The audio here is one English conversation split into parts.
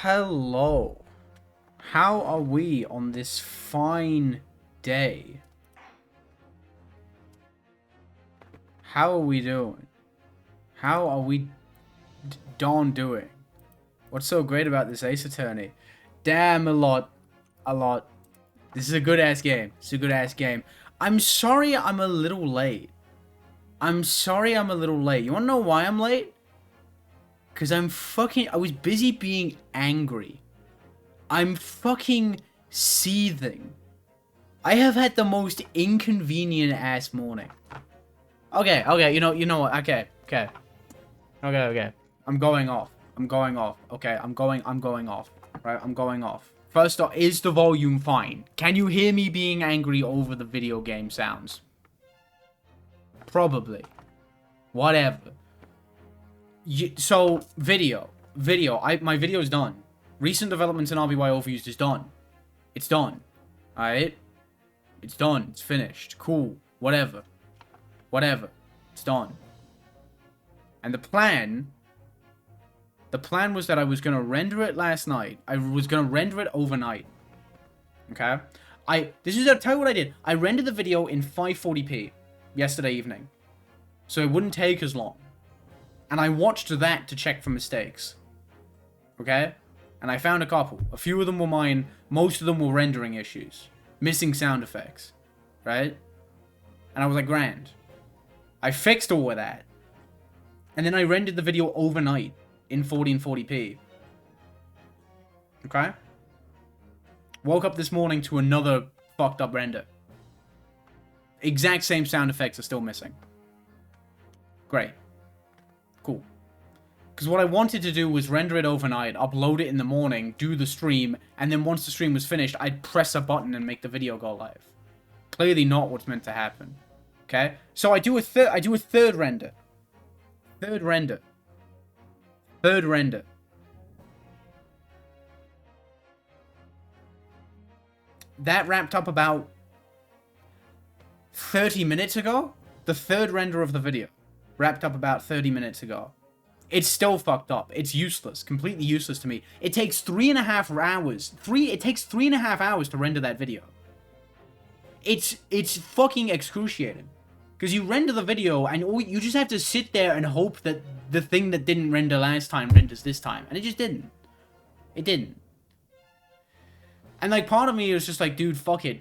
Hello. How are we on this fine day? How are we doing? How are we Dawn doing? What's so great about this Ace Attorney? Damn, a lot. A lot. This is a good-ass game. It's a good-ass game. I'm sorry I'm a little late. I'm sorry I'm a little late. You wanna know why I'm late? Because I was busy being angry. I'm fucking seething. I have had the most inconvenient ass morning. Okay, you know what? Okay. I'm going off. Okay, I'm going off. Right, I'm going off. First off, is the volume fine? Can you hear me being angry over the video game sounds? Probably. Whatever. So, video. My video is done. Recent developments in RBY Overused is done. It's done. Alright? It's done. It's finished. Cool. Whatever. It's done. And the plan was that I was going to render it last night. I was going to render it overnight. Okay? I'll tell you what I did. I rendered the video in 540p yesterday evening. So it wouldn't take as long. And I watched that to check for mistakes. Okay? And I found a couple. A few of them were mine. Most of them were rendering issues. Missing sound effects. Right? And I was like, grand. I fixed all of that. And then I rendered the video overnight in 1440p. Okay? Woke up this morning to another fucked up render. Exact same sound effects are still missing. Great. Cool. Because what I wanted to do was render it overnight, upload it in the morning, do the stream, and then once the stream was finished, I'd press a button and make the video go live. Clearly not what's meant to happen. Okay? So I do a third render. Third render. That wrapped up about 30 minutes ago. The third render of the video wrapped up about 30 minutes ago. It's still fucked up. It's useless. Completely useless to me. It takes 3.5 hours. It takes 3.5 hours to render that video. It's fucking excruciating. Because you render the video and you just have to sit there and hope that the thing that didn't render last time renders this time. And it just didn't. It didn't. And like part of me was just like, dude, fuck it.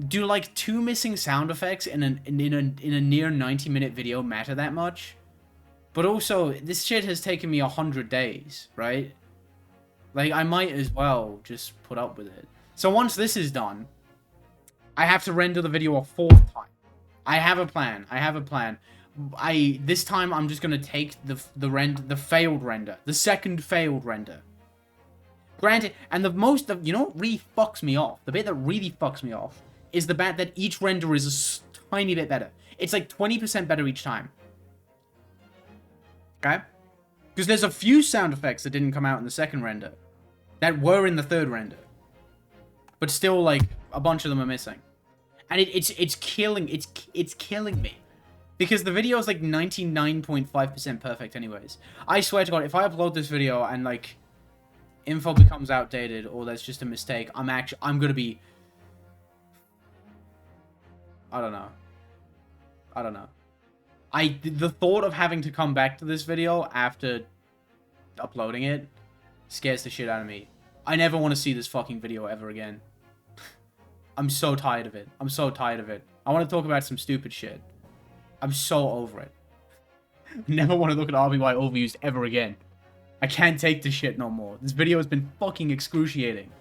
Do like 2 missing sound effects in a near 90-minute video matter that much? But also, this shit has taken me 100 days, right? Like, I might as well just put up with it. So once this is done, I have to render the video a 4th time. I have a plan. This time I'm just gonna take the failed render, the second failed render. Granted, and you know what really fucks me off? The bit that really fucks me off is the fact that each render is a tiny bit better. It's like 20% better each time. Okay? Because there's a few sound effects that didn't come out in the second render that were in the third render. But still, like, a bunch of them are missing. And it's killing me. Because the video is like 99.5% perfect anyways. I swear to God, if I upload this video and like info becomes outdated or there's just a mistake, I'm gonna be... I don't know. The thought of having to come back to this video after uploading it scares the shit out of me. I never want to see this fucking video ever again. I'm so tired of it. I want to talk about some stupid shit. I'm so over it. Never want to look at RBY Overused ever again. I can't take this shit no more. This video has been fucking excruciating.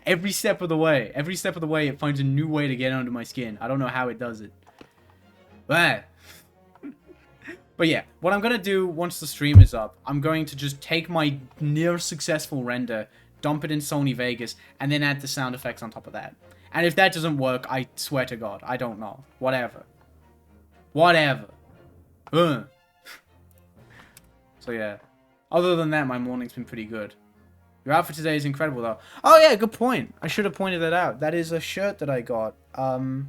Every step of the way, it finds a new way to get under my skin. I don't know how it does it. But yeah, what I'm going to do once the stream is up, I'm going to just take my near successful render, dump it in Sony Vegas, and then add the sound effects on top of that. And if that doesn't work, I swear to God, I don't know. Whatever. So yeah. Other than that, my morning's been pretty good. Your outfit today is incredible, though. Oh yeah, good point. I should have pointed that out. That is a shirt that I got. How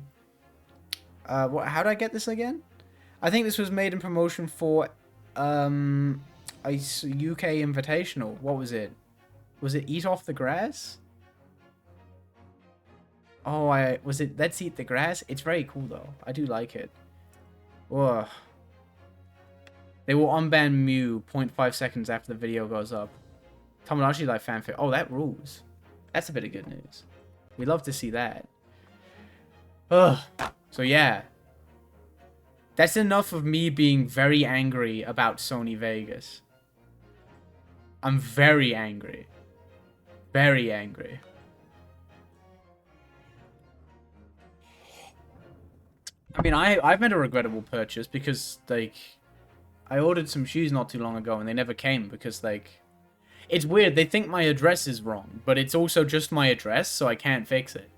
did I get this again? I think this was made in promotion for a UK Invitational. What was it? Was it Eat Off the Grass? Oh, was it Let's Eat the Grass? It's very cool, though. I do like it. Ugh. They will unban Mew 0.5 seconds after the video goes up. Tomodachi Life fanfic. Oh, that rules. That's a bit of good news. We love to see that. Ugh. So, yeah. That's enough of me being very angry about Sony Vegas. I'm very angry. Very angry. I mean, I've made a regrettable purchase because, like, I ordered some shoes not too long ago and they never came because, like, it's weird. They think my address is wrong, but it's also just my address, so I can't fix it.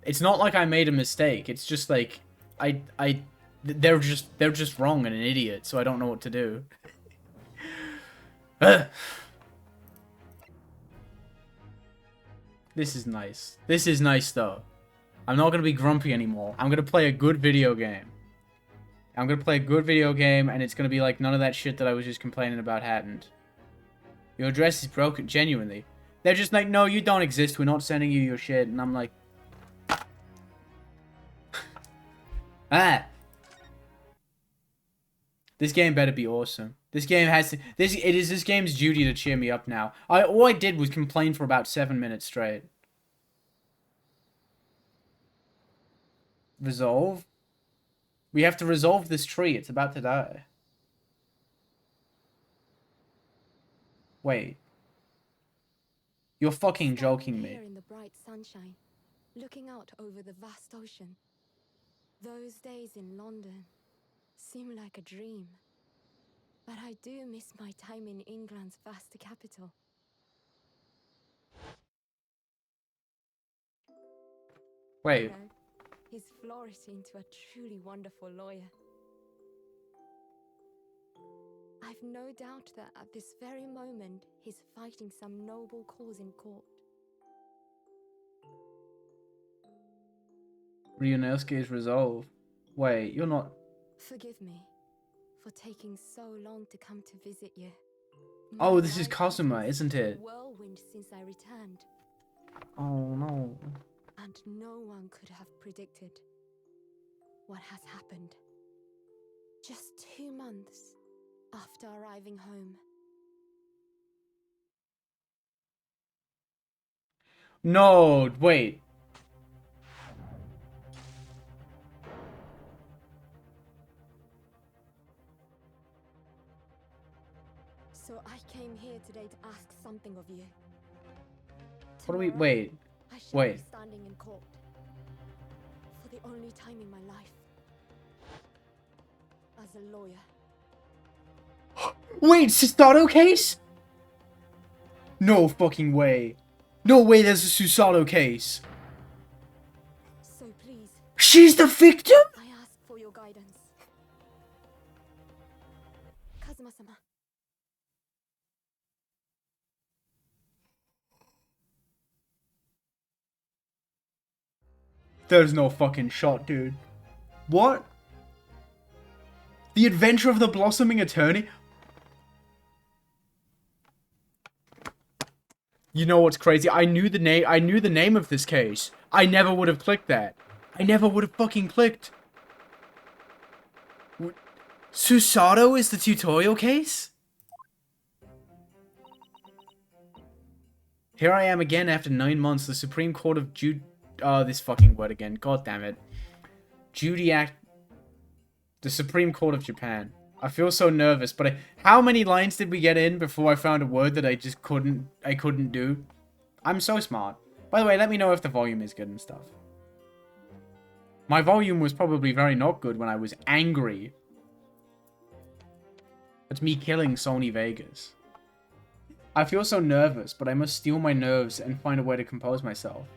It's not like I made a mistake. It's just like they're just wrong and an idiot, so I don't know what to do. This is nice. This is nice, though. I'm not going to be grumpy anymore. I'm going to play a good video game. I'm going to play a good video game, and it's going to be like none of that shit that I was just complaining about happened. Your address is broken, genuinely. They're just like, no, you don't exist. We're not sending you your shit. And I'm like... ah. This game better be awesome. This game has to... This game's duty to cheer me up now. All I did was complain for about 7 minutes straight. Resolve? We have to resolve this tree. It's about to die. Wait. You're fucking joking me. Here in the bright sunshine, looking out over the vast ocean. Those days in London seem like a dream. But I do miss my time in England's vast capital. Wait. You know, he's flourished into a truly wonderful lawyer. I've no doubt that at this very moment, he's fighting some noble cause in court. Ryunosuke's resolve. Wait, you're not... Forgive me for taking so long to come to visit you. Oh, this is Kazuma, isn't it? Whirlwind since I returned. Oh, no. And no one could have predicted what has happened. Just 2 months after arriving home. No, wait. So I came here today to ask something of you. What do we... Tomorrow, Wait. I shall Wait. be standing in court for the only time in my life as a lawyer. Wait, Susato case? No fucking way. No way there's a Susato case. So please, She's the victim? I ask for your guidance. Kazuma-sama. There's no fucking shot, dude. What? The Adventure of the Blossoming Attorney? You know what's crazy? I knew the name of this case. I never would have clicked that. I never would have fucking clicked. Susato is the tutorial case? Here I am again after 9 months. The Supreme Court of Oh, this fucking word again. God damn it. The Supreme Court of Japan. I feel so nervous, but how many lines did we get in before I found a word that I just couldn't do? I'm so smart. By the way, let me know if the volume is good and stuff. My volume was probably very not good when I was angry. That's me killing Sony Vegas. I feel so nervous, but I must steel my nerves and find a way to compose myself.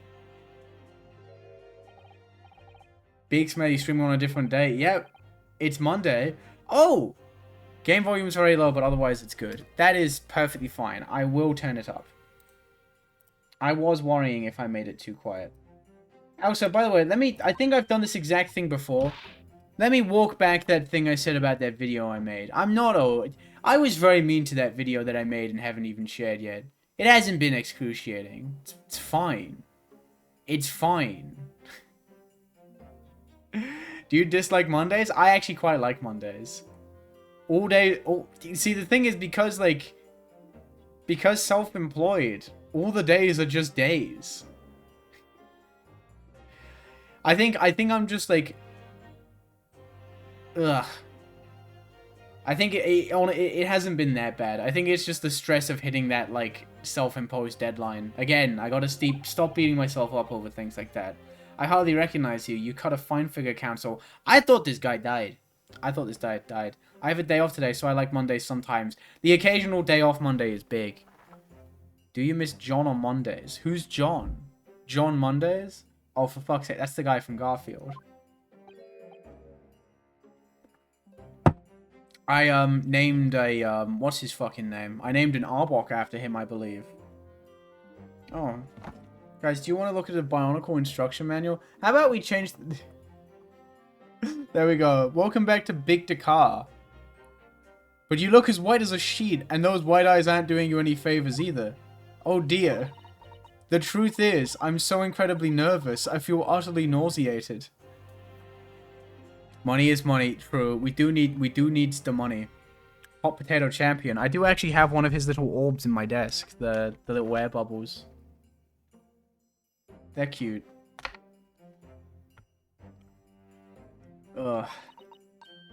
Big Smelly streaming on a different day. Yep, it's Monday. Oh! Game volume is very low, but otherwise it's good. That is perfectly fine. I will turn it up. I was worrying if I made it too quiet. Also, by the way, I think I've done this exact thing before. Let me walk back that thing I said about that video I made. I was very mean to that video that I made and haven't even shared yet. It hasn't been excruciating. It's fine. It's fine. Do you dislike Mondays? I actually quite like Mondays. All day... see, the thing is, because, like... because self-employed, all the days are just days. I think I'm just, like... ugh. I think it hasn't been that bad. I think it's just the stress of hitting that, like, self-imposed deadline. Again, I gotta stop beating myself up over things like that. I hardly recognize you. You cut a fine figure council. I thought this guy died. I thought this guy died. I have a day off today, so I like Mondays sometimes. The occasional day off Monday is big. Do you miss John on Mondays? Who's John? John Mondays? Oh, for fuck's sake. That's the guy from Garfield. I, named a, what's his fucking name? I named an Arbok after him, I believe. Oh. Guys, do you want to look at a Bionicle instruction manual? How about we change... there we go. Welcome back to Big Dakar. But you look as white as a sheet, and those white eyes aren't doing you any favors either. Oh dear. The truth is, I'm so incredibly nervous, I feel utterly nauseated. Money is money, true. We do need the money. Hot Potato Champion. I do actually have one of his little orbs in my desk. The little air bubbles. They're cute. Ugh.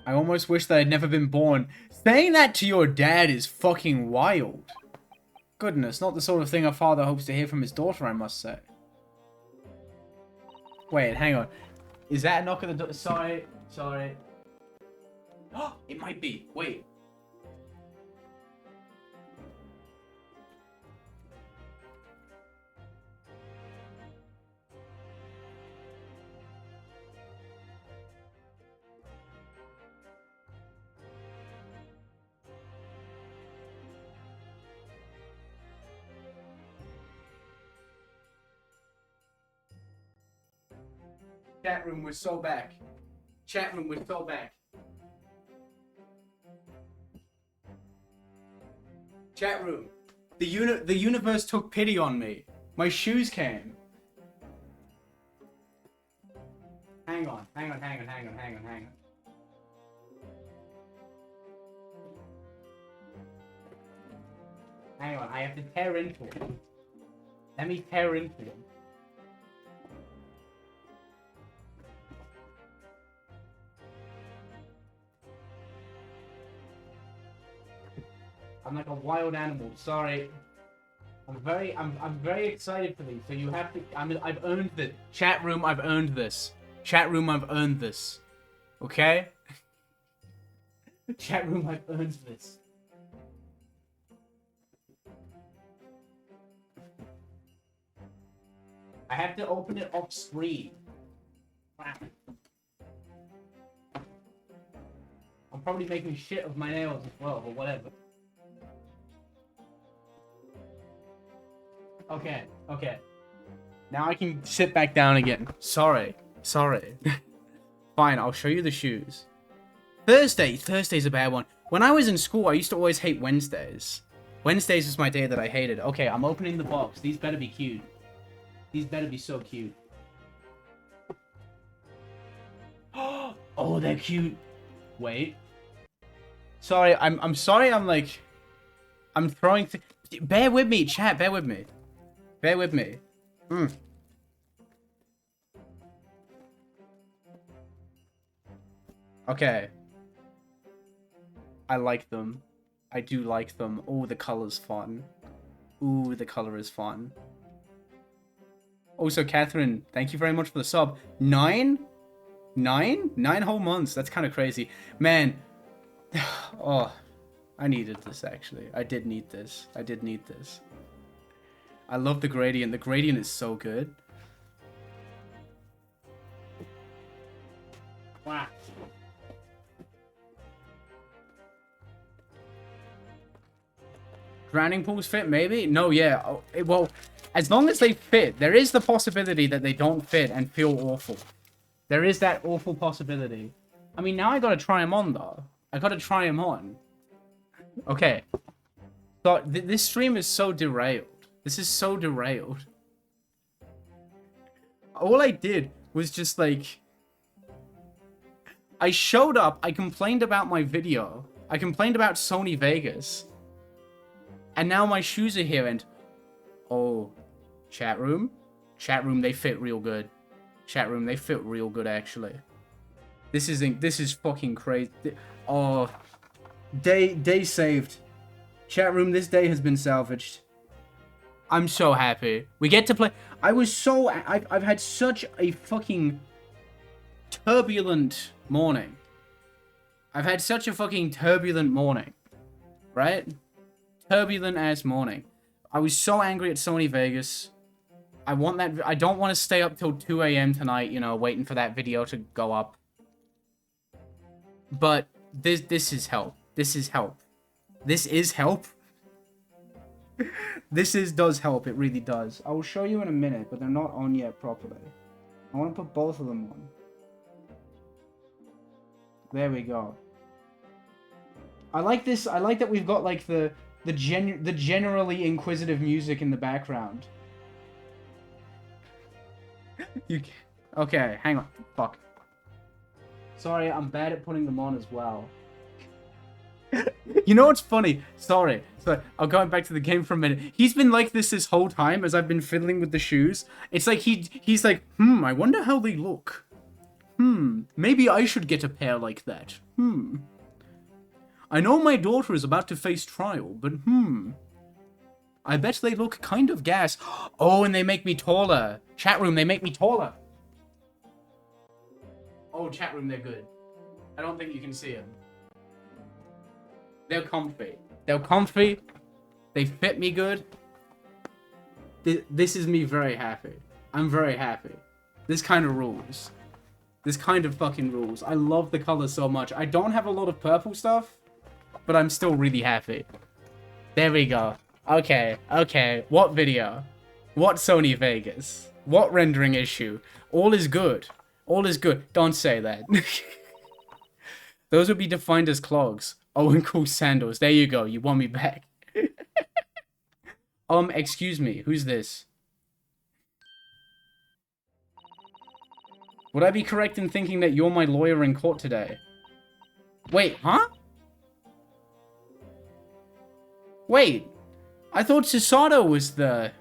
I almost wish that I'd never been born. Saying that to your dad is fucking wild. Goodness, not the sort of thing a father hopes to hear from his daughter, I must say. Wait, hang on. Is that a knock at the door? Sorry. Sorry. Oh, it might be. Wait. Chat room, we're so back. Chat room, we're so back. Chat room. The universe took pity on me. My shoes came. Hang on. Hang on. I have to tear into it. Let me tear into it. I'm like a wild animal. Sorry. I'm very excited for these. So you have to. I've earned this. Chat room, I've earned this. Chat room, I've earned this. Okay. Chat room, I've earned this. I have to open it off screen. I'm probably making shit of my nails as well, but whatever. Okay. Now I can sit back down again. Sorry. Fine, I'll show you the shoes. Thursday's a bad one. When I was in school, I used to always hate Wednesdays. Wednesdays was my day that I hated. Okay, I'm opening the box. These better be cute. These better be so cute. Oh, they're cute. Wait. Sorry, I'm sorry I'm like... I'm throwing... Bear with me, chat, bear with me. Bear with me. Okay. I like them. I do like them. Oh, the color's fun. Ooh, the color is fun. Also, Catherine, thank you very much for the sub. 9 whole months. That's kind of crazy. Man. Oh, I needed this, actually. I did need this. I love the gradient. The gradient is so good. Wow. Drowning pools fit, maybe? No, yeah. Oh, well, as long as they fit, there is the possibility that they don't fit and feel awful. There is that awful possibility. I mean, now I gotta try them on, though. I gotta try them on. Okay. So, this stream is so derailed. This is so derailed. All I did was just like... I showed up, I complained about my video. I complained about Sony Vegas. And now my shoes are here and... Oh, chat room? Chat room, they fit real good. Chat room, they fit real good, actually. This is fucking crazy. Oh, day saved. Chat room, this day has been salvaged. I'm so happy. We get to play. I've had such a fucking turbulent morning. I've had such a fucking turbulent morning. Right? Turbulent ass morning. I was so angry at Sony Vegas. I don't want to stay up till 2 a.m. tonight, you know, waiting for that video to go up. But this is help. This is help. This is help. does help. It really does. I will show you in a minute, but they're not on yet properly. I want to put both of them on. There we go. I like this. I like that we've got like the generally inquisitive music in the background. Okay, hang on. Fuck. Sorry, I'm bad at putting them on as well. You know what's funny? Sorry. So I'm going back to the game for a minute. He's been like this whole time as I've been fiddling with the shoes. It's like he's like, I wonder how they look. Maybe I should get a pair like that. I know my daughter is about to face trial, but I bet they look kind of gas. Oh, and they make me taller. Chat room, they make me taller. Oh, chat room, they're good. I don't think you can see them. They're comfy. They're comfy. They fit me good. This is me very happy. I'm very happy. This kind of rules. This kind of fucking rules. I love the color so much. I don't have a lot of purple stuff, but I'm still really happy. There we go. Okay. What video? What Sony Vegas? What rendering issue? All is good. All is good. Don't say that. Those would be defined as clogs. Oh, and cool sandals. There you go. You want me back. Excuse me. Who's this? Would I be correct in thinking that you're my lawyer in court today? Wait, huh? Wait. I thought Susato was the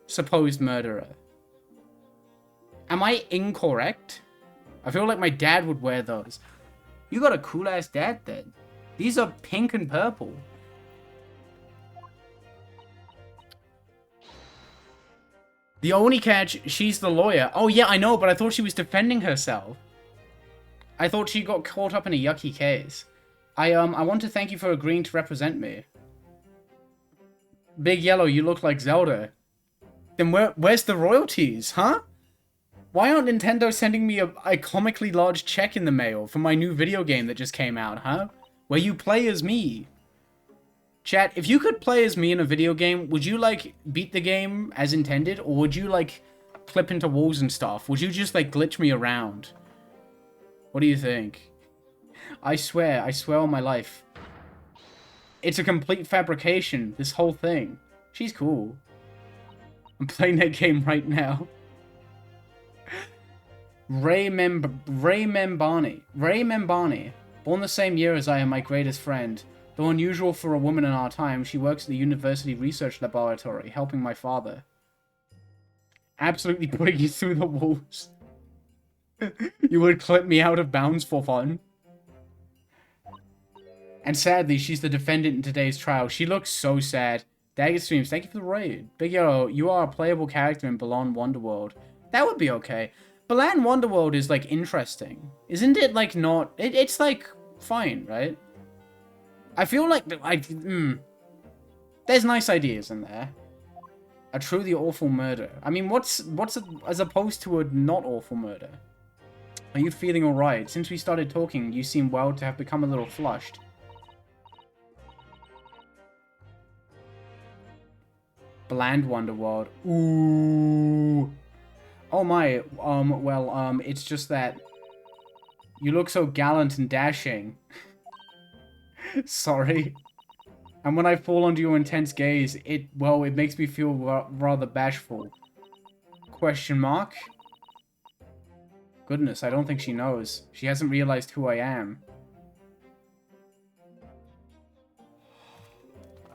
supposed murderer. Am I incorrect? I feel like my dad would wear those. You got a cool-ass dad then. These are pink and purple. The only catch, she's the lawyer. Oh yeah, I know, but I thought she was defending herself. I thought she got caught up in a yucky case. I want to thank you for agreeing to represent me. Big Yellow, you look like Zelda. Then where's the royalties, huh? Why aren't Nintendo sending me a comically large check in the mail for my new video game that just came out, huh? Where you play as me. Chat, if you could play as me in a video game, would you, like, beat the game as intended? Or would you, like, clip into walls and stuff? Would you just, like, glitch me around? What do you think? I swear on my life. It's a complete fabrication, this whole thing. She's cool. I'm playing that game right now. Ray Membani. Born the same year as I am my greatest friend. Though unusual for a woman in our time, she works at the University Research Laboratory, helping my father. Absolutely putting you through the walls. You would clip me out of bounds for fun. And sadly, she's the defendant in today's trial. She looks so sad. Dagger Streams, thank you for the raid. Big Yellow, you are a playable character in Balan Wonderworld. That would be okay. Balan Wonderworld is, like, interesting. Isn't it, like, not... It's, like, fine, right? I feel like, there's nice ideas in there. A truly awful murder. I mean, what's as opposed to a not awful murder? Are you feeling alright? Since we started talking, you seem well to have become a little flushed. Bland Wonderworld. Ooh. Oh my, it's just that you look so gallant and dashing. Sorry. And when I fall under your intense gaze, it makes me feel rather bashful. Question mark? Goodness, I don't think she knows. She hasn't realized who I am.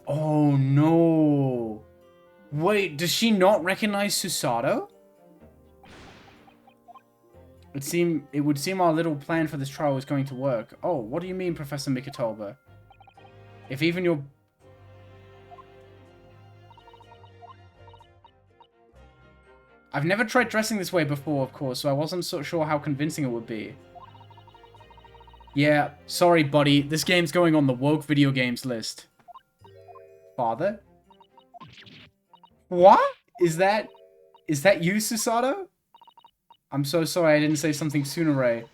Oh no! Wait, does she not recognize Susato? It would seem our little plan for this trial is going to work. Oh, what do you mean, Professor Mikitoba? If even your... I've never tried dressing this way before, of course, so I wasn't so sure how convincing it would be. Yeah, sorry, buddy. This game's going on the woke video games list. Father? What? Is that you, Susato? I'm so sorry I didn't say something sooner, Ray.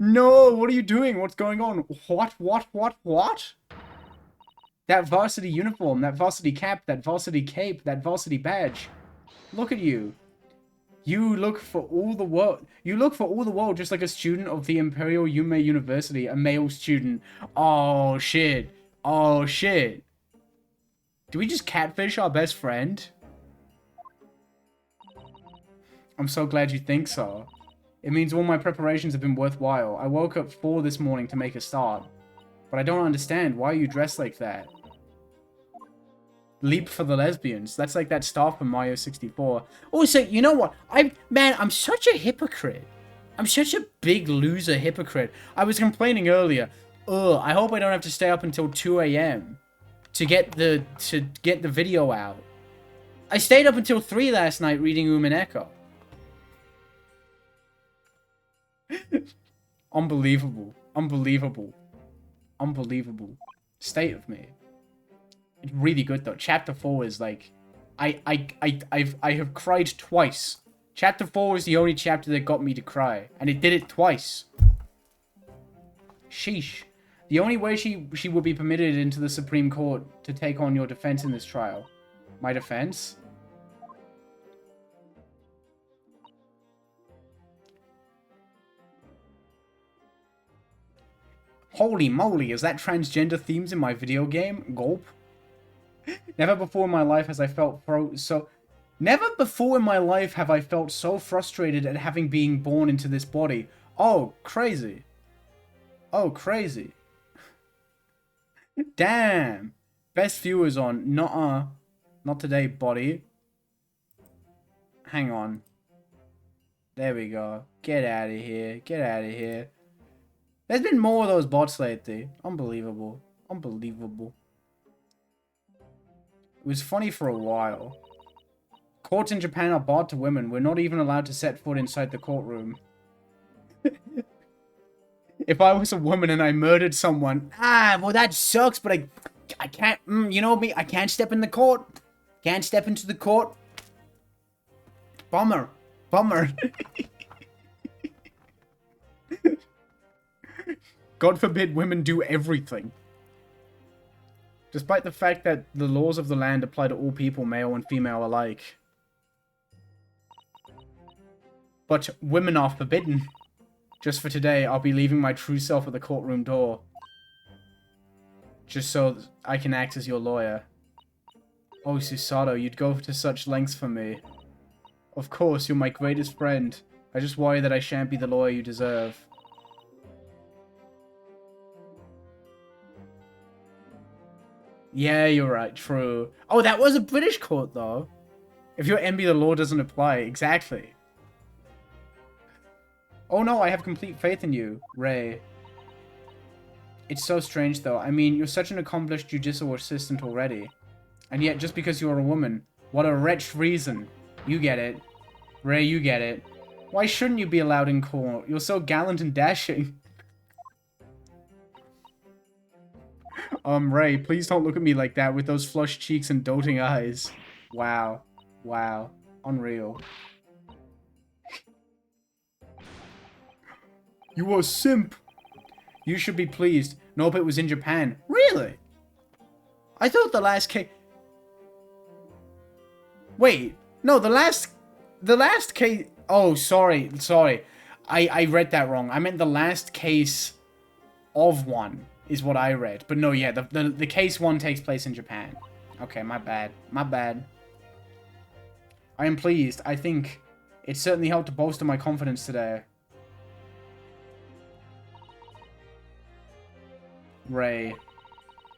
No, what are you doing? What's going on? What? That varsity uniform, that varsity cap, that varsity cape, that varsity badge. Look at you. You look for all the world. You look for all the world just like a student of the Imperial Yume University, a male student. Oh, shit. Oh, shit. Do we just catfish our best friend? I'm so glad you think so. It means all my preparations have been worthwhile. I woke up 4 this morning to make a start. But I don't understand. Why are you dressed like that? Leap for the lesbians. That's like that star from Mario 64. Also, you know what? I'm such a hypocrite. I'm such a big loser hypocrite. I was complaining earlier. Ugh, I hope I don't have to stay up until 2 AM to get the video out. I stayed up until 3 last night reading Umineko. Unbelievable. Unbelievable. Unbelievable. State of me. It's really good though. Chapter 4 is like... I have cried twice. Chapter 4 is the only chapter that got me to cry. And it did it twice. Sheesh. The only way she would be permitted into the Supreme Court to take on your defense in this trial. My defense? Holy moly, is that transgender themes in my video game? Gulp. Never before in my life have I felt so frustrated at having been born into this body. Oh, crazy. Oh, crazy. Damn. Best viewers on. Nuh-uh. Not today, body. Hang on. There we go. Get out of here. Get out of here. There's been more of those bots lately. Unbelievable. Unbelievable. It was funny for a while. Courts in Japan are barred to women. We're not even allowed to set foot inside the courtroom. If I was a woman and I murdered someone, well that sucks, but I can't, you know me, I can't step in the court. Can't step into the court. Bummer. Bummer. God forbid women do everything. Despite the fact that the laws of the land apply to all people, male and female alike. But women are forbidden. Just for today, I'll be leaving my true self at the courtroom door. Just so I can act as your lawyer. Oh, Susato, you'd go to such lengths for me. Of course, you're my greatest friend. I just worry that I shan't be the lawyer you deserve. Yeah, you're right, true. Oh, that was a British court, though. If you're envy, the law doesn't apply. Exactly. Oh no, I have complete faith in you, Ray. It's so strange, though. I mean, you're such an accomplished judicial assistant already. And yet, just because you're a woman, what a wretched reason. You get it. Ray, you get it. Why shouldn't you be allowed in court? You're so gallant and dashing. Ray, please don't look at me like that with those flushed cheeks and doting eyes. Wow. Wow. Unreal. You are a simp. You should be pleased. Nope, it was in Japan. Really? I thought the last case... Wait. No, the last case... Oh, sorry. I read that wrong. I meant the last case of one. is what I read. But no, yeah, the case 1 takes place in Japan. Okay, my bad. My bad. I am pleased. I think it certainly helped to bolster my confidence today. Ray,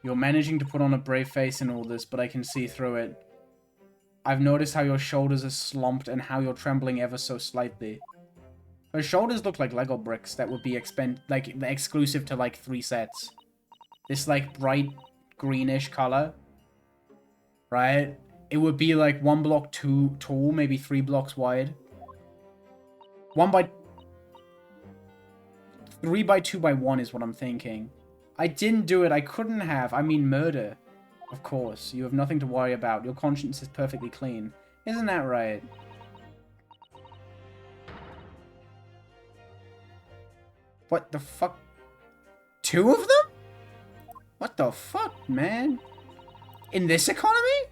you're managing to put on a brave face in all this, but I can see through it. I've noticed how your shoulders are slumped and how you're trembling ever so slightly. Her shoulders look like Lego bricks that would be exclusive to like 3 sets. This like bright greenish color, right? It would be like 1 block tall, maybe 3 blocks wide. 3 by 2 by 1 is what I'm thinking. I didn't do it. I couldn't have. I mean, murder. Of course. You have nothing to worry about. Your conscience is perfectly clean. Isn't that right? What the fuck? 2 of them? What the fuck, man? In this economy?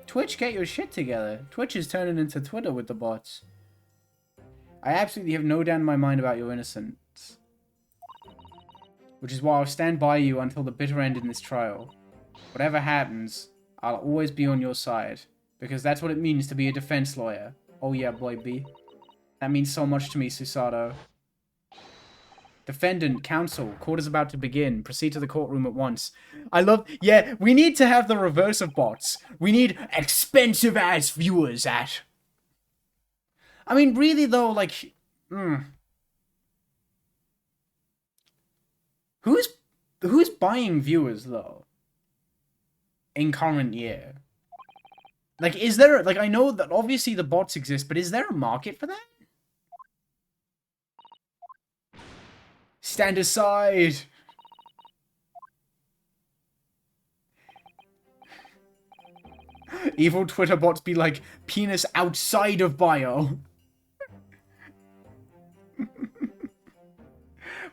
Twitch, get your shit together. Twitch is turning into Twitter with the bots. I absolutely have no doubt in my mind about your innocence. Which is why I'll stand by you until the bitter end in this trial. Whatever happens, I'll always be on your side. Because that's what it means to be a defense lawyer. Oh yeah, boy B. That means so much to me, Susato. Defendant, counsel, court is about to begin. Proceed to the courtroom at once. I love... Yeah, we need to have the reverse of bots. We need expensive-ass viewers at... I mean, really, though, like... Who's buying viewers, though? In current year? Like, is there... Like, I know that obviously the bots exist, but is there a market for that? Stand aside! Evil Twitter bots be like, penis outside of bio.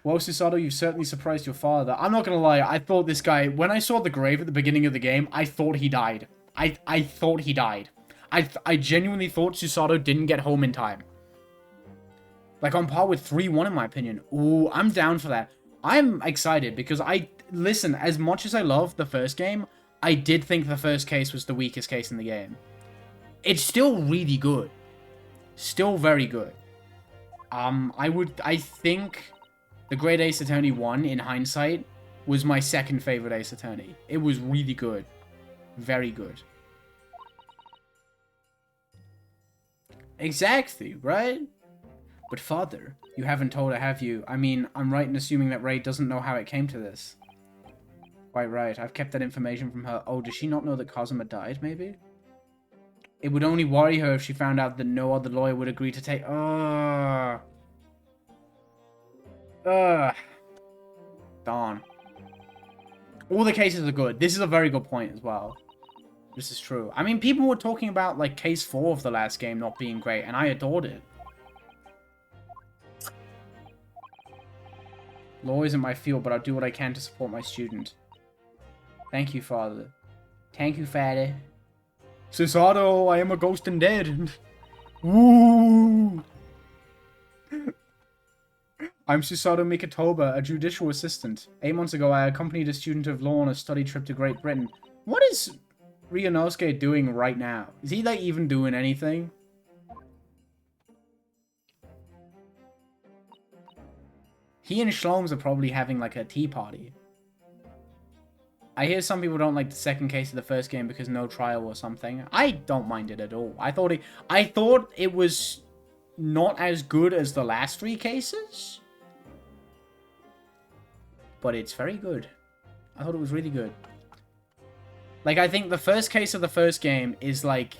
Well, Susato, you've certainly surprised your father. I'm not gonna lie, I thought this guy... When I saw the grave at the beginning of the game, I thought he died. I thought he died. I genuinely thought Susato didn't get home in time. Like, on par with 3-1 in my opinion. Ooh, I'm down for that. I'm excited because listen, as much as I love the first game, I did think the first case was the weakest case in the game. It's still really good. Still very good. I think the Great Ace Attorney 1, in hindsight, was my second favorite Ace Attorney. It was really good. Very good. Exactly, right? But father, you haven't told her, have you? I mean, I'm right in assuming that Ray doesn't know how it came to this. Quite right, I've kept that information from her. Oh, does she not know that Kazuma died, maybe? It would only worry her if she found out that no other lawyer would agree to take... Darn. All the cases are good. This is a very good point as well. This is true. I mean, people were talking about, like, case 4 of the last game not being great, and I adored it. Law isn't my field, but I'll do what I can to support my student. Thank you, father. Thank you, father. Susato, I am a ghost and dead. Woo! I'm Susato Mikitoba, a judicial assistant. 8 months ago, I accompanied a student of law on a study trip to Great Britain. What is Ryunosuke doing right now? Is he, like, even doing anything? He and Shlomes are probably having, like, a tea party. I hear some people don't like the second case of the first game because no trial or something. I don't mind it at all. I thought it was not as good as the last 3 cases. But it's very good. I thought it was really good. Like, I think the first case of the first game is, like...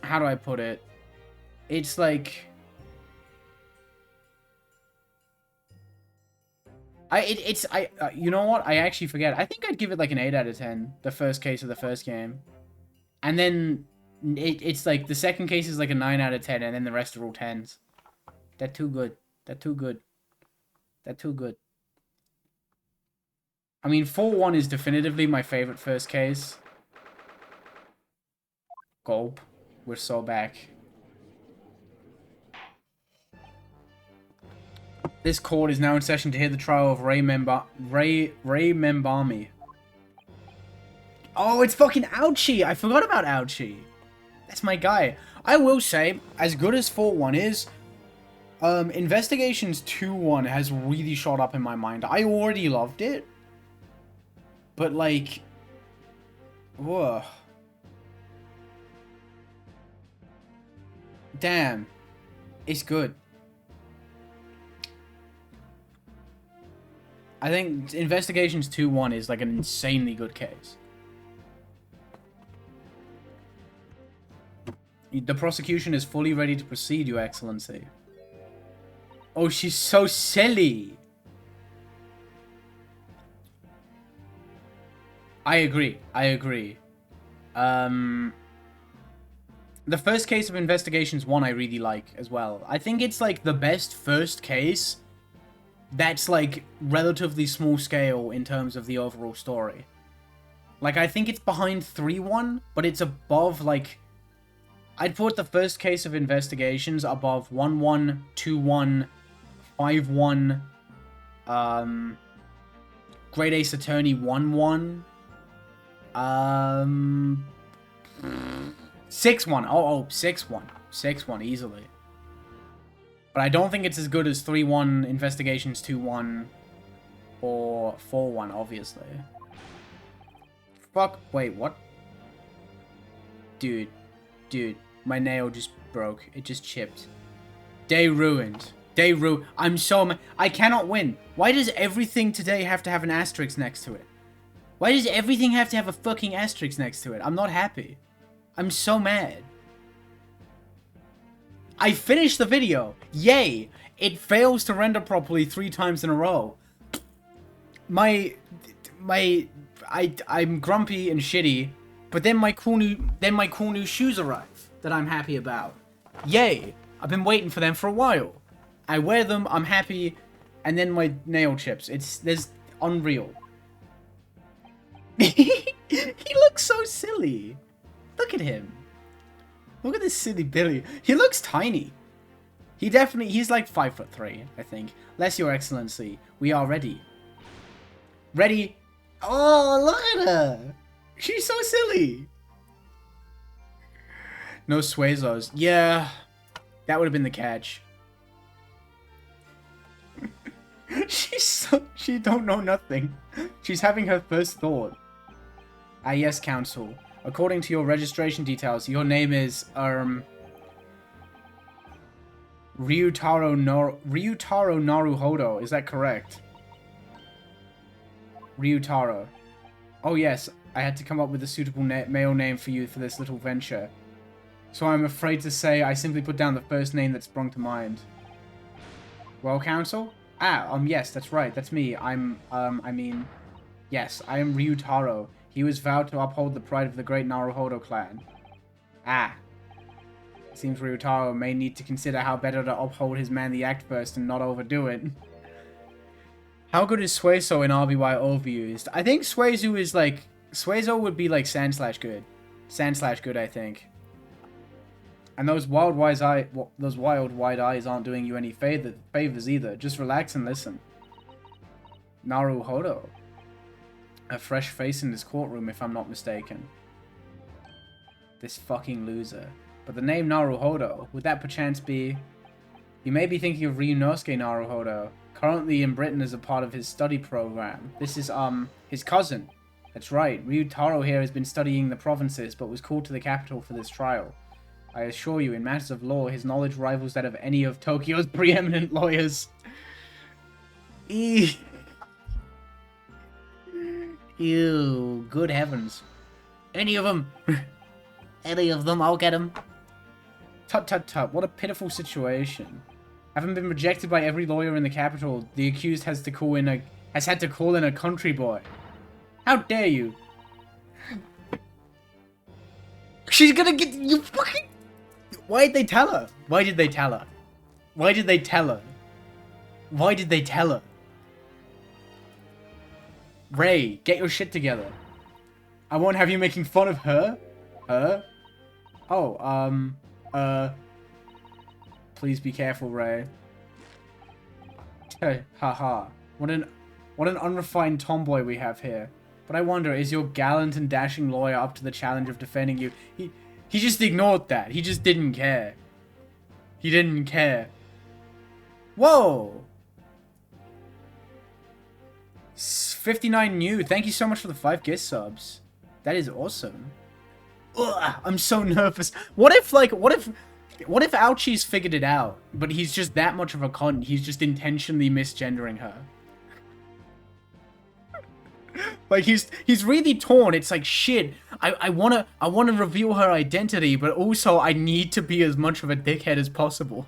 How do I put it? It's, like... you know what? I actually forget. I think I'd give it, like, an 8 out of 10. The first case of the first game. And then... It's like, the second case is like a 9 out of 10, and then the rest are all 10s. They're too good. They're too good. They're too good. I mean, 4-1 is definitively my favorite first case. Gulp. We're so back. This court is now in session to hear the trial of Ray Membami. Oh, it's fucking Ouchie! I forgot about Ouchie. That's my guy. I will say, as good as 4-1 is, Investigations 2-1 has really shot up in my mind. I already loved it. But, like... Whoa. Damn. It's good. I think Investigations 2-1 is, like, an insanely good case. The prosecution is fully ready to proceed, Your Excellency. Oh, she's so silly. I agree. I agree. The first case of Investigations 1 I really like as well. I think it's, like, the best first case that's, like, relatively small scale in terms of the overall story. Like, I think it's behind 3-1, but it's above, like... I'd put the first case of Investigations above 1-1, 2-1, 5-1, Great Ace Attorney 1-1, 6-1. Oh, 6-1. 6-1, easily. But I don't think it's as good as 3-1, Investigations 2-1, or 4-1, obviously. Fuck, wait, what? Dude, my nail just broke. It just chipped. Day ruined. I'm so I cannot win. Why does everything today have to have an asterisk next to it? Why does everything have to have a fucking asterisk next to it? I'm not happy. I'm so mad. I finished the video. Yay! It fails to render properly 3 times in a row. I'm grumpy and shitty, but then my cool new shoes arrive that I'm happy about. Yay! I've been waiting for them for a while. I wear them, I'm happy, and then my nail chips. There's unreal. He looks so silly. Look at him. Look at this silly Billy. He looks tiny. He's like 5'3", I think. Bless Your Excellency. We are ready. Ready? Oh, look at her. She's so silly. No Suezos. Yeah, that would have been the catch. She don't know nothing. She's having her first thought. Ah, yes, Counsel. According to your registration details, your name is, Ryutaro Naruhodo. Is that correct? Ryutaro. Oh, yes. I had to come up with a suitable male name for you for this little venture. So I'm afraid to say I simply put down the first name that sprung to mind. Well, Counsel? Ah, yes, that's right. That's me. Yes, I am Ryutaro. He was vowed to uphold the pride of the great Naruhodo clan. Ah. It seems Ryutaro may need to consider how better to uphold his manly act first and not overdo it. How good is Suezo in RBY overused? I think Suezo is like... Suezo would be like Sand/good. Sand/good, I think. And those wild wide eyes aren't doing you any favors either. Just relax and listen. Naruhodo. A fresh face in this courtroom, if I'm not mistaken. This fucking loser. But the name Naruhodo, would that perchance be... You may be thinking of Ryunosuke Naruhodo, currently in Britain as a part of his study program. This is, his cousin. That's right, Ryutaro here has been studying the provinces, but was called to the capital for this trial. I assure you, in matters of law, his knowledge rivals that of any of Tokyo's preeminent lawyers. Ew, good heavens. Any of them. Any of them, I'll get them. Tut tut tut, what a pitiful situation. Having been rejected by every lawyer in the capital, the accused has had to call in a country boy. How dare you? She's gonna get you fucking... Why did they tell her? Why did they tell her? Why did they tell her? Why did they tell her? Ray, get your shit together. I won't have you making fun of her. Her? Oh, please be careful, Ray. Haha. What an unrefined tomboy we have here. But I wonder, is your gallant and dashing lawyer up to the challenge of defending you? He just ignored that. He just didn't care. He didn't care. Whoa! 59 new. Thank you so much for the 5 gift subs. That is awesome. Ugh, I'm so nervous. What if Ouchie's figured it out, but he's just that much of a cunt, he's just intentionally misgendering her? Like, he's really torn. It's like, shit, I wanna reveal her identity, but also I need to be as much of a dickhead as possible.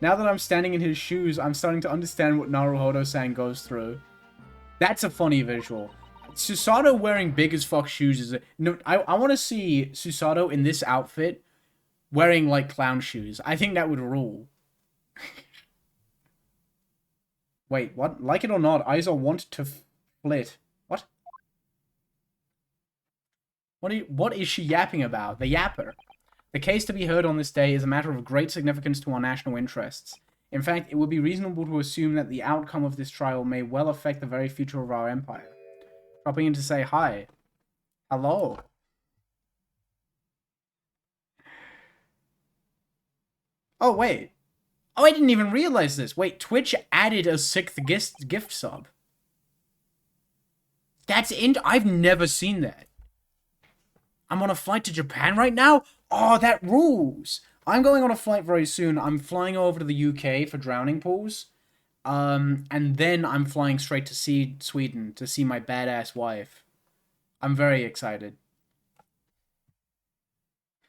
Now that I'm standing in his shoes, I'm starting to understand what Naruhodo-san goes through. That's a funny visual. Susato wearing big as fuck shoes is no. I want to see Susato in this outfit wearing like clown shoes. I think that would rule. Wait, what? Like it or not, Aizo want to flit. What? What is she yapping about? The yapper. The case to be heard on this day is a matter of great significance to our national interests. In fact, it would be reasonable to assume that the outcome of this trial may well affect the very future of our empire. Dropping in to say hi. Hello. Oh, wait. Oh, I didn't even realize this. Wait, Twitch added a 6th gift sub. That's I've never seen that. I'm on a flight to Japan right now? Oh, that rules. I'm going on a flight very soon. I'm flying over to the UK for drowning pools. And then I'm flying straight to Sweden to see my badass wife. I'm very excited.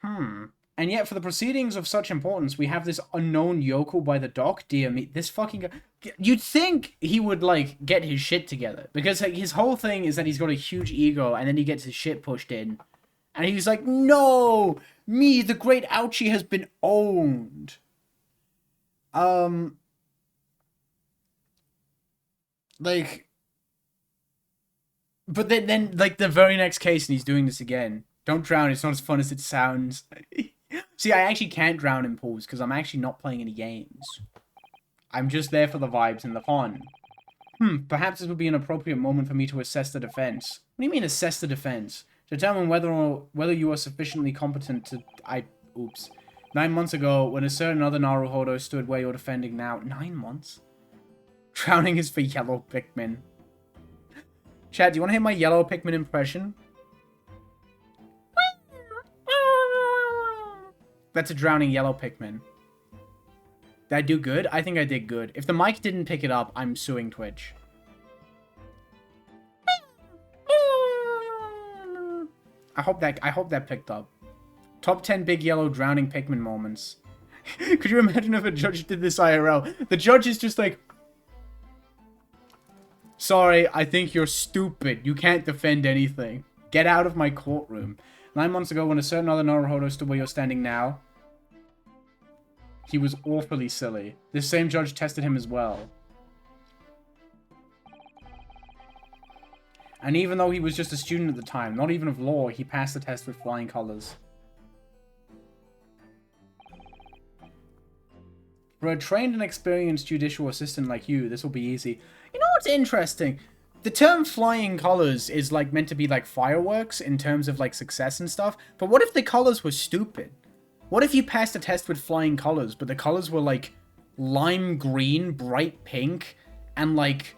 And yet, for the proceedings of such importance, we have this unknown yokel by the dock. Dear me, this fucking guy. You'd think he would, like, get his shit together. Because like, his whole thing is that he's got a huge ego, and then he gets his shit pushed in. And he's like, no! Me, the great Ouchie, has been owned. Like... But then, like, the very next case, and he's doing this again. Don't drown, it's not as fun as it sounds. See, I actually can't drown in pools, because I'm actually not playing any games. I'm just there for the vibes and the fun. Perhaps this would be an appropriate moment for me to assess the defense. What do you mean, assess the defense? Determine whether you are sufficiently competent to... Oops. 9 months ago, when a certain other Naruhodo stood where you're defending now... 9 months? Drowning is for yellow Pikmin. Chad, do you want to hear my yellow Pikmin impression? That's a drowning yellow Pikmin. Did I do good? I think I did good. If the mic didn't pick it up, I'm suing Twitch. I hope that picked up. Top 10 big yellow drowning Pikmin moments. Could you imagine if a judge did this IRL? The judge is just like... Sorry, I think you're stupid. You can't defend anything. Get out of my courtroom. 9 months ago, when a certain other Naruhodo stood where you're standing now, he was awfully silly. This same judge tested him as well. And even though he was just a student at the time, not even of law, he passed the test with flying colors. For a trained and experienced judicial assistant like you, this will be easy. You know what's interesting? The term flying colors is like meant to be like fireworks in terms of like success and stuff. But what if the colors were stupid? What if you passed a test with flying colors, but the colors were like lime green, bright pink, and like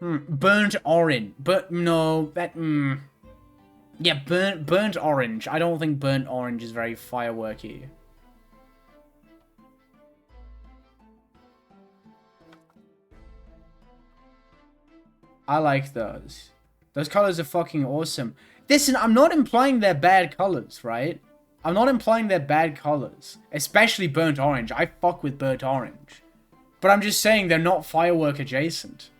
burnt orange? But no, that yeah, burnt orange. I don't think burnt orange is very fireworky. I like those. Those colors are fucking awesome. Listen, I'm not implying they're bad colors, right? I'm not implying they're bad colors. Especially burnt orange. I fuck with burnt orange. But I'm just saying they're not firework adjacent.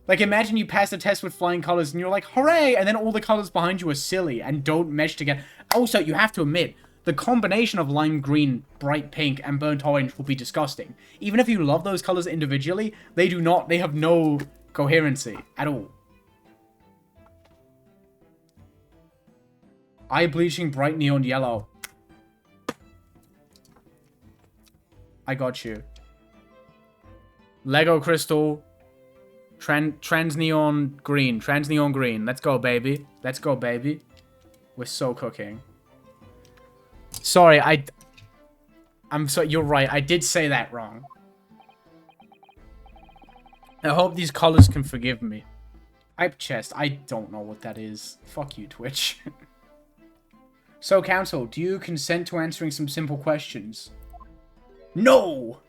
Like, imagine you pass a test with flying colors and you're like, hooray! And then all the colors behind you are silly and don't mesh together. Also, you have to admit, the combination of lime green, bright pink, and burnt orange will be disgusting. Even if you love those colors individually, they have no coherency at all. Eye bleaching bright neon yellow. I got you. Lego crystal. Trans neon green. Trans neon green. Let's go, baby. Let's go, baby. We're so cooking. Sorry, I'm so... You're right. I did say that wrong. I hope these colors can forgive me. Hype chest. I don't know what that is. Fuck you, Twitch. So, counsel, do you consent to answering some simple questions? No!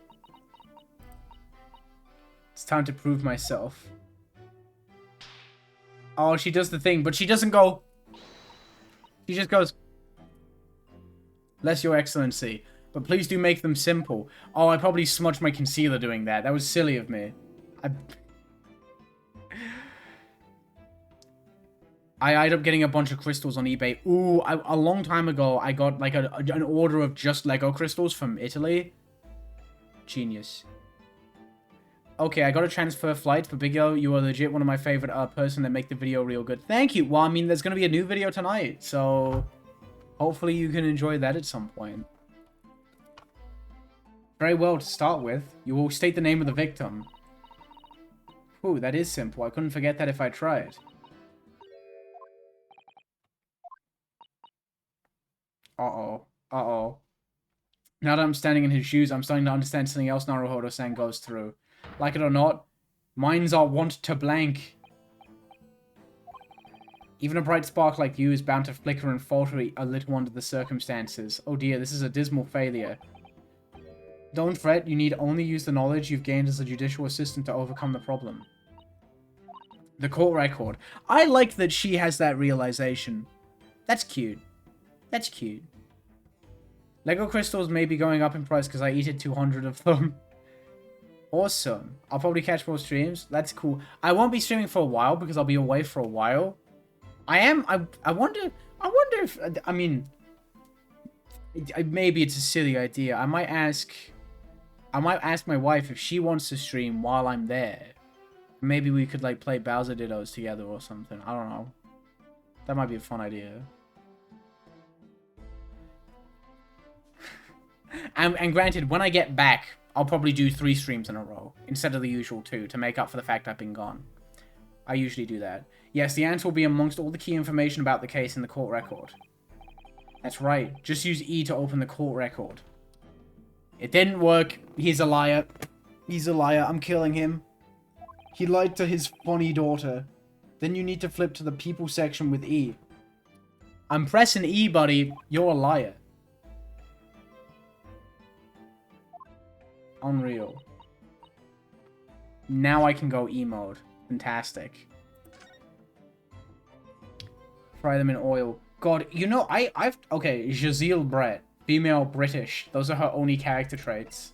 It's time to prove myself. Oh, she does the thing, but she doesn't go... She just goes... Bless your excellency. But please do make them simple. Oh, I probably smudged my concealer doing that. That was silly of me. I ended up getting a bunch of crystals on eBay. Ooh, a long time ago, I got like an order of just Lego crystals from Italy. Genius. Okay, I got to transfer flights, but Big O, you are legit one of my favorite person that make the video real good. Thank you. Well, I mean, there's going to be a new video tonight, so hopefully you can enjoy that at some point. Very well, to start with, you will state the name of the victim. Ooh, that is simple. I couldn't forget that if I tried. Uh-oh. Uh-oh. Now that I'm standing in his shoes, I'm starting to understand something else Naruhodo-san goes through. Like it or not, minds are wont to blank. Even a bright spark like you is bound to flicker and falter a little under the circumstances. Oh dear, this is a dismal failure. Don't fret, you need only use the knowledge you've gained as a judicial assistant to overcome the problem. The court record. I like that she has that realization. That's cute. That's cute. Lego crystals may be going up in price because I eated 200 of them. Awesome. I'll probably catch more streams. That's cool. I won't be streaming for a while because I'll be away for a while. I wonder if, I mean, maybe it's a silly idea. I might ask my wife if she wants to stream while I'm there. Maybe we could like play Bowser Dittos together or something. I don't know. That might be a fun idea. And granted, when I get back, I'll probably do 3 streams in a row instead of the usual 2 to make up for the fact I've been gone. I usually do that. Yes, the answer will be amongst all the key information about the case in the court record. That's right. Just use E to open the court record. It didn't work. He's a liar. He's a liar. I'm killing him. He lied to his funny daughter. Then you need to flip to the people section with E. I'm pressing E, buddy. You're a liar. Unreal. Now I can go E mode. Fantastic. Fry them in oil. God, you know, okay, Jazeel Brett. Female British. Those are her only character traits.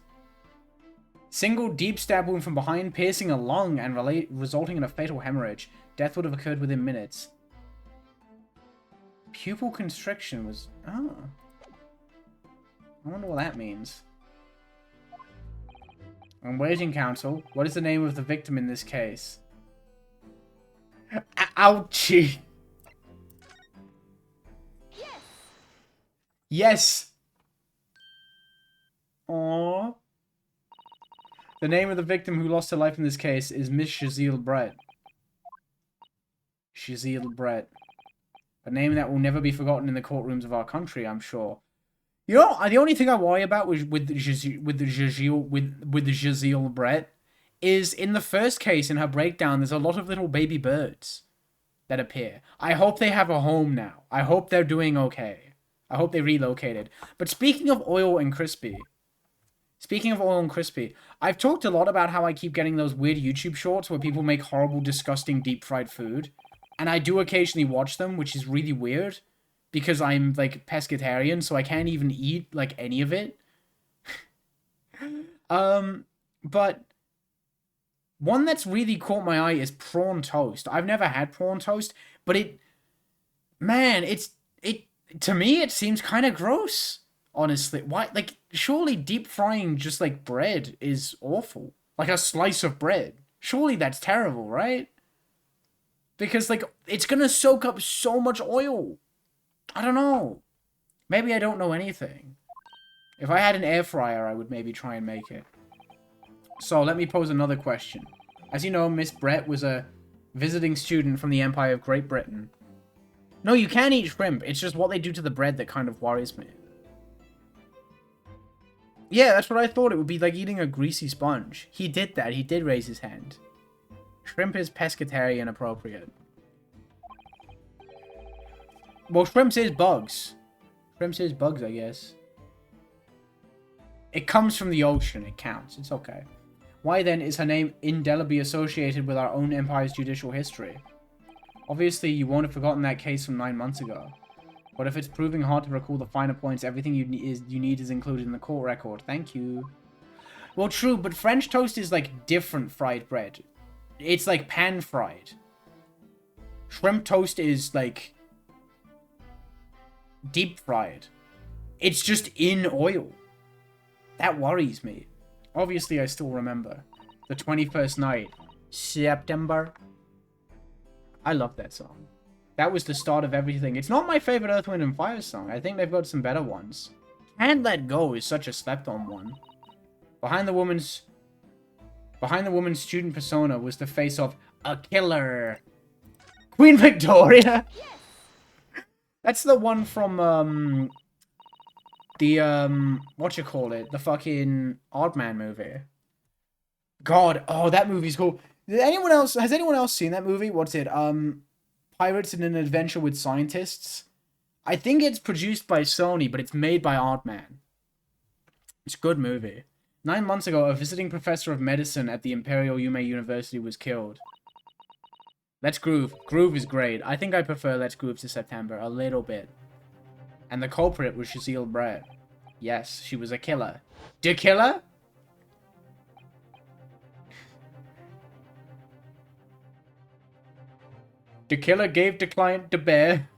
Single deep stab wound from behind, piercing a lung and resulting in a fatal hemorrhage. Death would have occurred within minutes. Pupil constriction was... Oh. I wonder what that means. I'm waiting, counsel. What is the name of the victim in this case? Ouchie! Yes! Yes! Aww. The name of the victim who lost her life in this case is Miss Jazeel Brett. Jazeel Brett. A name that will never be forgotten in the courtrooms of our country, I'm sure. You know, the only thing I worry about with the Jazeel Brett is in the first case, in her breakdown, there's a lot of little baby birds that appear. I hope they have a home now. I hope they're doing okay. I hope they relocated. But speaking of oil and crispy, I've talked a lot about how I keep getting those weird YouTube shorts where people make horrible, disgusting, deep-fried food. And I do occasionally watch them, which is really weird. Because I'm, like, pescatarian, so I can't even eat, like, any of it. But one that's really caught my eye is prawn toast. I've never had prawn toast, but to me, it seems kind of gross, honestly. Why, like, surely deep frying just, like, bread is awful. Like a slice of bread. Surely that's terrible, right? Because, like, it's gonna soak up so much oil. I don't know. Maybe I don't know anything. If I had an air fryer, I would maybe try and make it. So, let me pose another question. As you know, Miss Brett was a visiting student from the Empire of Great Britain. No, you can eat shrimp. It's just what they do to the bread that kind of worries me. Yeah, that's what I thought. It would be like eating a greasy sponge. He did that. He did raise his hand. Shrimp is pescatarian appropriate. Well, shrimp is bugs. Shrimp is bugs, I guess. It comes from the ocean. It counts. It's okay. Why then is her name indelibly associated with our own empire's judicial history? Obviously, you won't have forgotten that case from 9 months ago. But if it's proving hard to recall the finer points, everything you need is included in the court record. Thank you. Well, true, but French toast is like different fried bread. It's like pan-fried. Shrimp toast is like deep-fried. It's just in oil. That worries me. Obviously, I still remember. The 21st night. September. I love that song. That was the start of everything. It's not my favorite Earth, Wind, and Fire song. I think they've got some better ones. Can't Let Go is such a slept-on one. Behind the woman's student persona was the face of a killer. Queen Victoria. Yes. That's the one from the the fucking Oddman movie. God, oh, that movie's cool. Has anyone else seen that movie? What's it? Pirates in an Adventure with Scientists. I think it's produced by Sony, but it's made by Oddman. It's a good movie. 9 months ago, a visiting professor of medicine at the Imperial Yume University was killed. Let's Groove. Groove is great. I think I prefer Let's Groove to September a little bit. And the culprit was Shaziel Brett. Yes, she was a killer. The killer? The killer gave the client the bear.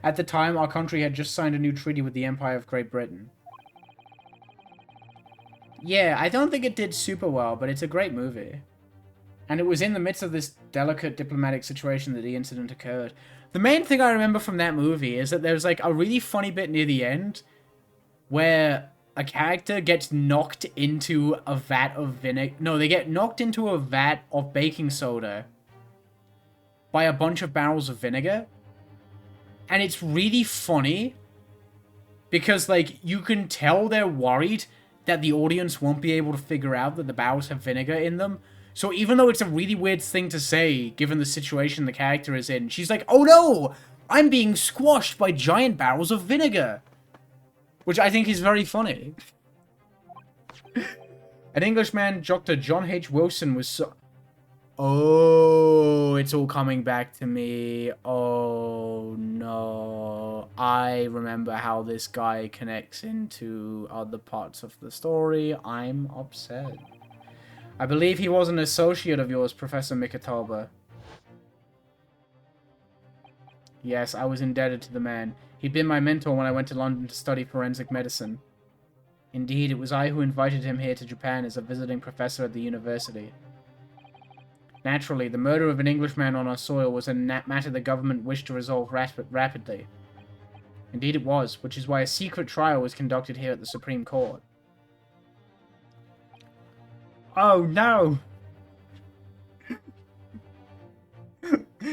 At the time, our country had just signed a new treaty with the Empire of Great Britain. Yeah, I don't think it did super well, but it's a great movie. And it was in the midst of this delicate diplomatic situation that the incident occurred. The main thing I remember from that movie is that there's like a really funny bit near the end where a character gets knocked into a vat of vinegar. No, they get knocked into a vat of baking soda by a bunch of barrels of vinegar. And it's really funny because, like, you can tell they're worried that the audience won't be able to figure out that the barrels have vinegar in them. So even though it's a really weird thing to say, given the situation the character is in, she's like, oh no, I'm being squashed by giant barrels of vinegar. Which I think is very funny. An Englishman, Dr. John H. Wilson, was so... Oh, it's all coming back to me. Oh, no. I remember how this guy connects into other parts of the story. I'm upset. I believe he was an associate of yours, Professor Mikatoba. Yes, I was indebted to the man. He'd been my mentor when I went to London to study forensic medicine. Indeed, it was I who invited him here to Japan as a visiting professor at the university. Naturally, the murder of an Englishman on our soil was a matter the government wished to resolve rapidly. Indeed it was, which is why a secret trial was conducted here at the Supreme Court. Oh no!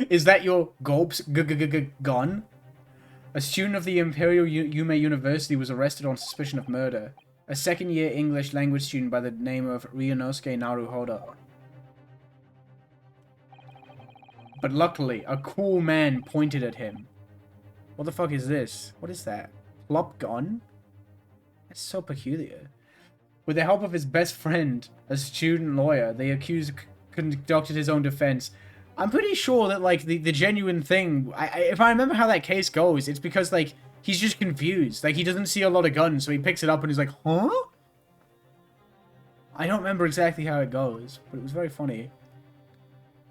Is that your gulps gun? A student of the Imperial Yume University was arrested on suspicion of murder. A second-year English language student by the name of Ryunosuke Naruhodo. But luckily, a cool man pointed at him. What the fuck is this? What is that? Plop gun? That's so peculiar. With the help of his best friend, a student lawyer, the accused conducted his own defense. I'm pretty sure that, like, the genuine thing... if I remember how that case goes, it's because, like, he's just confused. Like, he doesn't see a lot of guns, so he picks it up and he's like, huh? I don't remember exactly how it goes, but it was very funny.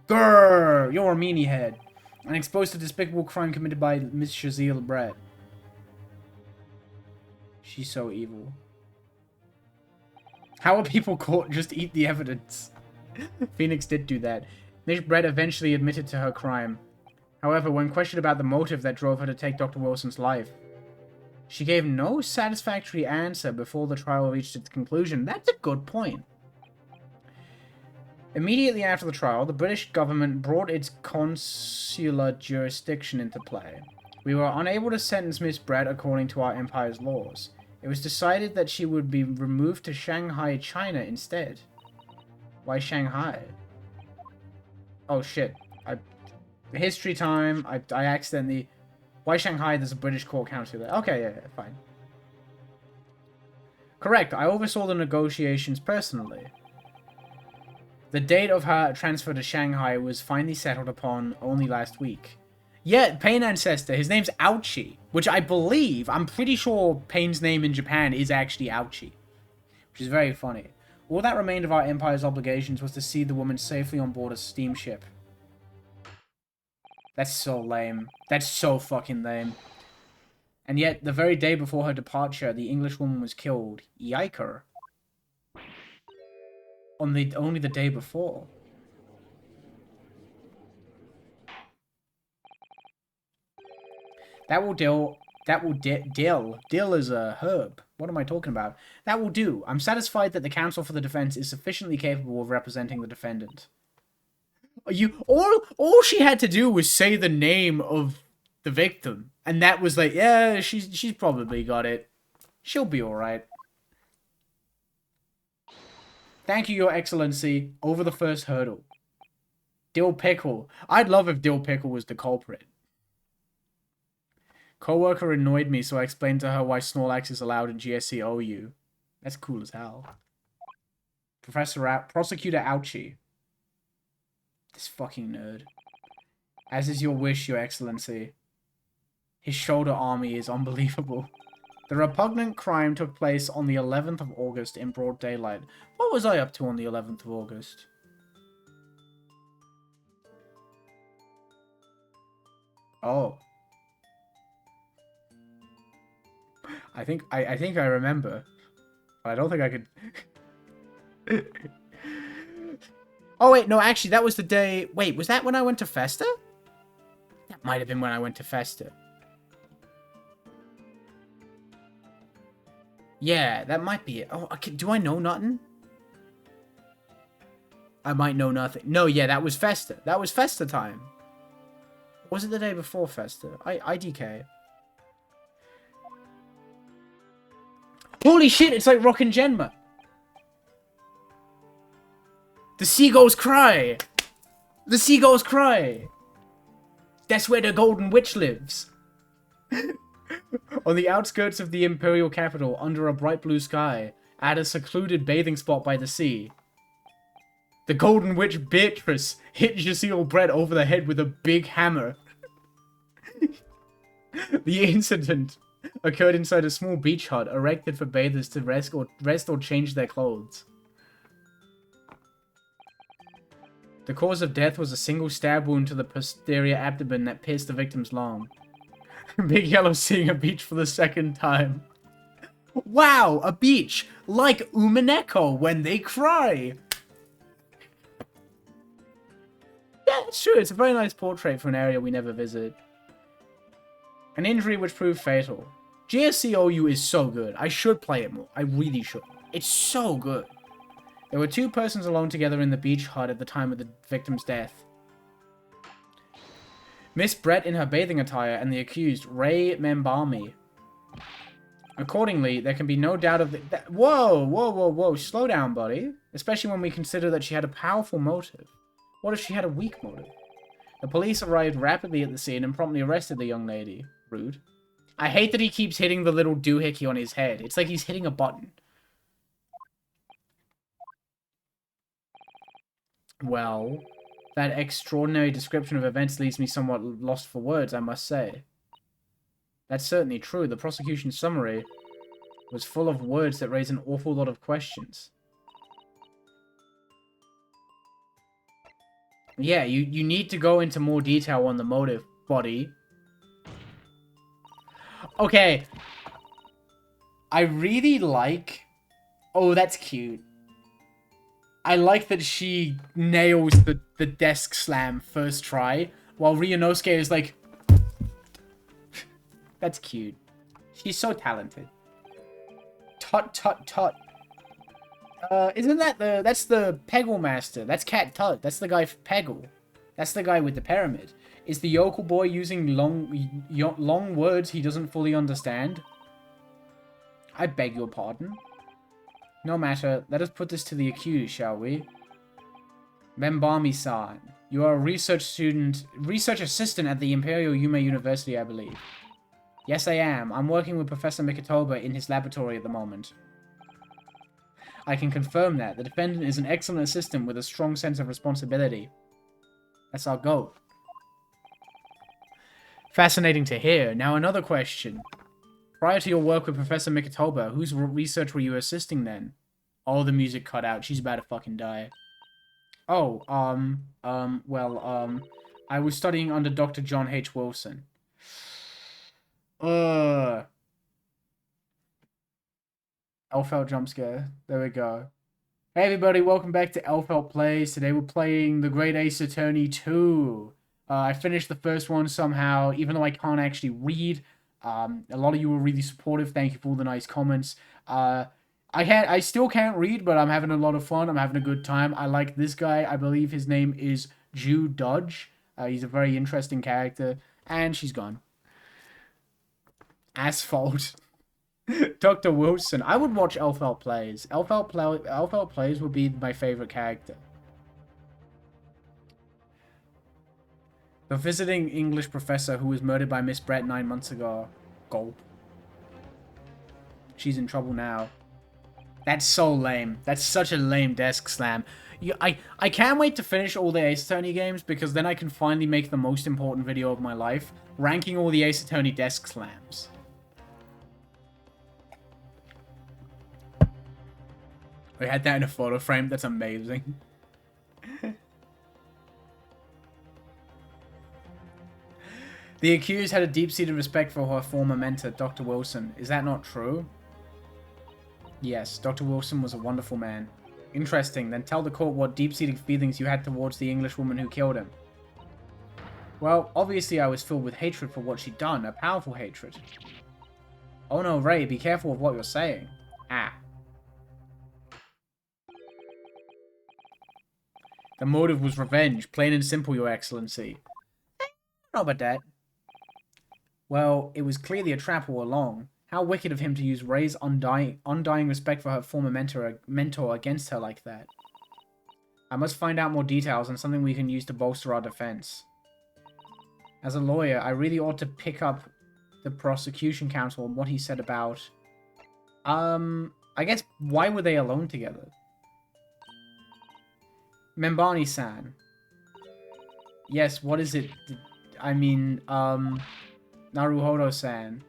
Grrr! You're a meanie head. And exposed to despicable crime committed by Miss Shaziel Brett. She's so evil. How are people caught? Just eat the evidence. Phoenix did do that. Miss Brett eventually admitted to her crime. However, when questioned about the motive that drove her to take Dr. Wilson's life, She gave no satisfactory answer before the trial reached its conclusion. That's a good point. Immediately after the trial, the British government brought its consular jurisdiction into play. We were unable to sentence Miss Brett according to our empire's laws. It was decided that she would be removed to Shanghai, China instead. Why Shanghai? Oh shit. History time. I accidentally... Why Shanghai? There's a British court council there. Okay, yeah, fine. Correct, I oversaw the negotiations personally. The date of her transfer to Shanghai was finally settled upon only last week. Yeah, Pain Ancestor, his name's Ouchie, which I believe, I'm pretty sure Pain's name in Japan is actually Ouchie, which is very funny. All that remained of our empire's obligations was to see the woman safely on board a steamship. That's so lame. That's so fucking lame. And yet, the very day before her departure, the Englishwoman was killed. Yiker. Only the day before. That will dill. Dill is a herb. What am I talking about? That will do. I'm satisfied that the counsel for the defense is sufficiently capable of representing the defendant. All she had to do was say the name of the victim, and that was like, yeah, she's probably got it. She'll be all right. Thank you, Your Excellency, over the first hurdle. Dill Pickle. I'd love if Dill Pickle was the culprit. Coworker annoyed me, so I explained to her why Snorlax is allowed in GSC OU. That's cool as hell. Prosecutor Ouchie. This fucking nerd. As is your wish, Your Excellency. His shoulder army is unbelievable. The repugnant crime took place on the 11th of August in broad daylight. What was I up to on the 11th of August? Oh. I think I remember. But I don't think I could... Oh, wait, no, actually, that was the day... Wait, was that when I went to Festa? That might have been when I went to Festa. Yeah, that might be it. Oh, okay, do I know nothing? I might know nothing. No, yeah, that was Festa. That was Festa time. Was it the day before Festa? IDK. Holy shit, it's like Rockin' Genma. The seagulls cry! The seagulls cry! That's where the Golden Witch lives. On the outskirts of the imperial capital, under a bright blue sky, at a secluded bathing spot by the sea, the Golden Witch Beatrice hit Jaceel Brett over the head with a big hammer. The incident occurred inside a small beach hut erected for bathers to rest or change their clothes. The cause of death was a single stab wound to the posterior abdomen that pierced the victim's lung. Big Yellow seeing a beach for the second time. Wow, a beach! Like Umineko when they cry! Yeah, it's true. It's a very nice portrait for an area we never visit. An injury which proved fatal. GSCOU is so good. I should play it more. I really should. It's so good. There were two persons alone together in the beach hut at the time of the victim's death. Miss Brett in her bathing attire and the accused, Ray Membami. Accordingly, there can be no doubt of that. Whoa, slow down, buddy. Especially when we consider that she had a powerful motive. What if she had a weak motive? The police arrived rapidly at the scene and promptly arrested the young lady. Rude. I hate that he keeps hitting the little doohickey on his head. It's like he's hitting a button. Well, that extraordinary description of events leaves me somewhat lost for words, I must say. That's certainly true. The prosecution summary was full of words that raise an awful lot of questions. Yeah, you need to go into more detail on the motive, buddy. Okay. I really like... Oh, that's cute. I like that she nails the desk slam first try, while Ryunosuke is like... That's cute. She's so talented. Tut tut tut. Isn't that that's the Peggle Master? That's Cat Tut. That's the guy for Peggle. That's the guy with the pyramid. Is the yokel boy using long words he doesn't fully understand? I beg your pardon. No matter, let us put this to the accused, shall we? Membami-san, you are a research assistant at the Imperial Yume University, I believe. Yes, I am. I'm working with Professor Mikotoba in his laboratory at the moment. I can confirm that. The defendant is an excellent assistant with a strong sense of responsibility. That's our goal. Fascinating to hear. Now another question. Prior to your work with Professor Mikotoba, whose research were you assisting then? Oh, the music cut out. She's about to fucking die. Oh, I was studying under Dr. John H. Wilson. Elfelt jump scare. There we go. Hey everybody, welcome back to Elfelt Plays. Today we're playing The Great Ace Attorney 2. I finished the first one somehow, even though I can't actually read. A lot of you were really supportive. Thank you for all the nice comments. I still can't read, but I'm having a lot of fun. I'm having a good time. I like this guy. I believe his name is Jew Dodge. He's a very interesting character. And she's gone. Asphalt. Dr. Wilson. I would watch Elfelt Plays. Elfelt Plays would be my favorite character. The visiting English professor who was murdered by Miss Brett 9 months ago. Gulp. She's in trouble now. That's so lame. That's such a lame desk slam. I can't wait to finish all the Ace Attorney games because then I can finally make the most important video of my life. Ranking all the Ace Attorney desk slams. We had that in a photo frame. That's amazing. The accused had a deep-seated respect for her former mentor, Dr. Wilson. Is that not true? Yes, Dr. Wilson was a wonderful man. Interesting. Then tell the court what deep-seated feelings you had towards the English woman who killed him. Well, obviously I was filled with hatred for what she'd done. A powerful hatred. Oh no, Ray, be careful of what you're saying. Ah. The motive was revenge. Plain and simple, Your Excellency. I don't know about that. Well, it was clearly a trap all along. How wicked of him to use Ray's undying respect for her former mentor against her like that. I must find out more details and something we can use to bolster our defense. As a lawyer, I really ought to pick up the prosecution counsel and what he said about... I guess, why were they alone together? Membani-san. Yes, what is it? I mean, Naruhodo-san.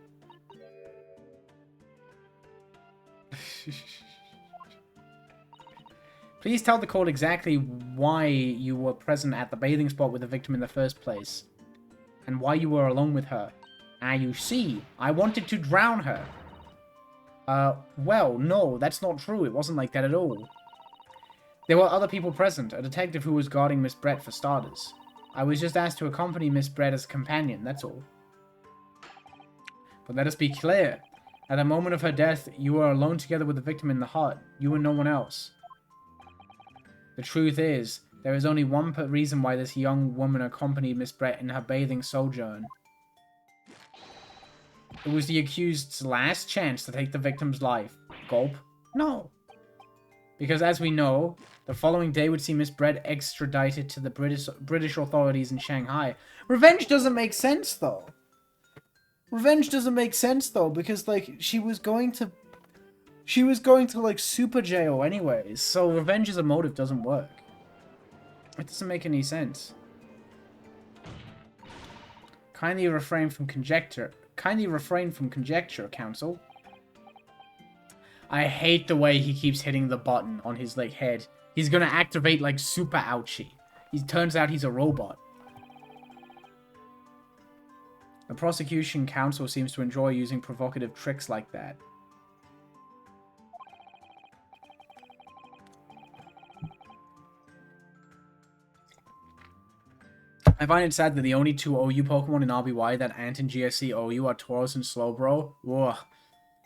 Please tell the court exactly why you were present at the bathing spot with the victim in the first place. And why you were alone with her. Ah, you see, I wanted to drown her. Well, no, that's not true. It wasn't like that at all. There were other people present, a detective who was guarding Miss Brett for starters. I was just asked to accompany Miss Brett as a companion, that's all. But let us be clear. At the moment of her death, you were alone together with the victim in the hut. You and no one else. The truth is, there is only one reason why this young woman accompanied Miss Brett in her bathing sojourn. It was the accused's last chance to take the victim's life. Gulp. No. Because as we know, the following day would see Miss Brett extradited to the British authorities in Shanghai. Revenge doesn't make sense, though. Revenge doesn't make sense, though, because, like, she was going to, like, super jail anyways. So revenge as a motive doesn't work. It doesn't make any sense. Kindly refrain from conjecture. Kindly refrain from conjecture, counsel. I hate the way he keeps hitting the button on his, like, head. He's gonna activate, like, super ouchie. It turns out he's a robot. The prosecution counsel seems to enjoy using provocative tricks like that. I find it sad that the only two OU Pokemon in RBY that aren't in GSC OU are Tauros and Slowbro. Ugh.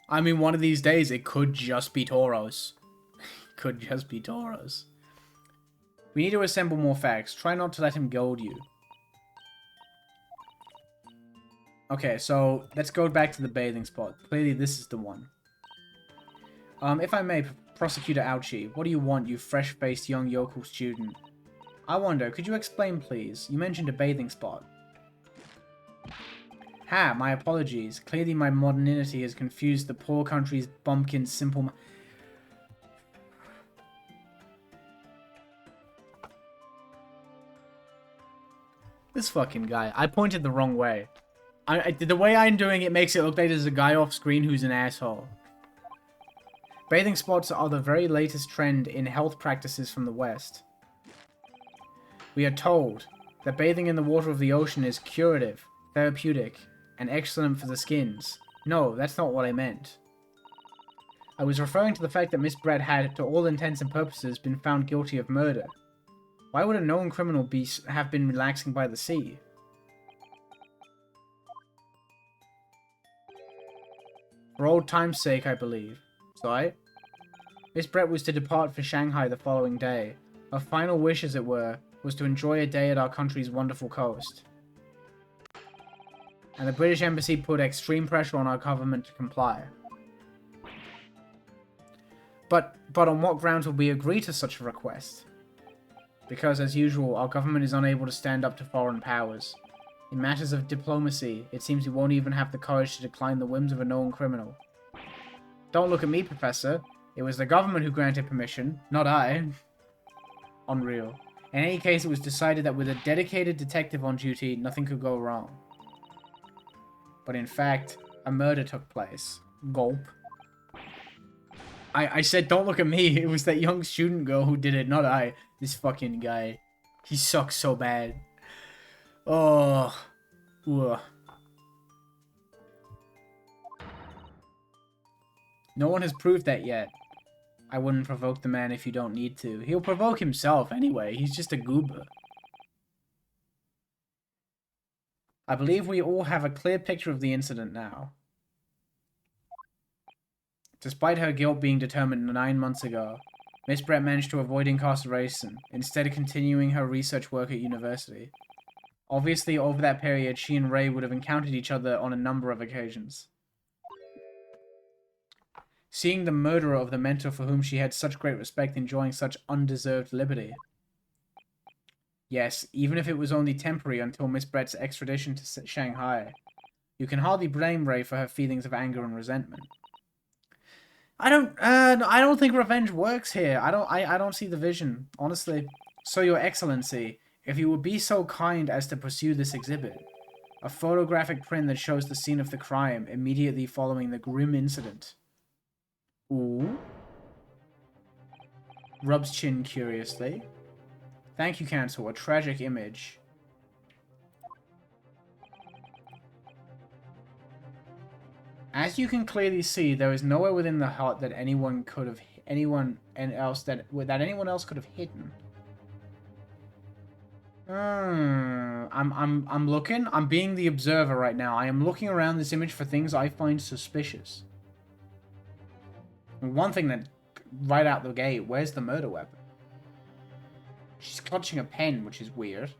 I mean, one of these days, it could just be Tauros. Could just be Tauros. We need to assemble more facts. Try not to let him goad you. Okay, so let's go back to the bathing spot. Clearly, this is the one. If I may, Prosecutor Ouchie, what do you want, you fresh-faced young yokel student? I wonder, could you explain, please? You mentioned a bathing spot. Ha, my apologies. Clearly my modernity has confused the poor country's bumpkin simple... This fucking guy. I pointed the wrong way. The way I'm doing it makes it look like there's a guy off screen who's an asshole. Bathing spots are the very latest trend in health practices from the West. We are told that bathing in the water of the ocean is curative, therapeutic, and excellent for the skins. No, that's not what I meant. I was referring to the fact that Miss Brett had, to all intents and purposes, been found guilty of murder. Why would a known criminal have been relaxing by the sea? For old time's sake, I believe. Sorry? Miss Brett was to depart for Shanghai the following day. Her final wish, as it were, was to enjoy a day at our country's wonderful coast. And the British Embassy put extreme pressure on our government to comply. But on what grounds would we agree to such a request? Because, as usual, our government is unable to stand up to foreign powers. In matters of diplomacy, it seems we won't even have the courage to decline the whims of a known criminal. Don't look at me, Professor. It was the government who granted permission, not I. Unreal. In any case, it was decided that with a dedicated detective on duty, nothing could go wrong. But in fact, a murder took place. Gulp. I said don't look at me. It was that young student girl who did it, not I. This fucking guy. He sucks so bad. Oh. Ugh. No one has proved that yet. I wouldn't provoke the man if you don't need to. He'll provoke himself anyway. He's just a goober. I believe we all have a clear picture of the incident now. Despite her guilt being determined 9 months ago, Miss Brett managed to avoid incarceration, instead of continuing her research work at university. Obviously, over that period, she and Ray would have encountered each other on a number of occasions. Seeing the murderer of the mentor for whom she had such great respect enjoying such undeserved liberty. Yes, even if it was only temporary until Miss Brett's extradition to Shanghai. You can hardly blame Ray for her feelings of anger and resentment. I don't think revenge works here. I don't see the vision, honestly. So, Your Excellency, if you would be so kind as to pursue this exhibit, a photographic print that shows the scene of the crime immediately following the grim incident. Ooh. Rubs chin curiously. Thank you, Counsel. A tragic image. As you can clearly see, there is nowhere within the hut that anyone else could have hidden. I'm looking. I'm being the observer right now. I am looking around this image for things I find suspicious. And one thing that, right out the gate, where's the murder weapon? She's clutching a pen, which is weird.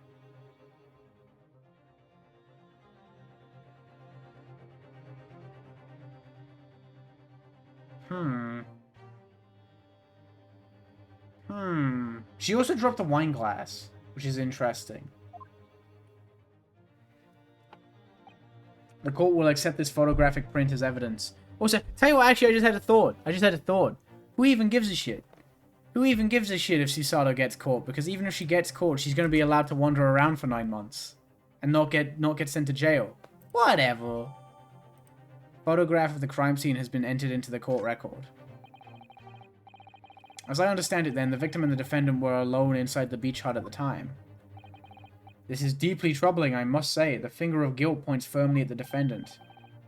She also dropped a wine glass, which is interesting. The court will accept this photographic print as evidence. Also, tell you what, actually, I just had a thought. Who even gives a shit? Who even gives a shit if Susato gets caught? Because even if she gets caught, she's going to be allowed to wander around for 9 months. And not get sent to jail. Whatever. Photograph of the crime scene has been entered into the court record. As I understand it then, the victim and the defendant were alone inside the beach hut at the time. This is deeply troubling, I must say. The finger of guilt points firmly at the defendant.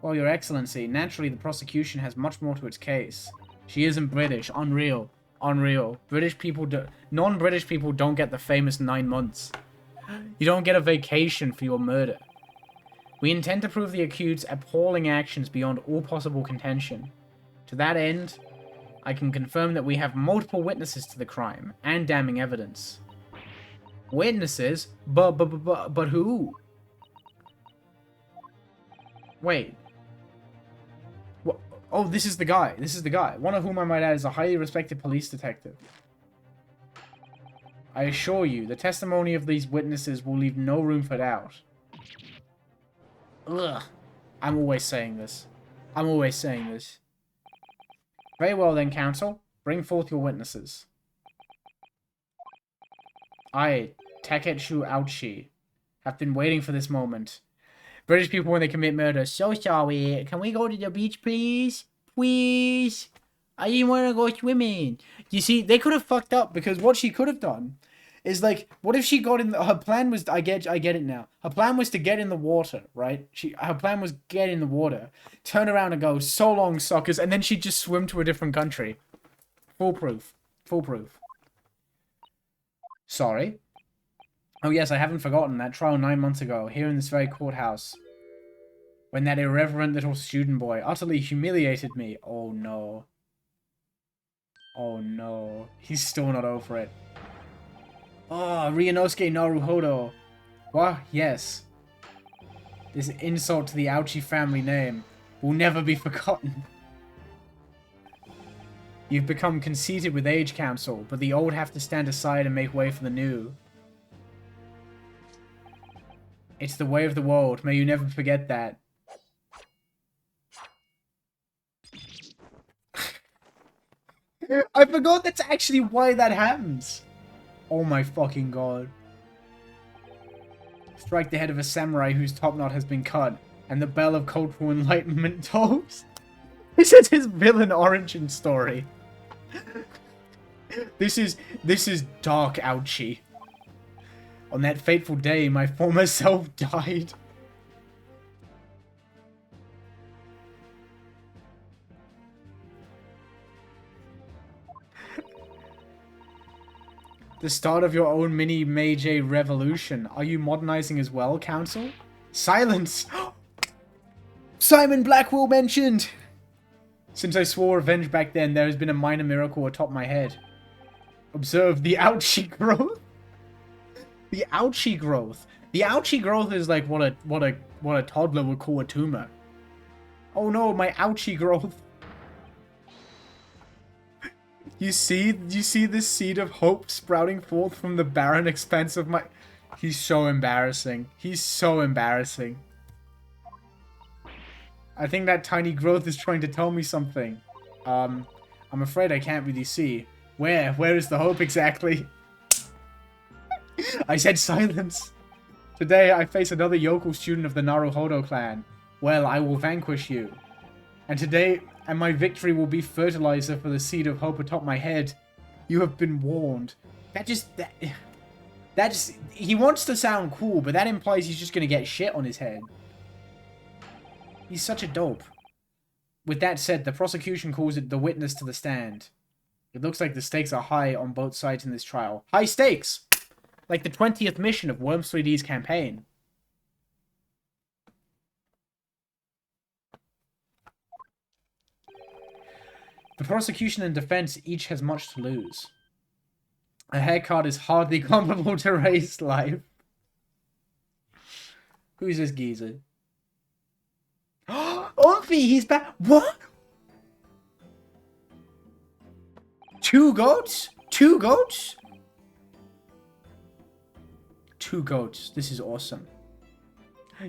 Well, Your Excellency, naturally the prosecution has much more to its case. She isn't British. Unreal. Unreal. Non-British people don't get the famous 9 months. You don't get a vacation for your murder. We intend to prove the accused's appalling actions beyond all possible contention. To that end, I can confirm that we have multiple witnesses to the crime and damning evidence. Witnesses? But who? Wait. What? Oh, this is the guy. This is the guy. One of whom I might add is a highly respected police detective. I assure you, the testimony of these witnesses will leave no room for doubt. Ugh. I'm always saying this. I'm always saying this. Very well then, counsel. Bring forth your witnesses. I, Takechu Aochi, have been waiting for this moment. British people, when they commit murder, so sorry. Can we go to the beach, please? Please? I didn't want to go swimming. You see, they could have fucked up, because what she could have done is, like, what if she got in her plan was, I get it now. Her plan was to get in the water, right? Her plan was get in the water, turn around and go, so long, suckers, and then she'd just swim to a different country. Foolproof. Foolproof. Sorry. Oh yes, I haven't forgotten that trial 9 months ago, here in this very courthouse. When that irreverent little student boy utterly humiliated me. Oh no. Oh no. He's still not over it. Oh, Ryunosuke Naruhodo. What? Yes. This insult to the Aochi family name will never be forgotten. You've become conceited with age, counsel, but the old have to stand aside and make way for the new. It's the way of the world. May you never forget that. I forgot that's actually why that happens. Oh my fucking god. Strike the head of a samurai whose top knot has been cut, and the bell of cultural enlightenment tolls. This is his villain origin story. This is dark, Aochi. On that fateful day, my former self died. The start of your own mini Meiji revolution. Are you modernizing as well, counsel? Silence! Simon Blackwell mentioned! Since I swore revenge back then, there has been a minor miracle atop my head. Observe the Aochi growth. The Aochi growth. The Aochi growth is like what a toddler would call a tumor. Oh no, my Aochi growth. You see this seed of hope sprouting forth from the barren expanse of my... He's so embarrassing. He's so embarrassing. I think that tiny growth is trying to tell me something. I'm afraid I can't really see. Where is the hope exactly? I said silence. Today I face another yokel student of the Naruhodo clan. Well, I will vanquish you. And my victory will be fertilizer for the seed of hope atop my head. You have been warned. That just he wants to sound cool, but that implies he's just gonna get shit on his head. He's such a dope. With that said, the prosecution calls it the witness to the stand. It looks like the stakes are high on both sides in this trial. High stakes! Like the 20th mission of Worms 3D's campaign. The prosecution and defense each has much to lose. A haircut is hardly comparable to Ray's life. Who's this geezer? Orphy, he's back. What? 2 goats? 2 goats? 2 goats. This is awesome.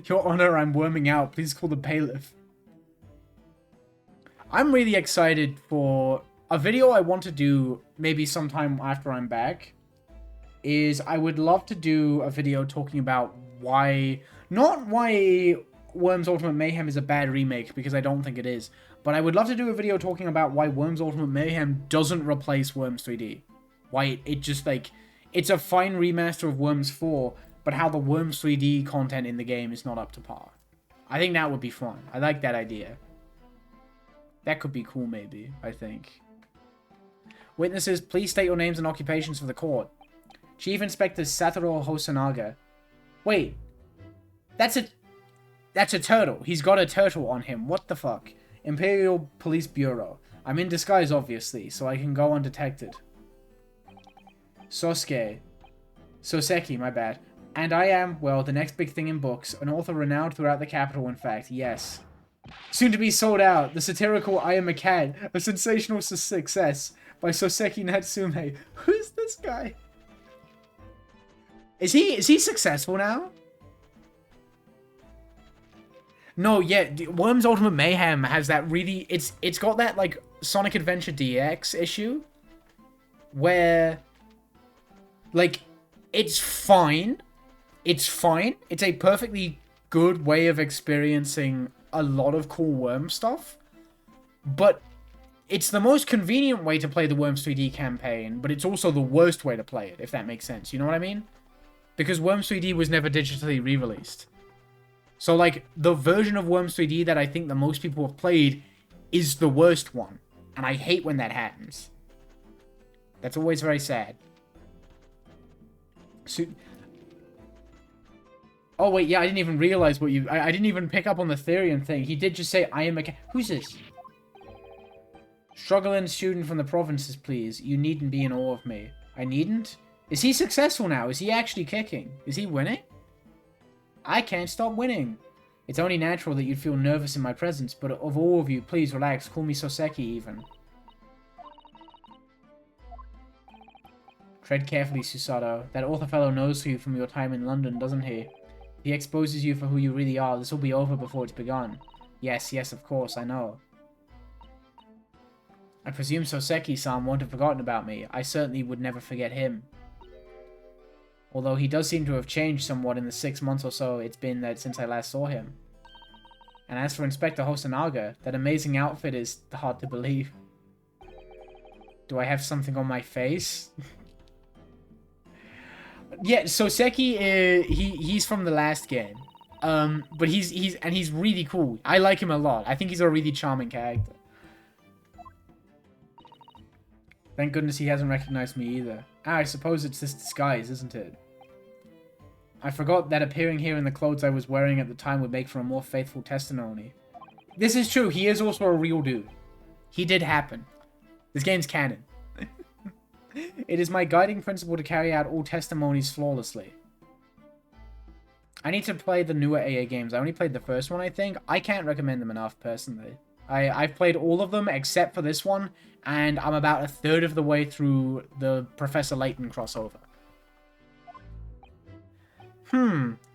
Your Honor, I'm worming out. Please call the bailiff. I'm really excited for a video I want to do maybe sometime after I'm back. I would love to do a video talking about why... Not why Worms Ultimate Mayhem is a bad remake, because I don't think it is. But I would love to do a video talking about why Worms Ultimate Mayhem doesn't replace Worms 3D. Why it just, like... It's a fine remaster of Worms 4, but how the Worms 3D content in the game is not up to par. I think that would be fun. I like that idea. That could be cool, maybe, I think. Witnesses, please state your names and occupations for the court. Chief Inspector Satoru Hosonaga, Wait. That's a turtle. He's got a turtle on him. What the fuck? Imperial Police Bureau. I'm in disguise, obviously, so I can go undetected. Soseki, my bad. And I am, well, the next big thing in books. An author renowned throughout the capital, in fact. Yes. Soon to be sold out. The satirical I Am a Cat. A sensational success. By Soseki Natsume. Who is this guy? Is he successful now? No, yeah, Worms Ultimate Mayhem has that really... It's got that, like, Sonic Adventure DX issue. Where... Like, it's fine. It's fine. It's a perfectly good way of experiencing a lot of cool Worm stuff. But it's the most convenient way to play the Worms 3D campaign, but it's also the worst way to play it, if that makes sense. You know what I mean? Because Worms 3D was never digitally re-released. So, like, the version of Worms 3D that I think the most people have played is the worst one. And I hate when that happens. That's always very sad. So... Oh, wait, yeah, I didn't even realize what you... I didn't even pick up on the Therian thing. He did just say, I am a... Who's this? Struggling student from the provinces, please. You needn't be in awe of me. I needn't? Is he successful now? Is he actually kicking? Is he winning? I can't stop winning. It's only natural that you'd feel nervous in my presence, but of all of you, please relax. Call me Soseki, even. Tread carefully, Susato. That author fellow knows you from your time in London, doesn't he? He exposes you for who you really are. This will be over before it's begun. Yes, of course, I know. I presume Soseki-san won't have forgotten about me. I certainly would never forget him. Although he does seem to have changed somewhat in the 6 months or so it's been since I last saw him. And as for Inspector Hosonaga, that amazing outfit is hard to believe. Do I have something on my face? Yeah, Soseki, he's from the last game. But he's really cool. I like him a lot. I think he's a really charming character. Thank goodness he hasn't recognized me either. I suppose it's this disguise, isn't it? I forgot that appearing here in the clothes I was wearing at the time would make for a more faithful testimony. This is true, he is also a real dude. He did happen. This game's canon. It is my guiding principle to carry out all testimonies flawlessly. I need to play the newer AA games. I only played the first one, I think. I can't recommend them enough, personally. I've played all of them except for this one, and I'm about a third of the way through the Professor Layton crossover.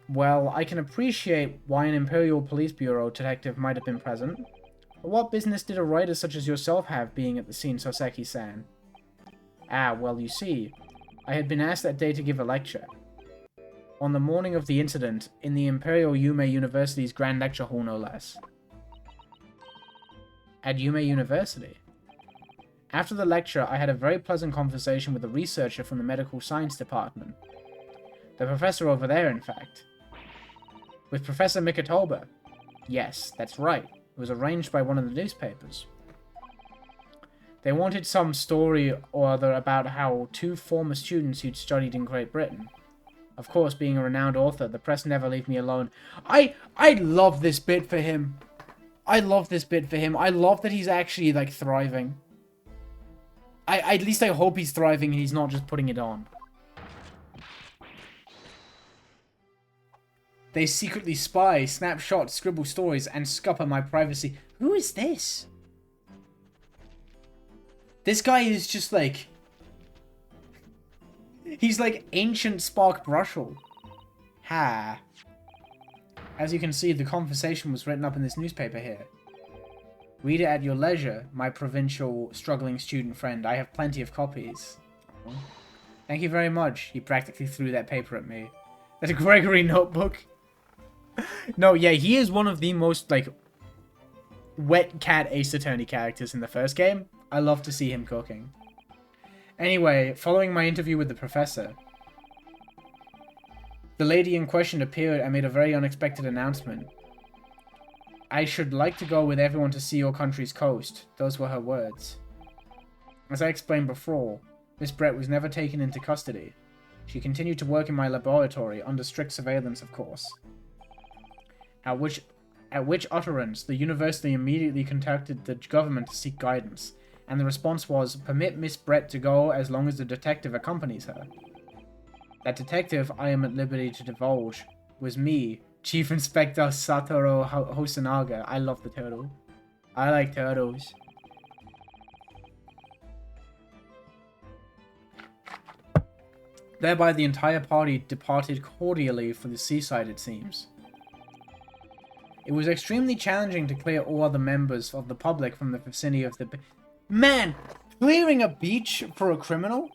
Well, I can appreciate why an Imperial Police Bureau detective might have been present. But what business did a writer such as yourself have being at the scene, Soseki-san? Ah, well, you see, I had been asked that day to give a lecture. On the morning of the incident, in the Imperial Yume University's Grand Lecture Hall, no less. At Yume University? After the lecture, I had a very pleasant conversation with a researcher from the Medical Science Department. The professor over there, in fact. With Professor Mikatoba. Yes, that's right. It was arranged by one of the newspapers. They wanted some story or other about how 2 former students who'd studied in Great Britain. Of course, being a renowned author, the press never leave me alone. I love this bit for him. I love this bit for him. I love that he's actually, like, thriving. At least I hope he's thriving and he's not just putting it on. They secretly spy, snapshot, scribble stories, and scupper my privacy. Who is this? This guy is just like... He's like ancient Spark Brushel. Ha. As you can see, the conversation was written up in this newspaper here. Read it at your leisure, my provincial, struggling student friend. I have plenty of copies. Thank you very much. He practically threw that paper at me. That's a Gregory notebook. No, yeah, he is one of the most, like, wet cat Ace Attorney characters in the first game. I love to see him cooking. Anyway, following my interview with the professor, the lady in question appeared and made a very unexpected announcement. I should like to go with everyone to see your country's coast. Those were her words. As I explained before, Miss Brett was never taken into custody. She continued to work in my laboratory, under strict surveillance, of course. At which utterance, the university immediately contacted the government to seek guidance, and the response was, permit Miss Brett to go as long as the detective accompanies her. That detective, I am at liberty to divulge, was me, Chief Inspector Satoru Hosonaga. I love the turtle. I like turtles. Thereby the entire party departed cordially for the seaside, it seems. It was extremely challenging to clear all other members of the public from the vicinity of the... Man! Clearing a beach for a criminal?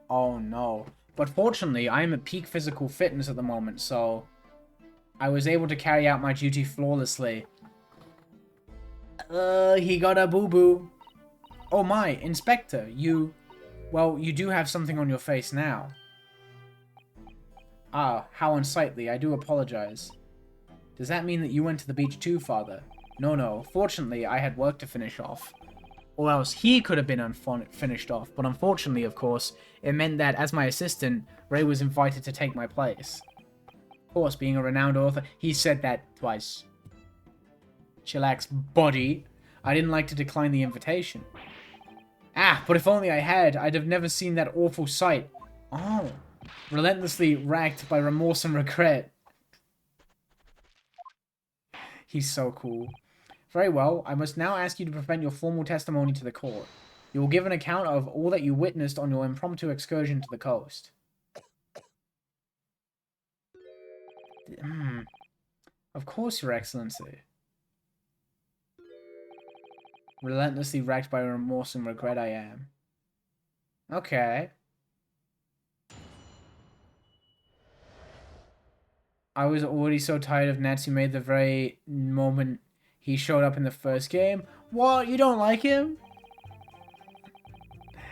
Oh no. But fortunately, I am at peak physical fitness at the moment, so... I was able to carry out my duty flawlessly. He got a boo-boo. Oh my, Inspector, you... Well, you do have something on your face now. Ah, how unsightly. I do apologize. Does that mean that you went to the beach too, Father? No. Fortunately, I had work to finish off. Or else he could have been finished off. But unfortunately, of course, it meant that, as my assistant, Ray was invited to take my place. Of course, being a renowned author, he said that twice. Chillax, buddy. I didn't like to decline the invitation. Ah, but if only I had, I'd have never seen that awful sight. Oh. Relentlessly racked by remorse and regret. He's so cool. Very well, I must now ask you to present your formal testimony to the court. You will give an account of all that you witnessed on your impromptu excursion to the coast. Of course, Your Excellency. Relentlessly racked by remorse and regret I am. Okay. I was already so tired of Natsume the very moment he showed up in the first game. What? You don't like him?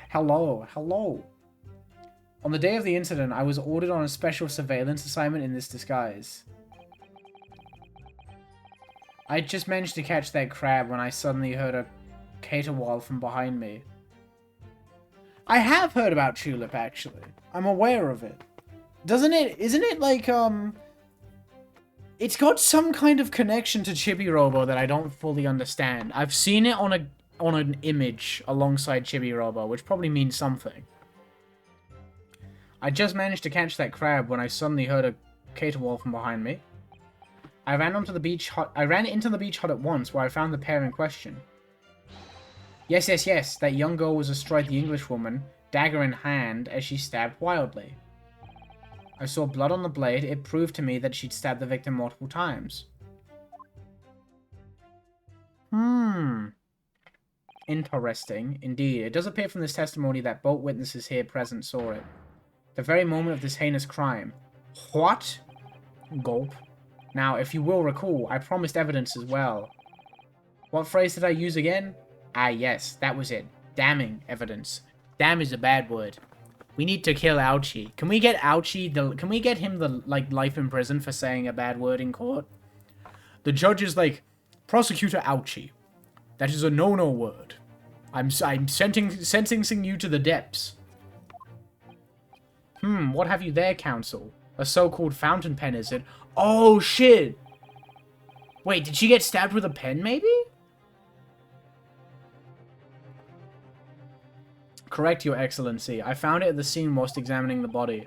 Hello. On the day of the incident, I was ordered on a special surveillance assignment in this disguise. I just managed to catch that crab when I suddenly heard a caterwaul from behind me. I have heard about Tulip, actually. I'm aware of it. Isn't it like, it's got some kind of connection to Chibi Robo that I don't fully understand. I've seen it on an image alongside Chibi Robo, which probably means something. I just managed to catch that crab when I suddenly heard a caterwaul from behind me. I ran into the beach hut at once, where I found the pair in question. Yes, that young girl was astride the Englishwoman, dagger in hand, as she stabbed wildly. I saw blood on the blade. It proved to me that she'd stabbed the victim multiple times. Interesting. Indeed, it does appear from this testimony that both witnesses here present saw it. The very moment of this heinous crime. What? Gulp. Now, if you will recall, I promised evidence as well. What phrase did I use again? Ah, yes, that was it. Damning evidence. Damn is a bad word. We need to kill Ouchie. Can we get Ouchie, can we get him the, life in prison for saying a bad word in court? The judge is like, Prosecutor Ouchie. That is a no-no word. I'm sentencing you to the depths. What have you there, counsel? A so-called fountain pen, is it? Oh, shit! Wait, did she get stabbed with a pen, maybe? Correct, Your Excellency. I found it at the scene whilst examining the body.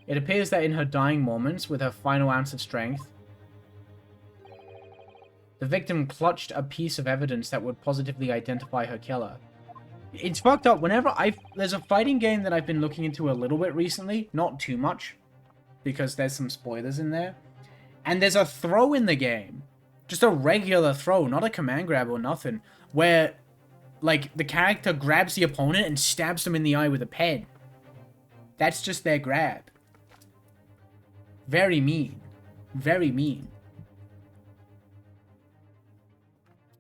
It appears that in her dying moments, with her final ounce of strength, the victim clutched a piece of evidence that would positively identify her killer. It's fucked up. There's a fighting game that I've been looking into a little bit recently. Not too much, because there's some spoilers in there. And there's a throw in the game. Just a regular throw, not a command grab or nothing. Where, the character grabs the opponent and stabs them in the eye with a pen. That's just their grab. Very mean. Very mean.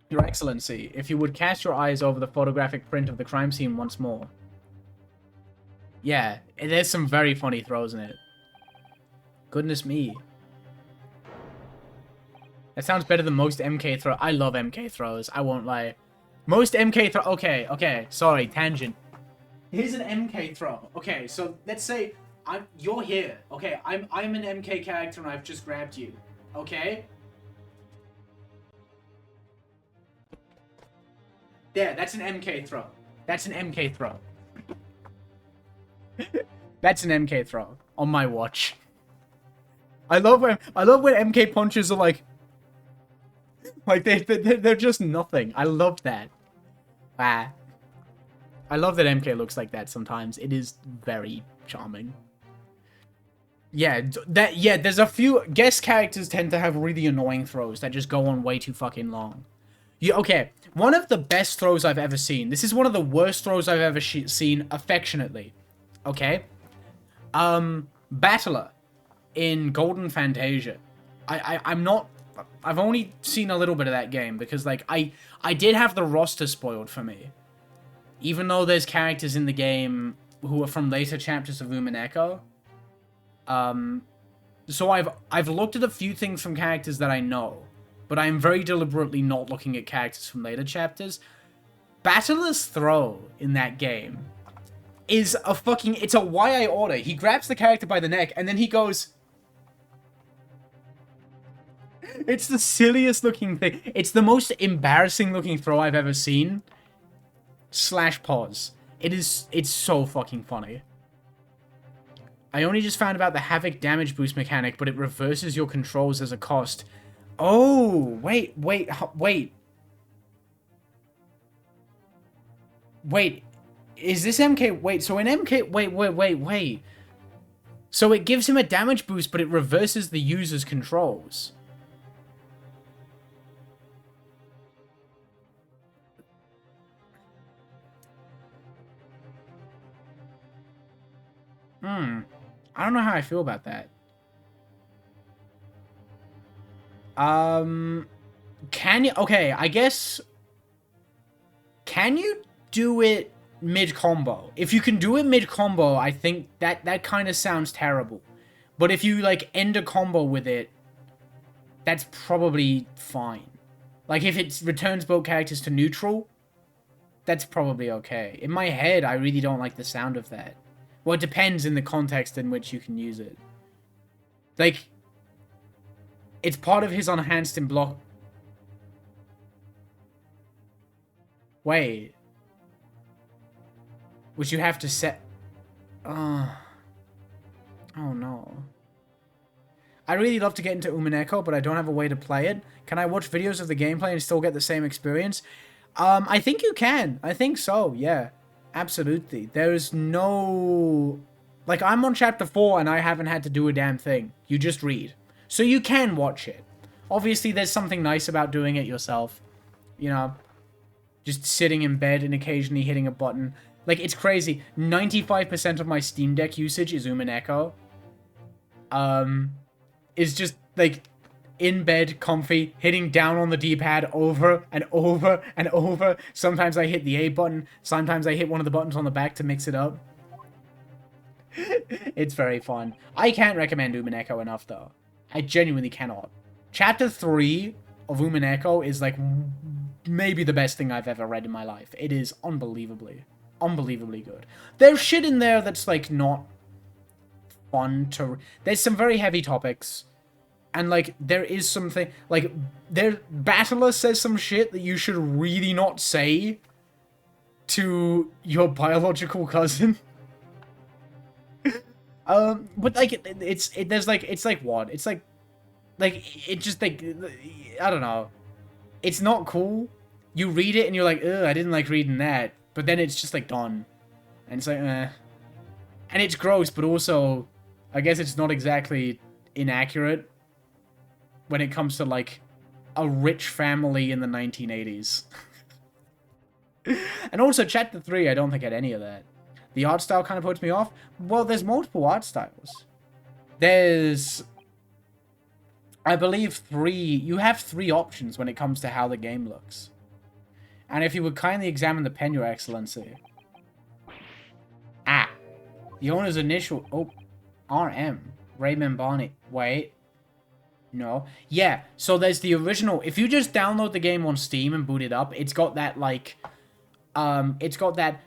Your Excellency, if you would cast your eyes over the photographic print of the crime scene once more. Yeah, there's some very funny throws in it. Goodness me. That sounds better than most MK throws. I love MK throws, I won't lie. Most MK throws... Okay, sorry, tangent. Here's an MK throw. Okay, so let's say you're here. Okay, I'm an MK character and I've just grabbed you. Okay? There, that's an MK throw. That's an MK throw. That's an MK throw on my watch. I love when MK punches are like they're just nothing. I love that. Ah. I love that MK looks like that sometimes. It is very charming. Yeah, there's a few guest characters tend to have really annoying throws that just go on way too fucking long. Okay, one of the best throws I've ever seen. This is one of the worst throws I've ever seen affectionately. Okay? Battler in Golden Fantasia. I've only seen a little bit of that game because like I did have the roster spoiled for me. Even though there's characters in the game who are from later chapters of Umineko. So I've looked at a few things from characters that I know, but I'm very deliberately not looking at characters from later chapters. Battler's throw in that game is it's a YI order. He grabs the character by the neck and then he goes... It's the silliest looking thing. It's the most embarrassing looking throw I've ever seen. /pause. It's so fucking funny. I only just found about the Havoc damage boost mechanic, but it reverses your controls as a cost. Oh, wait. Wait, is this MK? Wait, so in MK... Wait. So it gives him a damage boost, but it reverses the user's controls. I don't know how I feel about that. Can you... Okay, I guess... Can you do it mid-combo? If you can do it mid-combo, I think that kind of sounds terrible. But if you, like, end a combo with it, that's probably fine. Like, if it returns both characters to neutral, that's probably okay. In my head, I really don't like the sound of that. Well, it depends in the context in which you can use it. Like, it's part of his enhanced in block... Wait. Which you have to set... Oh no. I really love to get into Umineko, but I don't have a way to play it. Can I watch videos of the gameplay and still get the same experience? I think you can. I think so, yeah. Absolutely. There's no... Like, I'm on chapter 4 and I haven't had to do a damn thing. You just read. So you can watch it. Obviously, there's something nice about doing it yourself. You know, just sitting in bed and occasionally hitting a button. Like, it's crazy. 95% of my Steam Deck usage is Umineko. It's just, like... in bed, comfy, hitting down on the D-pad over and over and over. Sometimes I hit the A button. Sometimes I hit one of the buttons on the back to mix it up. It's very fun. I can't recommend Umineko enough, though. I genuinely cannot. Chapter 3 of Umineko is, like, maybe the best thing I've ever read in my life. It is unbelievably good. There's shit in there that's, like, not fun to... There's some very heavy topics. And, like, there is something... Like, Battler says some shit that you should really not say to your biological cousin. But, like, it's like, what? It's like, it just, like, I don't know. It's not cool. You read it and you're like, ugh, I didn't like reading that. But then it's just, like, done. And it's like, eh. And it's gross, but also, I guess it's not exactly inaccurate when it comes to, like, a rich family in the 1980s. And also, chapter 3, I don't think had any of that. The art style kind of puts me off. Well, there's multiple art styles. There's... I believe 3... You have 3 options when it comes to how the game looks. And if you would kindly examine the pen, Your Excellency. Ah. The owner's initial... Oh. RM. Raymond Barney. Wait. No. Yeah, so there's the original... If you just download the game on Steam and boot it up, it's got that, like... It's got that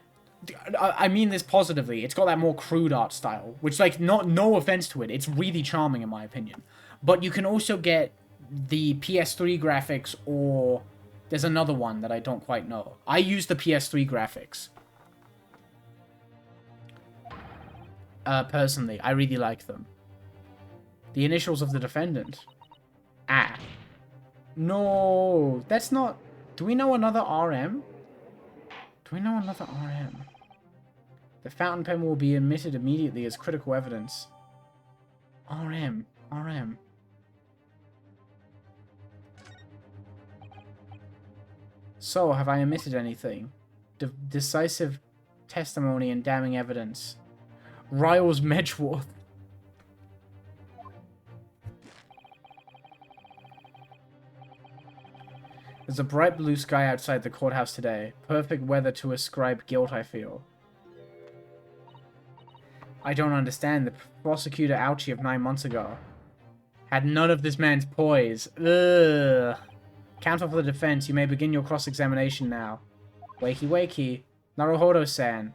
I mean this positively. It's got that more crude art style, which, like, no offense to it, it's really charming in my opinion. But you can also get the PS3 graphics, or there's another one that I don't quite know. I use the PS3 graphics. Personally, I really like them. The initials of the defendant. Ah. No, that's not... Do we know another RM? Do we know another RM? The fountain pen will be admitted immediately as critical evidence. RM. RM. So, have I omitted anything? Decisive testimony and damning evidence. Riles Medgeworth. There's a bright blue sky outside the courthouse today. Perfect weather to ascribe guilt, I feel. I don't understand. The prosecutor ouchie of 9 months ago had none of this man's poise. Ugh. Counsel for the defense, you may begin your cross-examination now. Wakey wakey. Naruhodo-san.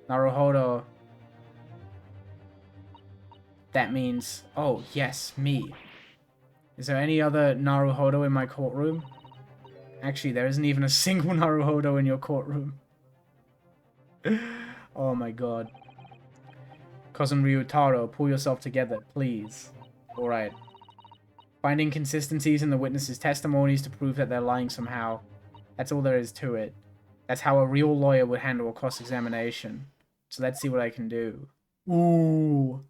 Naruhodo. That means... Oh, yes, me. Is there any other Naruhodo in my courtroom? Actually, there isn't even a single Naruhodo in your courtroom. Oh my god. Cousin Ryutaro, pull yourself together, please. Alright. Find inconsistencies in the witnesses' testimonies to prove that they're lying somehow. That's all there is to it. That's how a real lawyer would handle a cross-examination. So let's see what I can do. Ooh.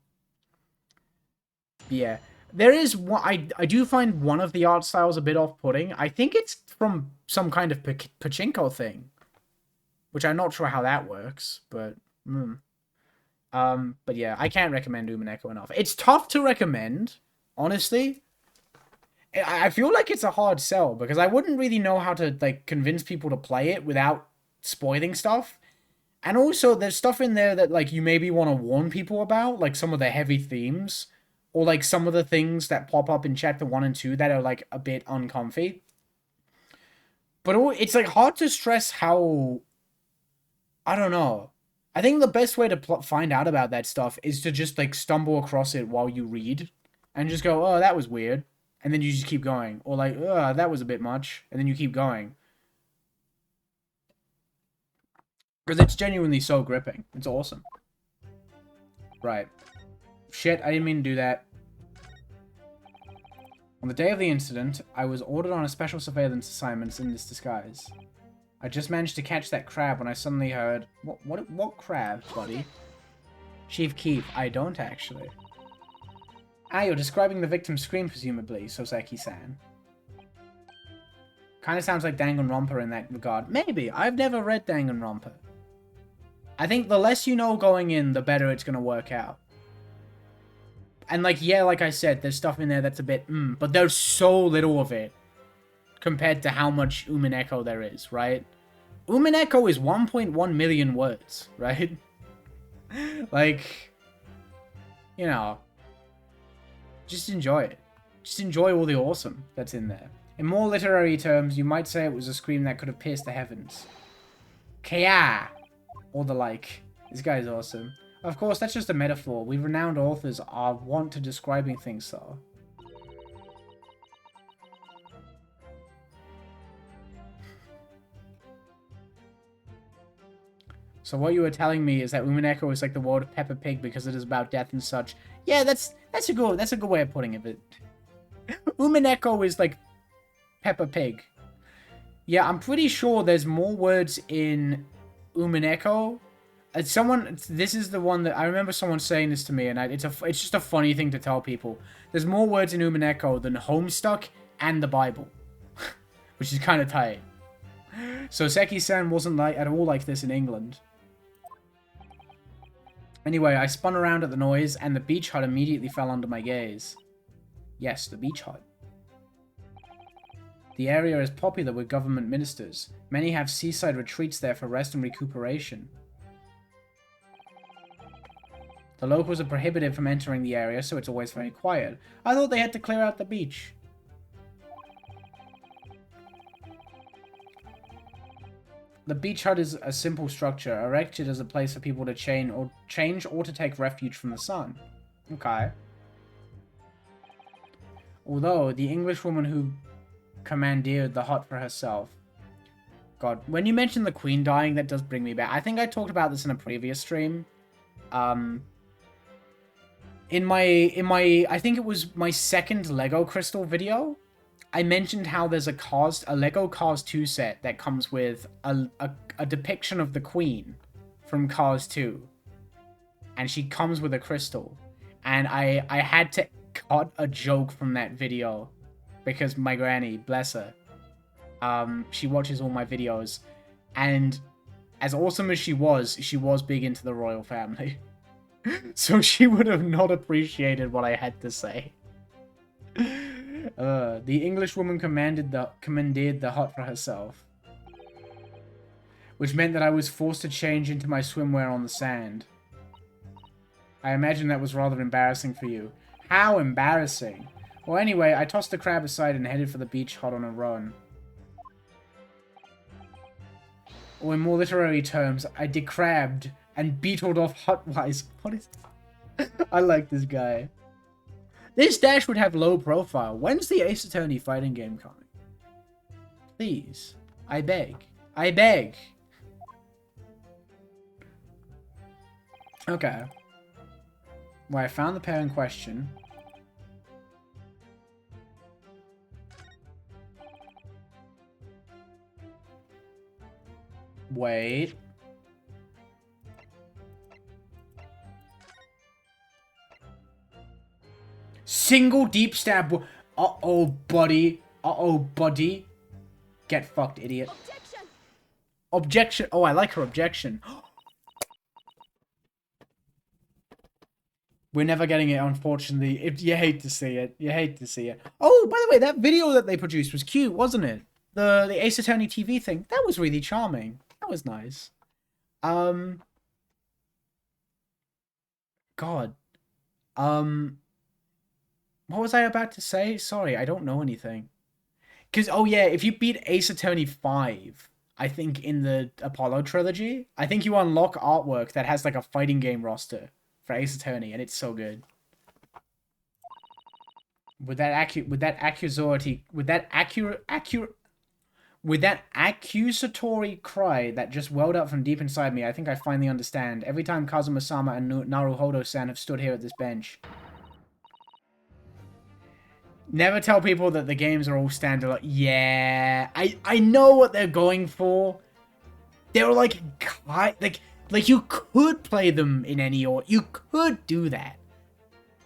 Yeah. There is one... I do find one of the art styles a bit off-putting. I think it's from some kind of pachinko thing. Which I'm not sure how that works, but... But yeah, I can't recommend Umineko enough. It's tough to recommend, honestly. I feel like it's a hard sell, because I wouldn't really know how to, like, convince people to play it without spoiling stuff. And also, there's stuff in there that, like, you maybe want to warn people about, like some of the heavy themes, or, like, some of the things that pop up in Chapter 1 and 2 that are, like, a bit uncomfy. But it's, like, hard to stress how... I don't know. I think the best way to find out about that stuff is to just, like, stumble across it while you read, and just go, oh, that was weird. And then you just keep going. Or like, ugh, that was a bit much. And then you keep going. Because it's genuinely so gripping. It's awesome. Right. Shit, I didn't mean to do that. On the day of the incident, I was ordered on a special surveillance assignment in this disguise. I just managed to catch that crab when I suddenly heard... What crab, buddy? Chief Keef, I don't actually. Ah, you're describing the victim's scream, presumably, Soseki-san. Kinda sounds like Danganronpa in that regard. Maybe. I've never read Danganronpa. I think the less you know going in, the better it's gonna work out. And, like, yeah, like I said, there's stuff in there that's a bit, but there's so little of it compared to how much Umineko there is, right? Umineko is 1.1 million words, right? Like, you know... Just enjoy it. Just enjoy all the awesome that's in there. In more literary terms, you might say it was a scream that could have pierced the heavens. Kaya! Or the like. This guy's awesome. Of course, that's just a metaphor. We renowned authors are wont to describing things so. So what you were telling me is that Umineko is like the world of Peppa Pig because it is about death and such. Yeah, that's a good way of putting it. But Umineko is like Peppa Pig. Yeah, I'm pretty sure there's more words in Umineko. This is the one that I remember someone saying this to me, and it's just a funny thing to tell people. There's more words in Umineko than Homestuck and the Bible, which is kind of tight. So Seki-san wasn't at all like this in England. Anyway, I spun around at the noise, and the beach hut immediately fell under my gaze. Yes, the beach hut. The area is popular with government ministers. Many have seaside retreats there for rest and recuperation. The locals are prohibited from entering the area, so it's always very quiet. I thought they had to clear out the beach. The beach hut is a simple structure, erected as a place for people to change or to take refuge from the sun. Okay. Although, the Englishwoman who commandeered the hut for herself. God, when you mention the queen dying, that does bring me back. I think I talked about this in a previous stream. In my, I think it was my second Lego Crystal video, I mentioned how there's a Lego Cars 2 set that comes with a depiction of the Queen from Cars 2. And she comes with a crystal. And I had to cut a joke from that video because my granny, bless her, she watches all my videos. And as awesome as she was big into the royal family. So she would have not appreciated what I had to say. The Englishwoman commandeered the hut for herself. Which meant that I was forced to change into my swimwear on the sand. I imagine that was rather embarrassing for you. How embarrassing? Well, anyway, I tossed the crab aside and headed for the beach hut on a run. Or in more literary terms, I decrabbed and beetled off hut-wise. What is... I like this guy. This dash would have low profile. When's the Ace Attorney fighting game coming? Please. I beg. I beg. Okay. Well, I found the pair in question. Wait. Single deep stab. Uh-oh, buddy. Uh-oh, buddy. Get fucked, idiot. Objection. Objection. Oh, I like her objection. We're never getting it, unfortunately. You hate to see it. You hate to see it. Oh, by the way, that video that they produced was cute, wasn't it? The Ace Attorney TV thing. That was really charming. That was nice. God. What was I about to say? Sorry, I don't know anything. Because, oh yeah, if you beat Ace Attorney 5, I think in the Apollo trilogy, I think you unlock artwork that has like a fighting game roster for Ace Attorney, and it's so good. With that accusatory cry that just welled up from deep inside me, I think I finally understand. Every time Kazuma-sama and Naruhodo-san have stood here at this bench. Never tell people that the games are all standalone. Yeah, I know what they're going for. They're like you could play them in any order. You could do that.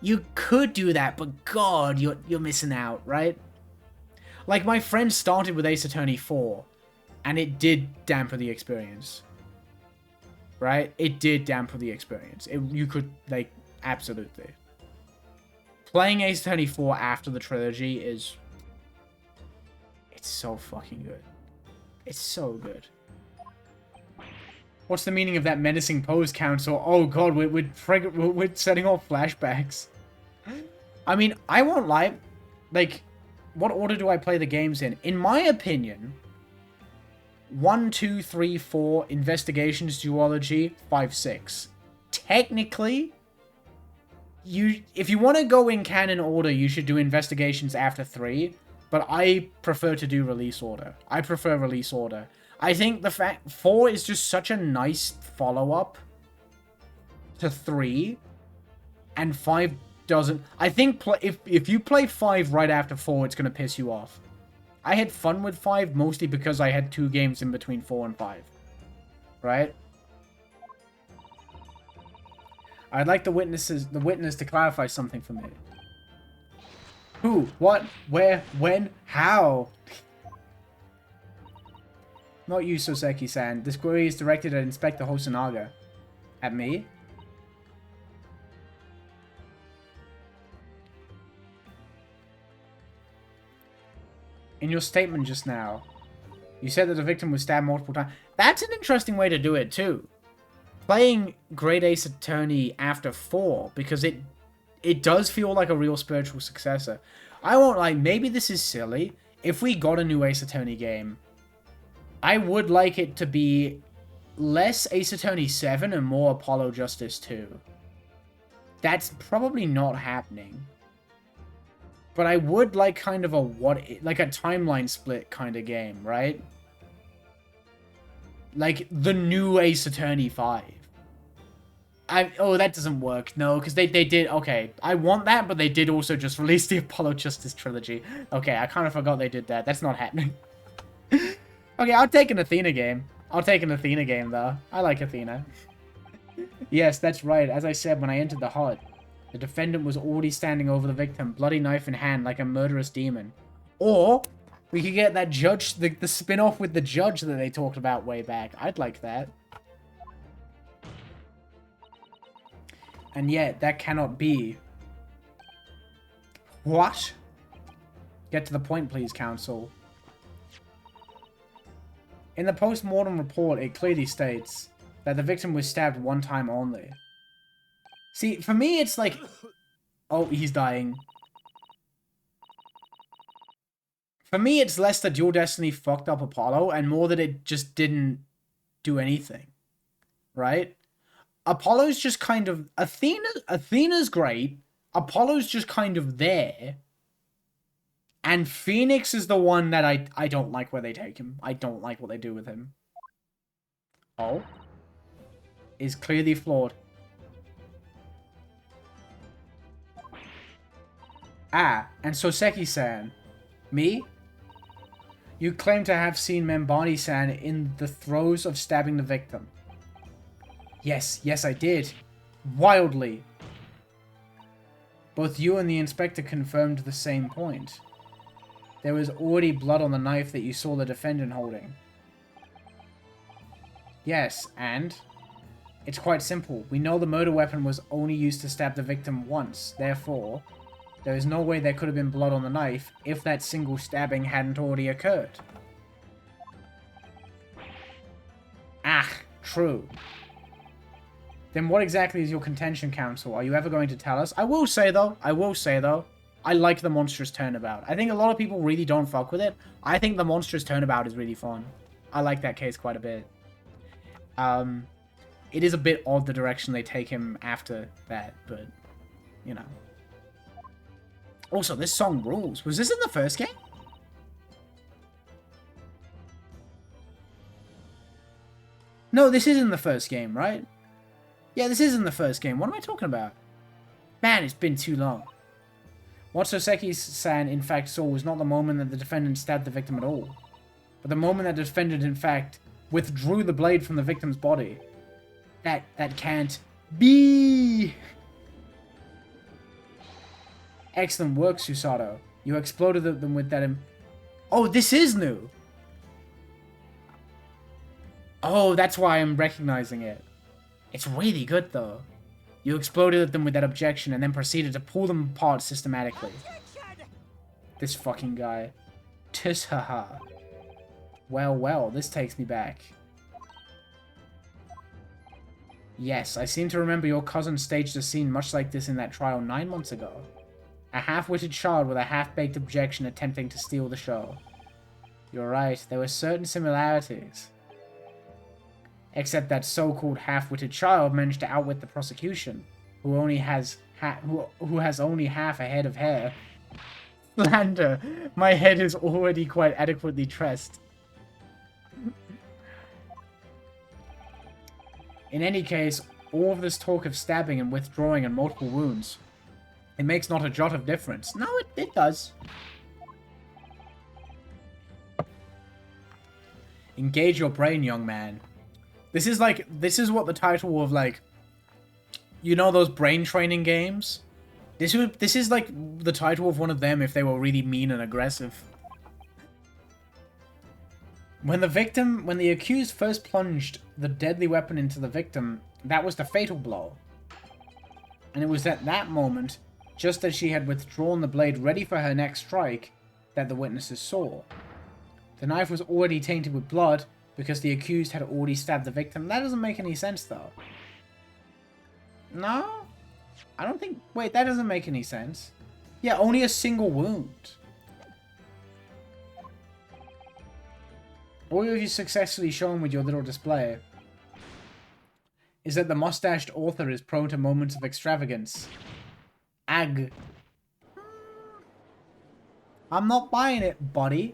You could do that, but God, you're missing out, right? Like, my friend started with Ace Attorney 4, and it did dampen the experience. Right? It did dampen the experience. You could, like, absolutely. Playing Ace Attorney 4 after the trilogy is... It's so fucking good. It's so good. What's the meaning of that menacing pose, Council? Oh god, we're setting off flashbacks. I mean, I won't lie. Like, what order do I play the games in? In my opinion, 1, 2, 3, 4, Investigations, Duology, 5, 6. Technically, if you want to go in canon order, you should do Investigations after 3, but I prefer to do release order. I prefer release order. I think the fact 4 is just such a nice follow-up to 3, and 5 doesn't. I think if you play 5 right after 4, it's going to piss you off. I had fun with 5 mostly because I had 2 games in between 4 and 5. Right? I'd like the witness to clarify something for me. Who? What? Where? When? How? Not you, Soseki-san. This query is directed at Inspector Hosonaga. At me? In your statement just now, you said that the victim was stabbed multiple times. That's an interesting way to do it, too. Playing Great Ace Attorney after 4, because it does feel like a real spiritual successor. I won't lie, maybe this is silly. If we got a new Ace Attorney game, I would like it to be less Ace Attorney 7 and more Apollo Justice 2. That's probably not happening. But I would like kind of a like a timeline split kind of game, right? Like the new Ace Attorney 5. Oh, that doesn't work. No, because they did... Okay, I want that, but they did also just release the Apollo Justice trilogy. Okay, I kind of forgot they did that. That's not happening. Okay, I'll take an Athena game. I'll take an Athena game, though. I like Athena. Yes, that's right. As I said, when I entered the hut, the defendant was already standing over the victim, bloody knife in hand, like a murderous demon. Or, we could get that judge, the spin-off with the judge that they talked about way back. I'd like that. And yet, that cannot be. What? Get to the point, please, counsel. In the post-mortem report, it clearly states that the victim was stabbed one time only. See, for me, it's like... Oh, he's dying. For me, it's less that Dual Destiny fucked up Apollo, and more that it just didn't do anything. Right? Apollo's just kind of... Athena's great. Apollo's just kind of there. And Phoenix is the one that I don't like where they take him. I don't like what they do with him. Oh. Is clearly flawed. Ah, and Soseki-san. Me? You claim to have seen Membani-san in the throes of stabbing the victim. Yes, I did. Wildly. Both you and the inspector confirmed the same point. There was already blood on the knife that you saw the defendant holding. Yes, and? It's quite simple. We know the murder weapon was only used to stab the victim once. Therefore, there is no way there could have been blood on the knife if that single stabbing hadn't already occurred. Ah, true. Then what exactly is your contention, counsel? Are you ever going to tell us? I will say though, I like the monstrous turnabout. I think a lot of people really don't fuck with it. I think the monstrous turnabout is really fun. I like that case quite a bit. It is a bit odd the direction they take him after that, but, you know. Also, this song rules. Was this in the first game? No, this is in the first game, right? Yeah, this is in the first game. What am I talking about? Man, it's been too long. What Soseki-san in fact saw was not the moment that the defendant stabbed the victim at all, but the moment that the defendant in fact withdrew the blade from the victim's body. That can't be. Excellent work, Susato. You exploded them with that. Oh, this is new. Oh, that's why I'm recognizing it. It's really good though. You exploded them with that objection and then proceeded to pull them apart systematically. This fucking guy. Tis haha. Well, this takes me back. Yes, I seem to remember your cousin staged a scene much like this in that trial 9 months ago. A half-witted child with a half-baked objection attempting to steal the show. You're right, there were certain similarities. Except that so-called half-witted child managed to outwit the prosecution, who only has only half a head of hair. Lander, my head is already quite adequately tressed. In any case, all of this talk of stabbing and withdrawing and multiple wounds, it makes not a jot of difference. No, it does. Engage your brain, young man. This is what the title of, like, you know those brain training games? This is like the title of one of them if they were really mean and aggressive. When the accused first plunged the deadly weapon into the victim, that was the fatal blow. And it was at that moment, just as she had withdrawn the blade ready for her next strike, that the witnesses saw. The knife was already tainted with blood, because the accused had already stabbed the victim. That doesn't make any sense, though. No? I don't think... Wait, that doesn't make any sense. Yeah, only a single wound. All you've successfully shown with your little display is that the mustached author is prone to moments of extravagance. Ag. I'm not buying it, buddy.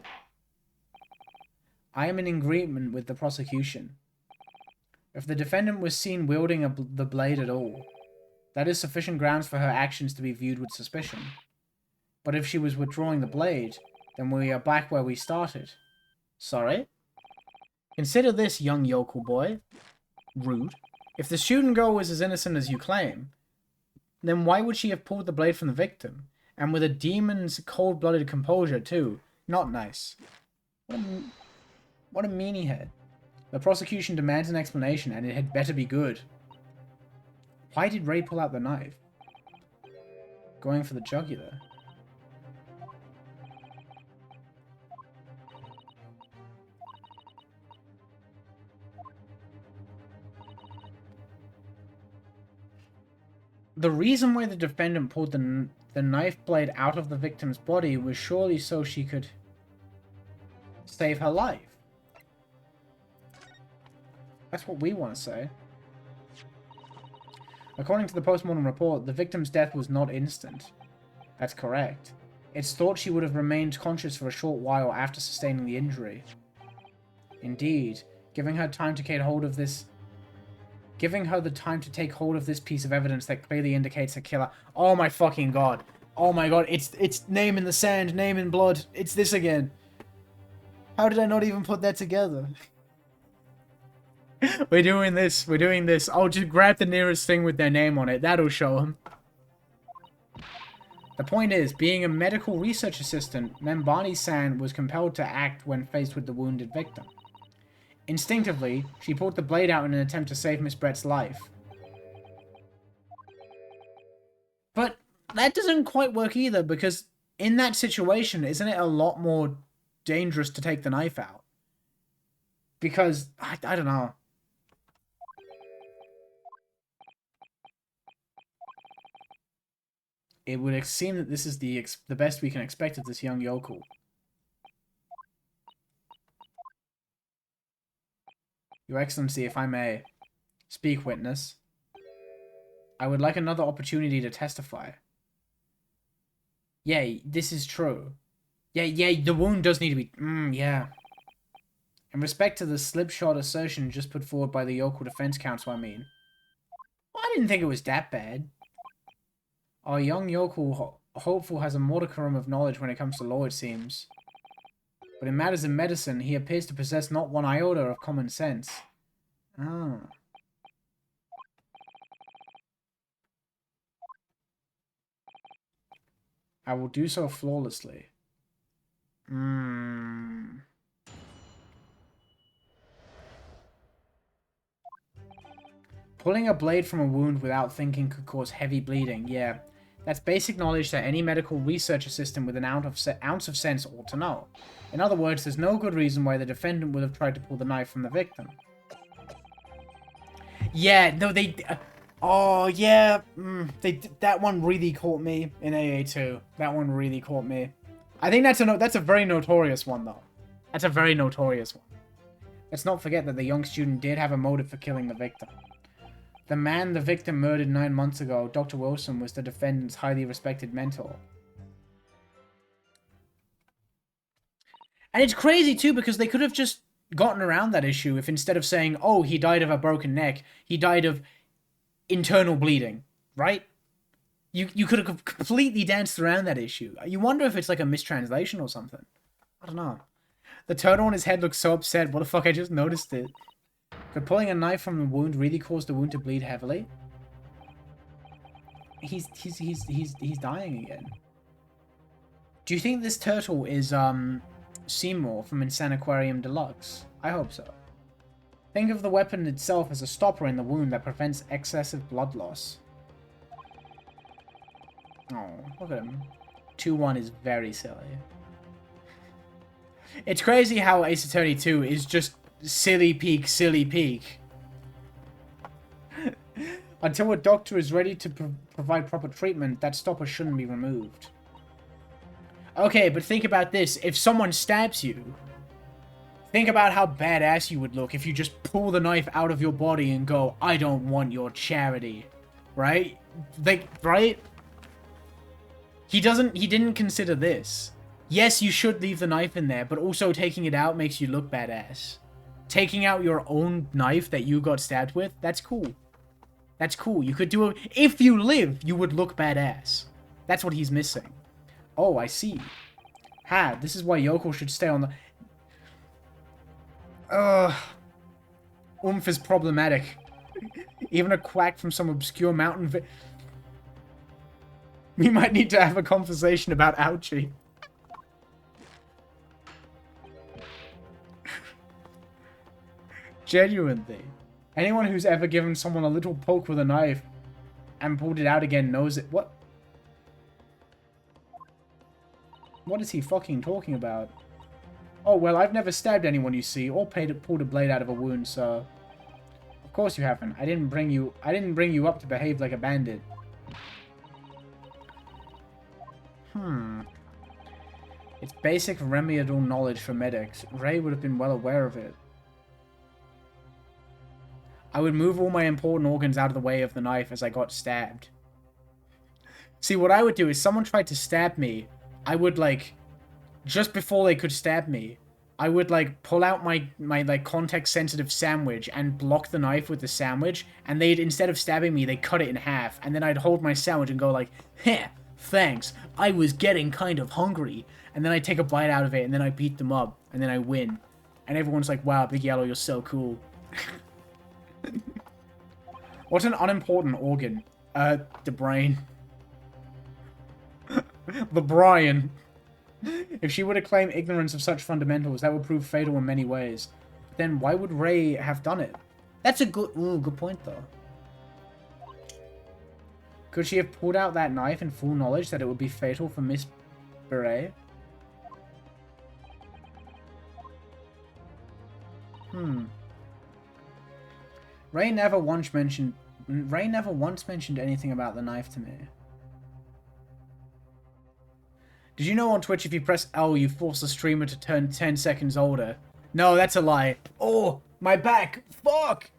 I am in agreement with the prosecution. If the defendant was seen wielding the blade at all, that is sufficient grounds for her actions to be viewed with suspicion. But if she was withdrawing the blade, then we are back where we started. Sorry? Consider this, young yokel boy. Rude. If the student girl was as innocent as you claim, then why would she have pulled the blade from the victim? And with a demon's cold-blooded composure, too. Not nice. What a meanie head. The prosecution demands an explanation, and it had better be good. Why did Ray pull out the knife? Going for the jugular. The reason why the defendant pulled the knife blade out of the victim's body was surely so she could save her life. That's what we want to say. According to the postmortem report, the victim's death was not instant. That's correct. It's thought she would have remained conscious for a short while after sustaining the injury. Indeed, giving her the time to take hold of this piece of evidence that clearly indicates a killer. Oh my fucking god. Oh my god, it's name in the sand, name in blood. It's this again. How did I not even put that together? We're doing this. I'll just grab the nearest thing with their name on it. That'll show them. The point is, being a medical research assistant, Membani-san was compelled to act when faced with the wounded victim. Instinctively, she pulled the blade out in an attempt to save Miss Brett's life. But that doesn't quite work either, because in that situation, isn't it a lot more dangerous to take the knife out? Because, I don't know. It would seem that this is the best we can expect of this young yokel. Your Excellency, if I may. Speak, witness. I would like another opportunity to testify. Yeah, this is true. Yeah, the wound does need to be... yeah. In respect to the slipshod assertion just put forward by the yokel defense counsel, I mean. Well, I didn't think it was that bad. Our young yokel hopeful has a modicum of knowledge when it comes to law, it seems. But in matters of medicine, he appears to possess not one iota of common sense. Oh. I will do so flawlessly. Pulling a blade from a wound without thinking could cause heavy bleeding. Yeah, that's basic knowledge that any medical research assistant with an ounce of sense ought to know. In other words, there's no good reason why the defendant would have tried to pull the knife from the victim. Yeah, no, they... oh, yeah. That one really caught me in AA2. That one really caught me. I think that's a very notorious one, though. That's a very notorious one. Let's not forget that the young student did have a motive for killing the victim. The man the victim murdered 9 months ago, Dr. Wilson, was the defendant's highly respected mentor. And it's crazy, too, because they could have just gotten around that issue if instead of saying, oh, he died of a broken neck, he died of internal bleeding, right? You could have completely danced around that issue. You wonder if it's like a mistranslation or something. I don't know. The turtle on his head looks so upset. What the fuck, I just noticed it. Could pulling a knife from the wound really cause the wound to bleed heavily? He's dying again. Do you think this turtle is Seymour from Insaniquarium Deluxe? I hope so. Think of the weapon itself as a stopper in the wound that prevents excessive blood loss. Oh, look at him. 2-1 is very silly. It's crazy how Ace Attorney 2 is just silly peak, silly peak. Until a doctor is ready to provide proper treatment, that stopper shouldn't be removed. Okay, but think about this. If someone stabs you, Think about how badass you would look if you just pull the knife out of your body and go, I don't want your charity. Right? Like, right? He didn't consider this. Yes, you should leave the knife in there, but also taking it out makes you look badass. Taking out your own knife that you got stabbed with, that's cool. That's cool. You could do it. If you live, you would look badass. That's what he's missing. Oh, I see. Ha, this is why Yoko should stay on the... Oomph is problematic. Even a quack from some obscure mountain... We might need to have a conversation about Ouchie. Genuinely. Anyone who's ever given someone a little poke with a knife and pulled it out again knows it. What? What is he fucking talking about? Oh, well, I've never stabbed anyone, you see, or pulled a blade out of a wound, so... Of course you haven't. I didn't bring you up to behave like a bandit. It's basic remedial knowledge for medics. Ray would have been well aware of it. I would move all my important organs out of the way of the knife as I got stabbed. See, what I would do is someone tried to stab me. I would, like, just before they could stab me, I would, like, pull out my like, context-sensitive sandwich and block the knife with the sandwich, and they'd, instead of stabbing me, they'd cut it in half, and then I'd hold my sandwich and go like, heh, thanks, I was getting kind of hungry. And then I'd take a bite out of it, and then I beat them up, and then I win. And everyone's like, wow, Big Yellow, you're so cool. What's an unimportant organ? The brain. The Brian. If she were to claim ignorance of such fundamentals, that would prove fatal in many ways. But then why would Ray have done it? That's a good point, though. Could she have pulled out that knife in full knowledge that it would be fatal for Miss Beret? Ray never once mentioned anything about the knife to me. Did you know on Twitch if you press L you force the streamer to turn 10 seconds older? No, that's a lie. Oh, my back! Fuck!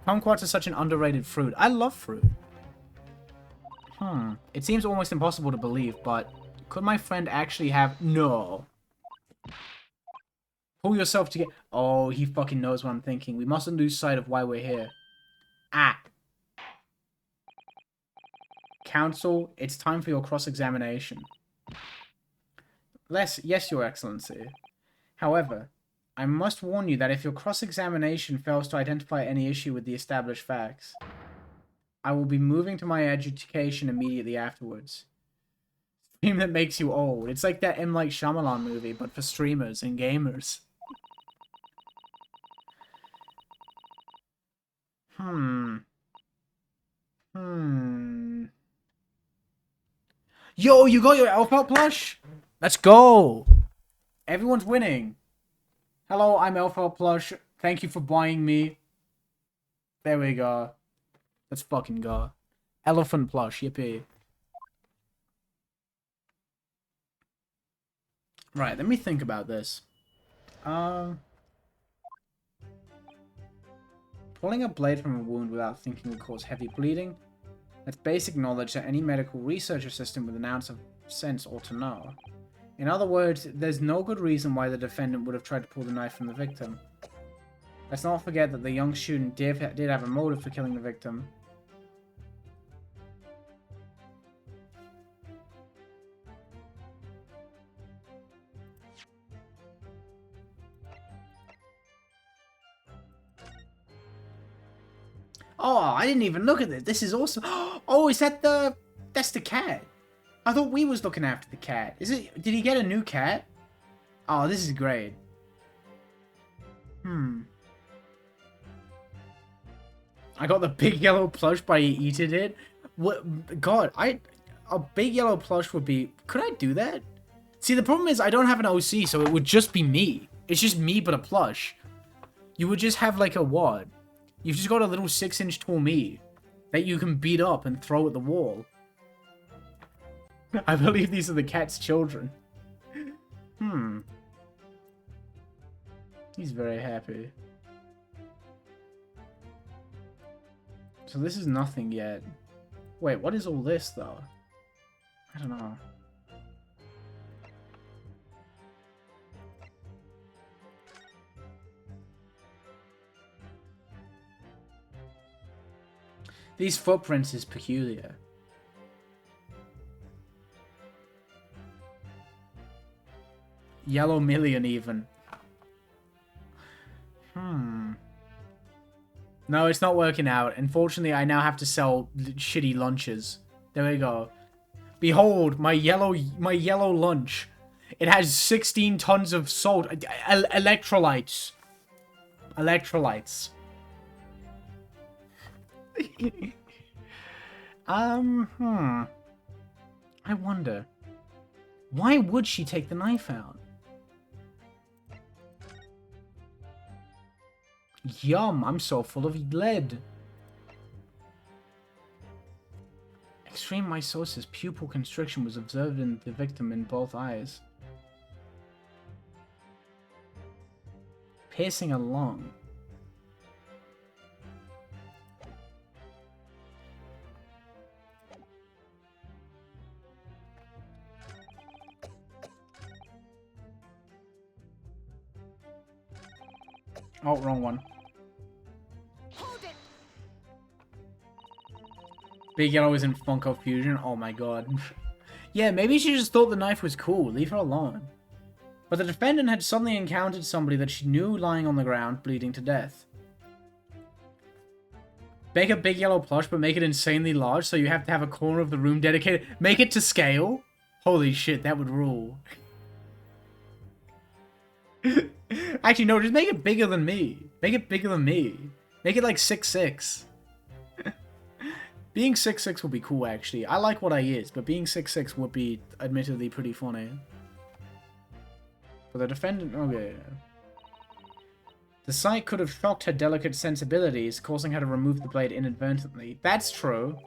Kumquats are such an underrated fruit. I love fruit. It seems almost impossible to believe, but could my friend actually have... No. Pull yourself together. Oh, he fucking knows what I'm thinking. We mustn't lose sight of why we're here. Ah. Counsel, it's time for your cross-examination. Yes, Your Excellency. However, I must warn you that if your cross-examination fails to identify any issue with the established facts, I will be moving to my adjudication immediately afterwards. Stream that makes you old. It's like that M. Night Shyamalan movie, but for streamers and gamers. Yo, you got your Elf Out plush? Let's go! Everyone's winning. Hello, I'm Elf Out plush. Thank you for buying me. There we go. Let's fucking go. Elephant plush, yippee. Right, let me think about this. Pulling a blade from a wound without thinking would cause heavy bleeding. That's basic knowledge that any medical research assistant with an ounce of sense ought to know. In other words, there's no good reason why the defendant would have tried to pull the knife from the victim. Let's not forget that the young student did have a motive for killing the victim. Oh, I didn't even look at this. This is awesome. Oh, is that the... That's the cat. I thought we was looking after the cat. Is it... Did he get a new cat? Oh, this is great. I got the big yellow plush by eating it. What? God, a big yellow plush would be... Could I do that? See, the problem is I don't have an OC, so it would just be me. It's just me, but a plush. You would just have like a what? You've just got a little 6-inch tall me that you can beat up and throw at the wall. I believe these are the cat's children. very happy. So this is nothing yet. Wait, what is all this, though? I don't know. These footprints is peculiar. Yellow million, even. No, it's not working out. Unfortunately, I now have to sell shitty lunches. There we go. Behold, my yellow lunch. It has 16 tons of salt. Electrolytes. Electrolytes. I wonder. Why would she take the knife out? Yum, I'm so full of lead. Extreme mitosis, pupil constriction was observed in the victim in both eyes. Piercing a lung. Oh, wrong one. Big Yellow is in Funko Fusion. Oh my god. Yeah, maybe she just thought the knife was cool. Leave her alone. But the defendant had suddenly encountered somebody that she knew lying on the ground, bleeding to death. Make a Big Yellow plush, but make it insanely large, so you have to have a corner of the room dedicated. Make it to scale? Holy shit, that would rule. Actually, no, just make it bigger than me. Make it bigger than me. Make it like 6'6". Being 6'6" would be cool, actually. I like what I is, but being 6'6" would be admittedly pretty funny. For the defendant... Okay. The sight could have shocked her delicate sensibilities, causing her to remove the blade inadvertently. That's true.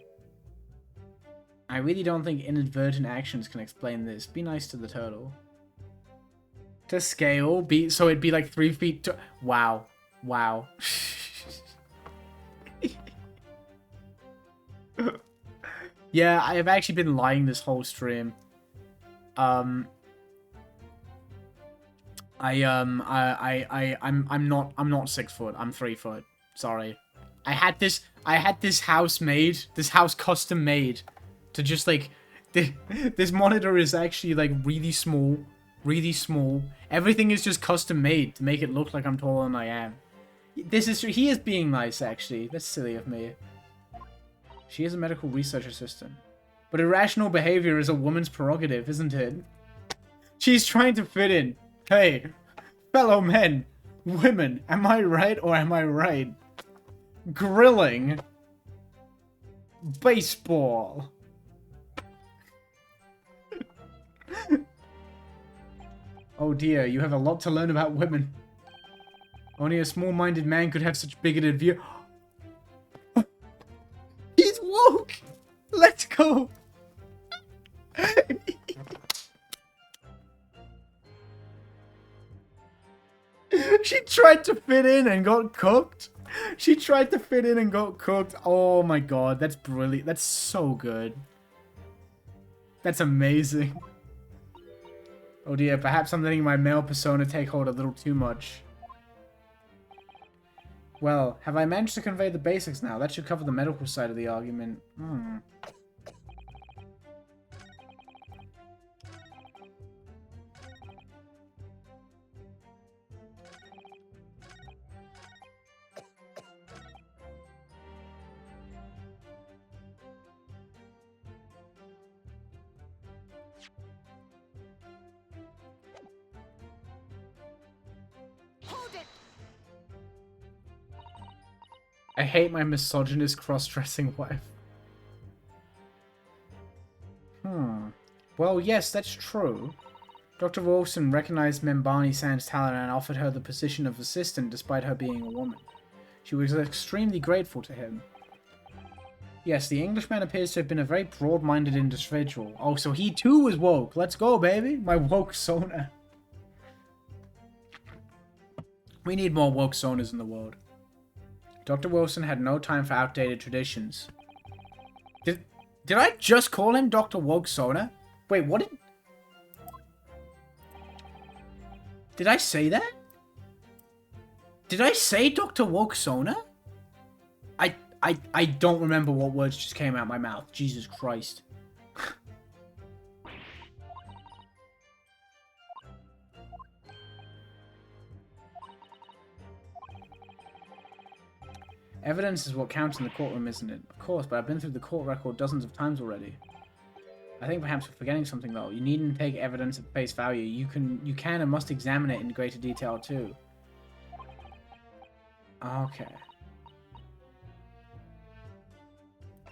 I really don't think inadvertent actions can explain this. Be nice to the turtle. To scale, so it'd be like 3 feet to... Wow. Wow. Yeah, I have actually been lying this whole stream. I'm not 6 foot. I'm 3 foot. Sorry. I had this house made, this house custom made to just like, this monitor is actually like really small. Really small. Everything is just custom made to make it look like I'm taller than I am. He is being nice, actually. That's silly of me. She is a medical research assistant. But irrational behavior is a woman's prerogative, isn't it? She's trying to fit in. Hey, fellow men, women, am I right or am I right? Grilling. Baseball. Oh dear, you have a lot to learn about women. Only a small-minded man could have such bigoted view. He's woke! Let's go! She tried to fit in and got cooked. She tried to fit in and got cooked. Oh my god, that's brilliant. That's so good. That's amazing. Oh dear, perhaps I'm letting my male persona take hold a little too much. Well, have I managed to convey the basics now? That should cover the medical side of the argument. I hate my misogynist cross-dressing wife. Well, yes, that's true. Dr. Wilson recognized Membani-san's talent and offered her the position of assistant despite her being a woman. She was extremely grateful to him. Yes, the Englishman appears to have been a very broad-minded individual. Oh, so he too was woke. Let's go, baby. My woke sona. We need more woke sonas in the world. Dr. Wilson had no time for outdated traditions. Did I just call him Dr. Woke Sona? Wait, what did I say that? Did I say Dr. Woke Sona? I don't remember what words just came out my mouth. Jesus Christ. Evidence is what counts in the courtroom, isn't it? Of course, but I've been through the court record dozens of times already. I think perhaps we're forgetting something, though. You needn't take evidence at face value. You can and must examine it in greater detail, too. Okay.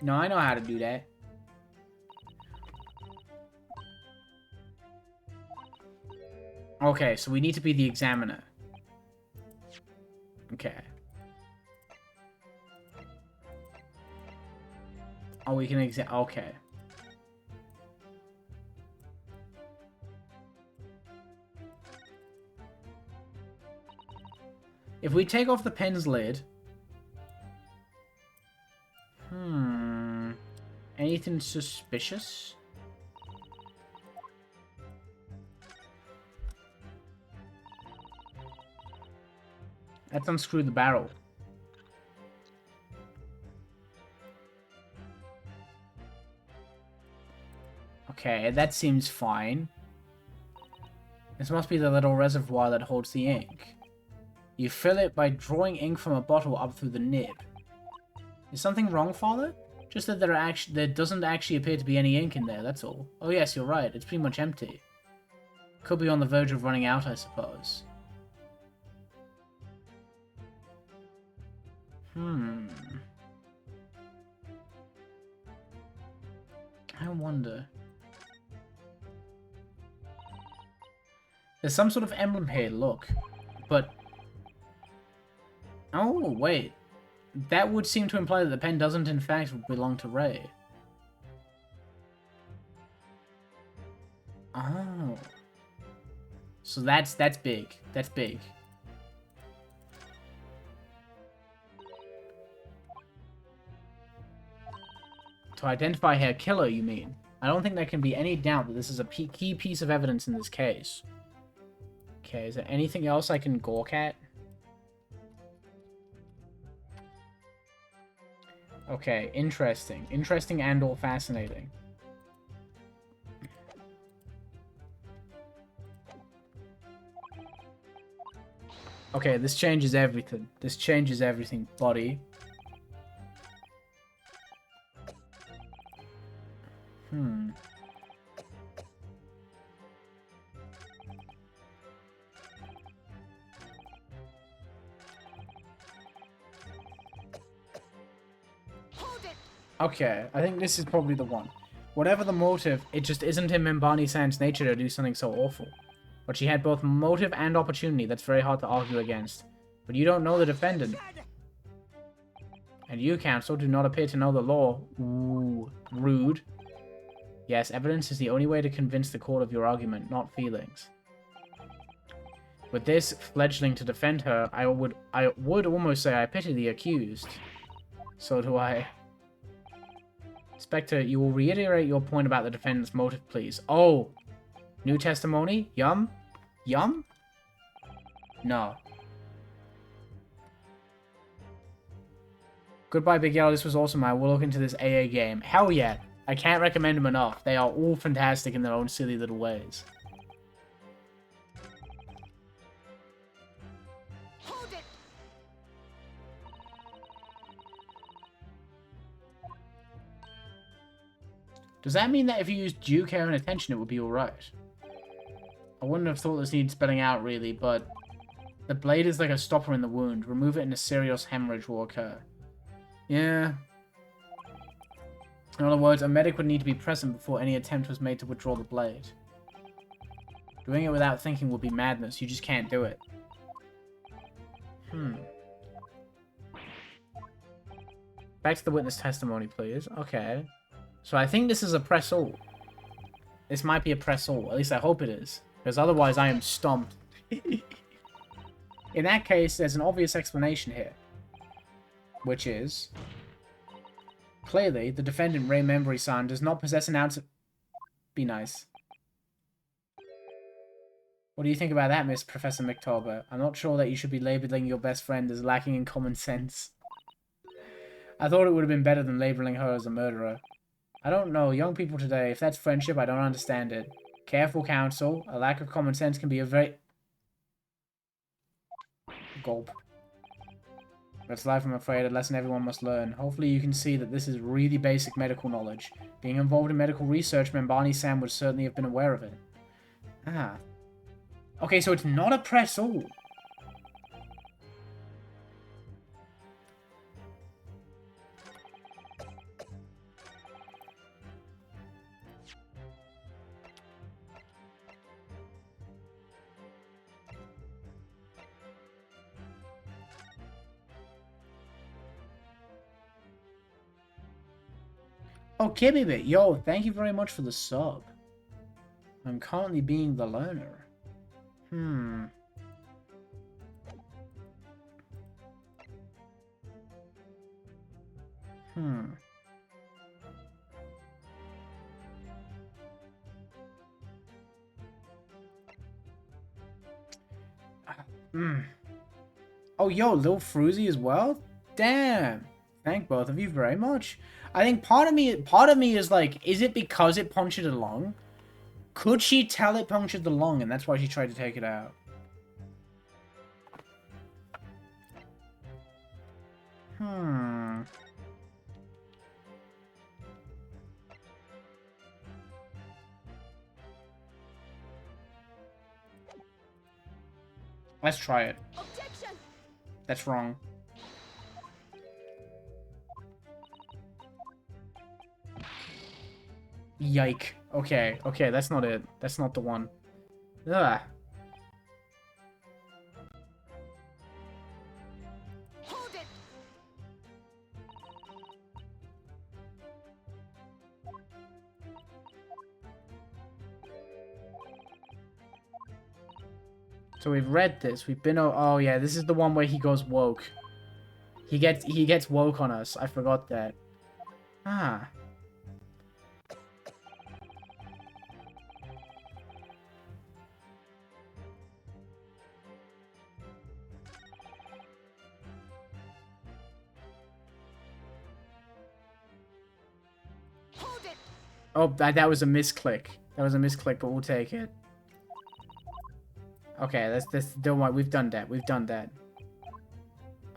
No, I know how to do that. Okay, so we need to be the examiner. Okay. Oh, we can okay. If we take off the pen's lid... Anything suspicious? Let's unscrew the barrel. Okay, that seems fine. This must be the little reservoir that holds the ink. You fill it by drawing ink from a bottle up through the nib. Is something wrong, Father? Just that there doesn't actually appear to be any ink in there, that's all. Oh yes, you're right, it's pretty much empty. Could be on the verge of running out, I suppose. I wonder. There's some sort of emblem here, look. But... Oh, wait. That would seem to imply that the pen doesn't in fact belong to Ray. Oh. So that's big. That's big. To identify her killer, you mean? I don't think there can be any doubt that this is a key piece of evidence in this case. Okay, is there anything else I can gawk at? Okay, interesting. Interesting and or fascinating. Okay, this changes everything. This changes everything, buddy. Okay, I think this is probably the one. Whatever the motive, it just isn't in Mimbani-san's nature to do something so awful. But she had both motive and opportunity. That's very hard to argue against. But you don't know the defendant. And you, counsel, do not appear to know the law. Ooh, rude. Yes, evidence is the only way to convince the court of your argument, not feelings. With this fledgling to defend her, I would almost say I pity the accused. So do I. Spectre, you will reiterate your point about the defendant's motive, please. Oh! New testimony? Yum? Yum? No. Goodbye, Big Yellow. This was awesome. I will look into this AA game. Hell yeah. I can't recommend them enough. They are all fantastic in their own silly little ways. Hold it. Does that mean that if you use due care and attention, it would be alright? I wouldn't have thought this needed spelling out, really, but... The blade is like a stopper in the wound. Remove it and a serious hemorrhage will occur. Yeah. In other words, a medic would need to be present before any attempt was made to withdraw the blade. Doing it without thinking would be madness. You just can't do it. Back to the witness testimony, please. Okay. So I think this is a press all. This might be a press all. At least I hope it is. Because otherwise I am stumped. It In that case, there's an obvious explanation here. Which is... Clearly, the defendant, Ray Membry-san, does not possess an ounce of... Be nice. What do you think about that, Miss Professor McTauber? I'm not sure that you should be labeling your best friend as lacking in common sense. I thought it would have been better than labeling her as a murderer. I don't know, young people today, if that's friendship, I don't understand it. Careful counsel, a lack of common sense can be a very... Gulp. That's life, I'm afraid, a lesson everyone must learn. Hopefully you can see that this is really basic medical knowledge. Being involved in medical research, Membani-san would certainly have been aware of it. Ah. Okay, so it's not a press-all. Oh, Kibbybit, yo, thank you very much for the sub. I'm currently being the learner. Oh, yo, Lil Fruzy as well? Damn. Thank both of you very much. I think part of me is like, is it because it punctured a lung? Could she tell it punctured the lung and that's why she tried to take it out? Let's try it. Objection! That's wrong. Yike. Okay, okay, that's not it. That's not the one. Ugh. Hold it! So we've read this. We've been... Oh, yeah, this is the one where he goes woke. He gets woke on us. I forgot that. Ah. Oh, that was a misclick. That was a misclick, but we'll take it. Okay, that's don't worry, we've done that. We've done that.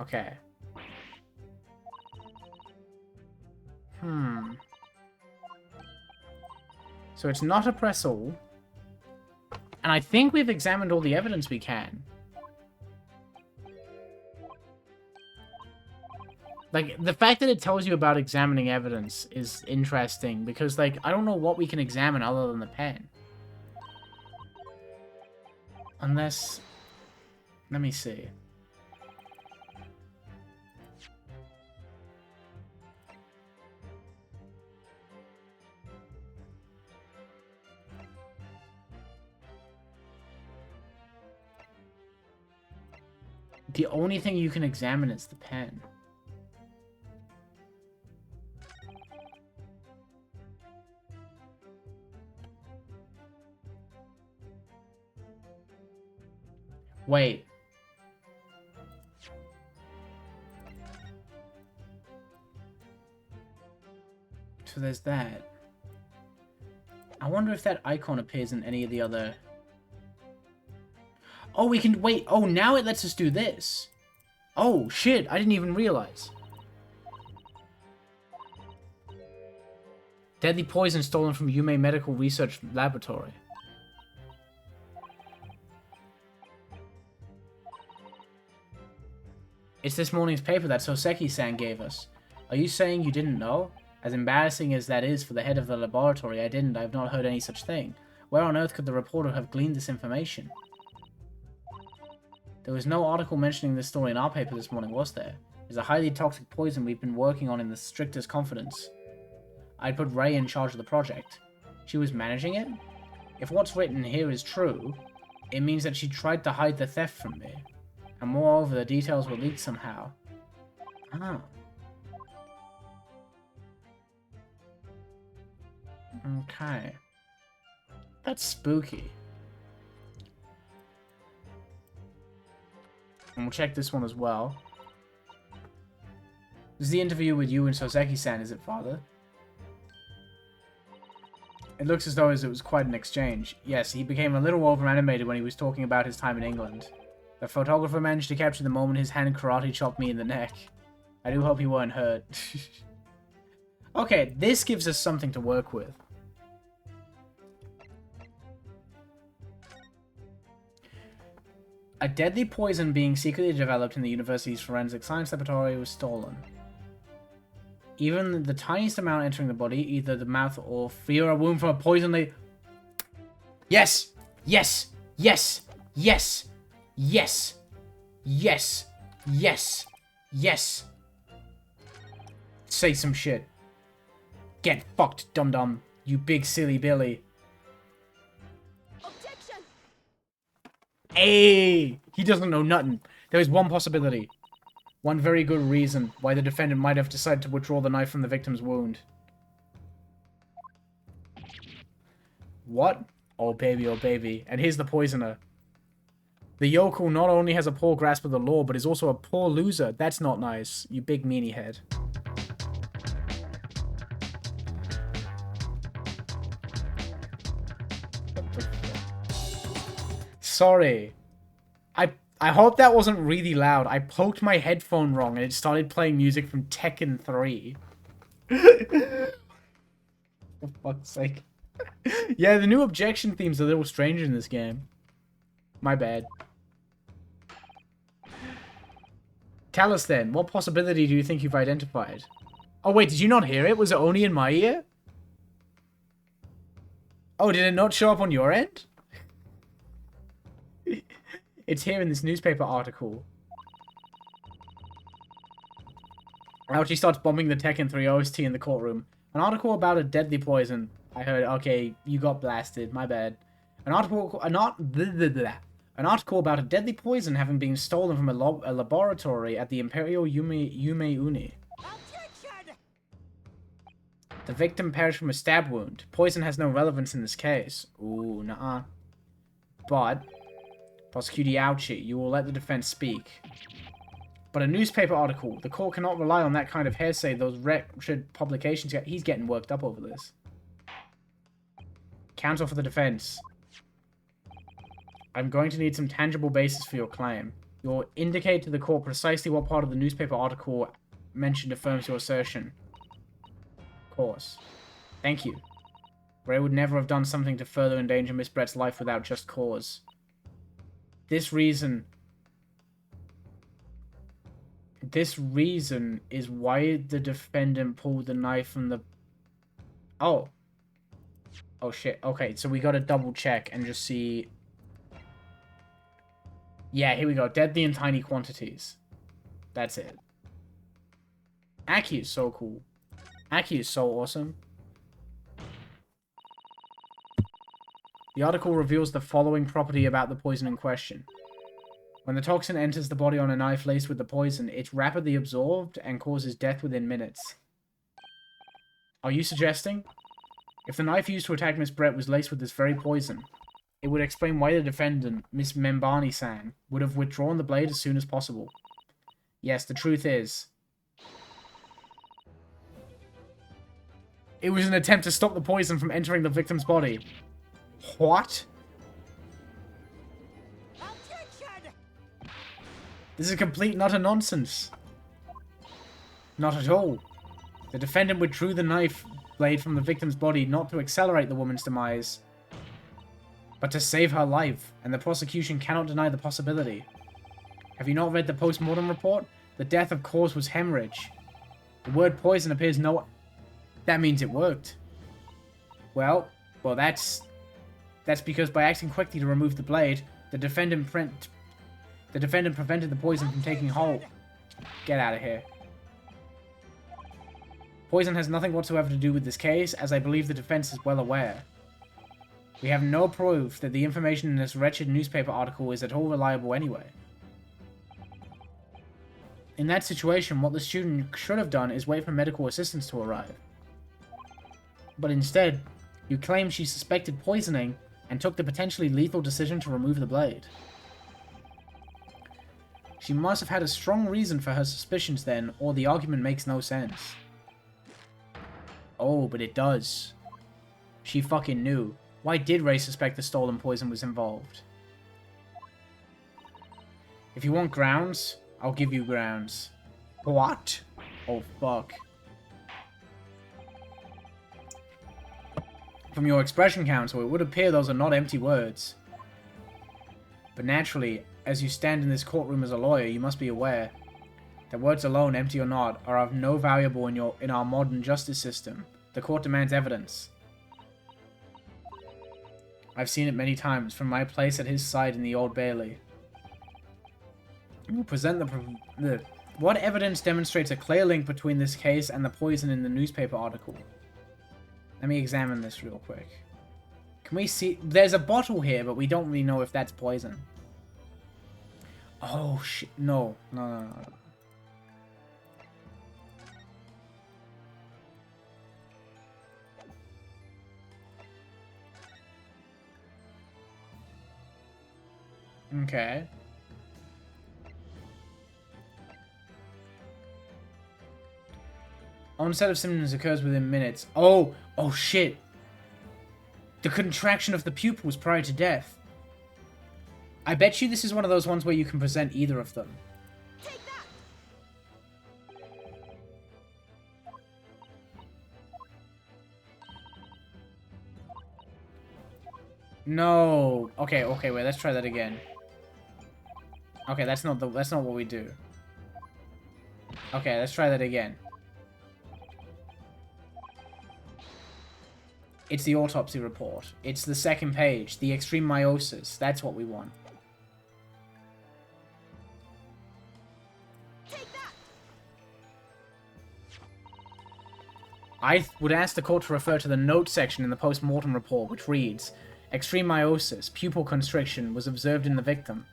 Okay. So it's not a press-all. And I think we've examined all the evidence we can. Like, the fact that it tells you about examining evidence is interesting, because, like, I don't know what we can examine other than the pen. Unless... Let me see. The only thing you can examine is the pen. Wait. So there's that. I wonder if that icon appears in any of the other... Oh, we can... Wait. Oh, now it lets us do this. Oh, shit. I didn't even realize. Deadly poison stolen from Yume Medical Research Laboratory. It's this morning's paper that Soseki-san gave us. Are you saying you didn't know? As embarrassing as that is for the head of the laboratory, I have not heard any such thing. Where on earth could the reporter have gleaned this information? There was no article mentioning this story in our paper this morning, was there? It's a highly toxic poison we've been working on in the strictest confidence. I'd put Ray in charge of the project. She was managing it? If what's written here is true, it means that she tried to hide the theft from me. And moreover, the details were leaked somehow. Ah. Okay. That's spooky. And we'll check this one as well. This is the interview with you and Soseki-san, is it, father? It looks as though it was quite an exchange. Yes, he became a little over-animated when he was talking about his time in England. The photographer managed to capture the moment his hand karate chopped me in the neck. I do hope you weren't hurt. Okay, this gives us something to work with. A deadly poison being secretly developed in the university's forensic science laboratory was stolen. Even the tiniest amount entering the body, either the mouth or via a wound from a poison they... Yes! Yes! Yes! Yes! Yes! Yes! Yes! Yes! Say some shit. Get fucked, dum-dum. You big silly Billy. Objection! Hey! He doesn't know nothing. There is one possibility. One very good reason why the defendant might have decided to withdraw the knife from the victim's wound. What? Oh baby. And here's the poisoner. The yokel not only has a poor grasp of the law, but is also a poor loser. That's not nice, you big meanie head. Sorry. I hope that wasn't really loud. I poked my headphone wrong and it started playing music from Tekken 3. For fuck's sake. Yeah, the new objection theme's a little strange in this game. My bad. Tell us then, what possibility do you think you've identified? Oh wait, did you not hear it? Was it only in my ear? Oh, did it not show up on your end? It's here in this newspaper article. Now she starts bombing the Tekken 3 OST in the courtroom. An article about a deadly poison. I heard, okay, you got blasted, my bad. An article about a deadly poison having been stolen from a laboratory at the Imperial Yume Uni. The victim perished from a stab wound. Poison has no relevance in this case. Ooh, nuh-uh. But... Prosecutor Ouchie, you will let the defense speak. But a newspaper article, the court cannot rely on that kind of hearsay those wretched publications get. He's getting worked up over this. Counsel for the defense. I'm going to need some tangible basis for your claim. You'll indicate to the court precisely what part of the newspaper article mentioned affirms your assertion. Of course. Thank you. Ray would never have done something to further endanger Miss Brett's life without just cause. This reason is why the defendant pulled the knife from the... Oh. Oh shit. Okay, so we gotta double check and just see... Yeah, here we go. Deadly in tiny quantities. That's it. Aki is so cool. Aki is so awesome. The article reveals the following property about the poison in question. When the toxin enters the body on a knife laced with the poison, it's rapidly absorbed and causes death within minutes. Are you suggesting? If the knife used to attack Miss Brett was laced with this very poison, it would explain why the defendant, Miss Membani-san, would have withdrawn the blade as soon as possible. Yes, the truth is... it was an attempt to stop the poison from entering the victim's body. What? This is complete and utter nonsense. Not at all. The defendant withdrew the knife blade from the victim's body not to accelerate the woman's demise, but to save her life, and the prosecution cannot deny the possibility. Have you not read the post-mortem report? The death of cause was hemorrhage. The word poison appears no... That means it worked. Well, that's because by acting quickly to remove the blade, the defendant prevented the poison from taking hold. Get out of here. Poison has nothing whatsoever to do with this case, as I believe the defense is well aware. We have no proof that the information in this wretched newspaper article is at all reliable anyway. In that situation, what the student should have done is wait for medical assistance to arrive. But instead, you claim she suspected poisoning and took the potentially lethal decision to remove the blade. She must have had a strong reason for her suspicions then, or the argument makes no sense. Oh, but it does. She fucking knew. Why did Ray suspect the stolen poison was involved? If you want grounds, I'll give you grounds. What? Oh, fuck. From your expression counsel, it would appear those are not empty words. But naturally, as you stand in this courtroom as a lawyer, you must be aware that words alone, empty or not, are of no valuable in our modern justice system. The court demands evidence. I've seen it many times from my place at his side in the Old Bailey. You will present what evidence demonstrates a clear link between this case and the poison in the newspaper article? Let me examine this real quick. Can we see? There's a bottle here, but we don't really know if that's poison. Oh, shit. No. No. Okay. Onset of symptoms occurs within minutes. Oh shit. The contraction of the pupils prior to death. I bet you this is one of those ones where you can present either of them. Take that. No. Okay, wait, let's try that again. Okay, that's not what we do. Okay, let's try that again. It's the autopsy report. It's the second page. The extreme meiosis. That's what we want. Take that. I would ask the court to refer to the notes section in the post-mortem report, which reads, extreme meiosis, pupil constriction, was observed in the victim.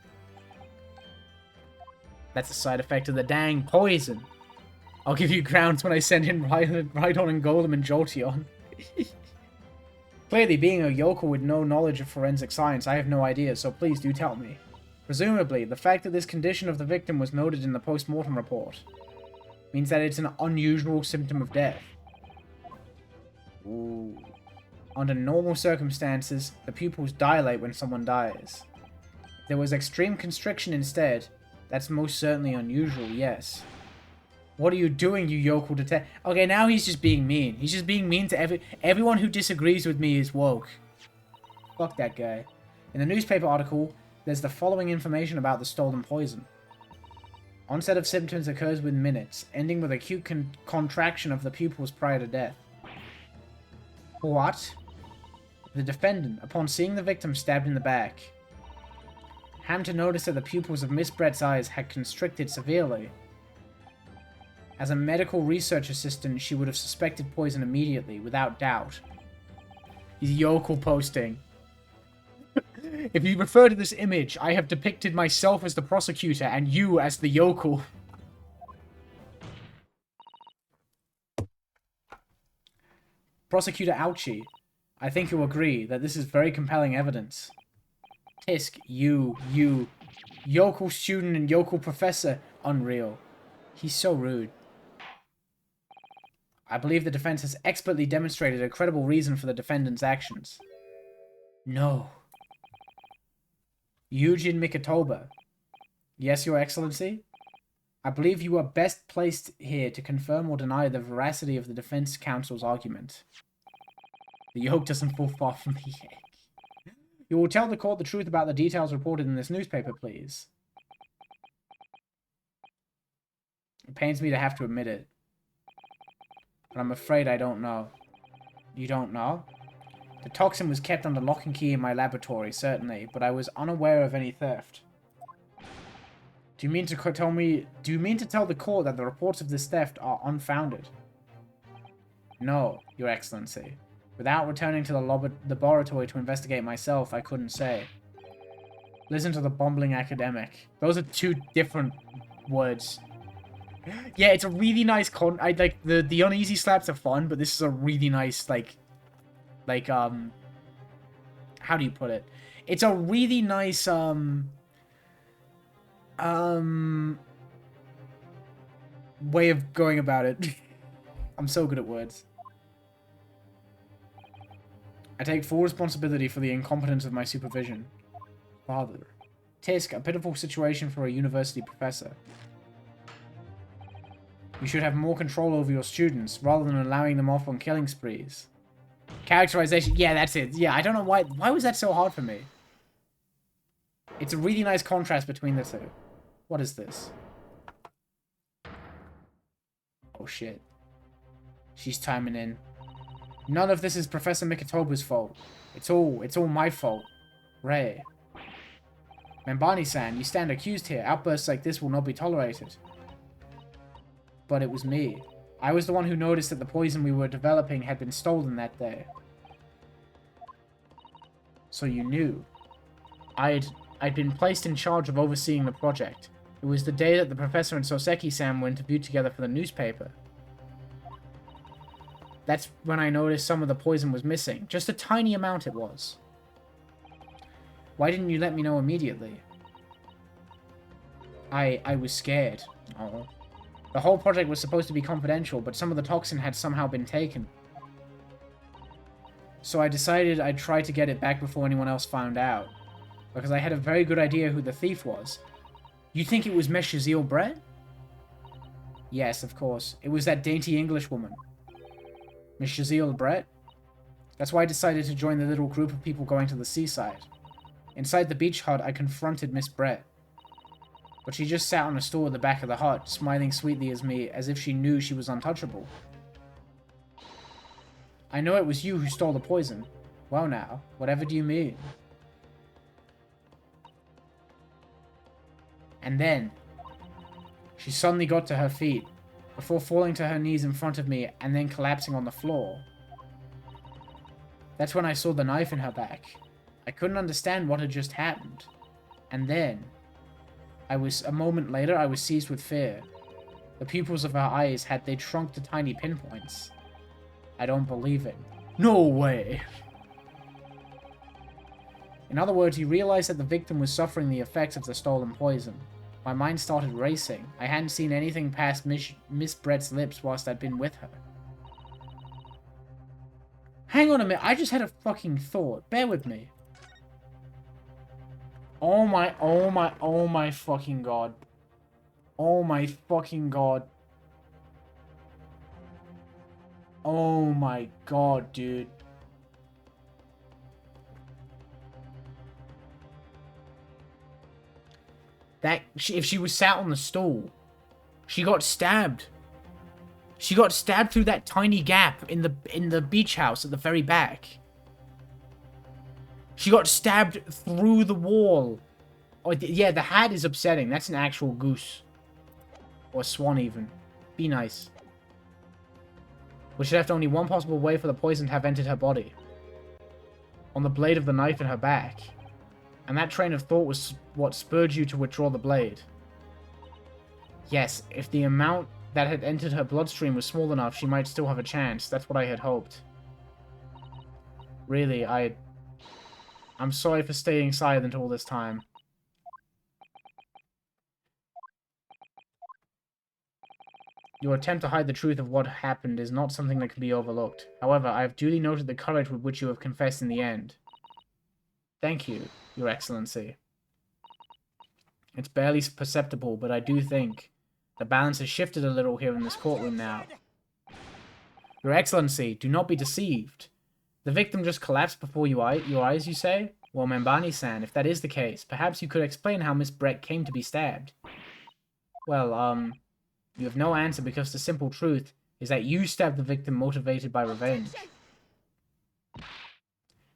That's a side effect of the dang poison. I'll give you grounds when I send in Rhydon and Golem and Jolteon. Clearly, being a yokel with no knowledge of forensic science, I have no idea, so please do tell me. Presumably, the fact that this condition of the victim was noted in the post-mortem report means that it's an unusual symptom of death. Ooh. Under normal circumstances, the pupils dilate when someone dies. If there was extreme constriction instead, that's most certainly unusual, yes. What are you doing, you yokel detective? Okay, now he's just being mean. He's just being mean to everyone who disagrees with me is woke. Fuck that guy. In the newspaper article, there's the following information about the stolen poison. Onset of symptoms occurs within minutes, ending with acute contraction of the pupils prior to death. What? The defendant, upon seeing the victim stabbed in the back, happened to notice that the pupils of Miss Brett's eyes had constricted severely. As a medical research assistant, she would have suspected poison immediately, without doubt. He's yokel posting. If you refer to this image, I have depicted myself as the prosecutor and you as the yokel. Prosecutor Ouchie, I think you'll agree that this is very compelling evidence. Tisk, you, yokel student and yokel professor, unreal. He's so rude. I believe the defense has expertly demonstrated a credible reason for the defendant's actions. No. Eugene Mikitoba. Yes, Your Excellency? I believe you are best placed here to confirm or deny the veracity of the defense counsel's argument. The yolk doesn't fall far from the egg. You will tell the court the truth about the details reported in this newspaper, please. It pains me to have to admit it. But I'm afraid I don't know. You don't know? The toxin was kept under lock and key in my laboratory, certainly, but I was unaware of any theft. Do you mean to tell the court that the reports of this theft are unfounded? No, Your Excellency. Without returning to the laboratory to investigate myself, I couldn't say. Listen to the bumbling academic. Those are two different words. Yeah, it's a really nice I like the uneasy slaps are fun, but this is a really nice how do you put it? It's a really nice way of going about it. I'm so good at words. I take full responsibility for the incompetence of my supervision. Father. Tisk, a pitiful situation for a university professor. You should have more control over your students, rather than allowing them off on killing sprees. Characterization. Yeah, that's it. Yeah, I don't know why. Why was that so hard for me? It's a really nice contrast between the two. What is this? Oh, shit. She's timing in. None of this is Professor Mikitobu's fault. It's all my fault. Ray. Membani-san, you stand accused here. Outbursts like this will not be tolerated. But it was me. I was the one who noticed that the poison we were developing had been stolen that day. So you knew. I'd been placed in charge of overseeing the project. It was the day that the professor and Soseki-san were interviewed together for the newspaper. That's when I noticed some of the poison was missing. Just a tiny amount it was. Why didn't you let me know immediately? I was scared. Oh. The whole project was supposed to be confidential, but some of the toxin had somehow been taken. So I decided I'd try to get it back before anyone else found out. Because I had a very good idea who the thief was. You think it was Miss Shazil Brett? Yes, of course. It was that dainty English woman. Miss Shazil Brett? That's why I decided to join the little group of people going to the seaside. Inside the beach hut, I confronted Miss Brett. But she just sat on a stool at the back of the hut, smiling sweetly as me, as if she knew she was untouchable. I know it was you who stole the poison. Well now, whatever do you mean? And then, she suddenly got to her feet, before falling to her knees in front of me and then collapsing on the floor. That's when I saw the knife in her back. I couldn't understand what had just happened. And then, a moment later, I was seized with fear. The pupils of her eyes they shrunk to tiny pinpoints. I don't believe it. No way! In other words, he realized that the victim was suffering the effects of the stolen poison. My mind started racing. I hadn't seen anything past Miss Brett's lips whilst I'd been with her. Hang on a minute, I just had a fucking thought. Bear with me. Oh my fucking god. Oh my fucking god. Oh my god, dude. If she was sat on the stool, she got stabbed. She got stabbed through that tiny gap in the beach house at the very back. She got stabbed through the wall. Oh, yeah, the hat is upsetting. That's an actual goose. Or swan, even. Be nice. Which left only one possible way for the poison to have entered her body. On the blade of the knife in her back. And that train of thought was what spurred you to withdraw the blade. Yes, if the amount that had entered her bloodstream was small enough, she might still have a chance. That's what I had hoped. Really, I'm sorry for staying silent all this time. Your attempt to hide the truth of what happened is not something that can be overlooked. However, I have duly noted the courage with which you have confessed in the end. Thank you, Your Excellency. It's barely perceptible, but I do think the balance has shifted a little here in this courtroom now. Your Excellency, do not be deceived. The victim just collapsed before your eyes, you say? Well, Membani-san, if that is the case, perhaps you could explain how Miss Brett came to be stabbed. Well, you have no answer because the simple truth is that you stabbed the victim motivated by revenge.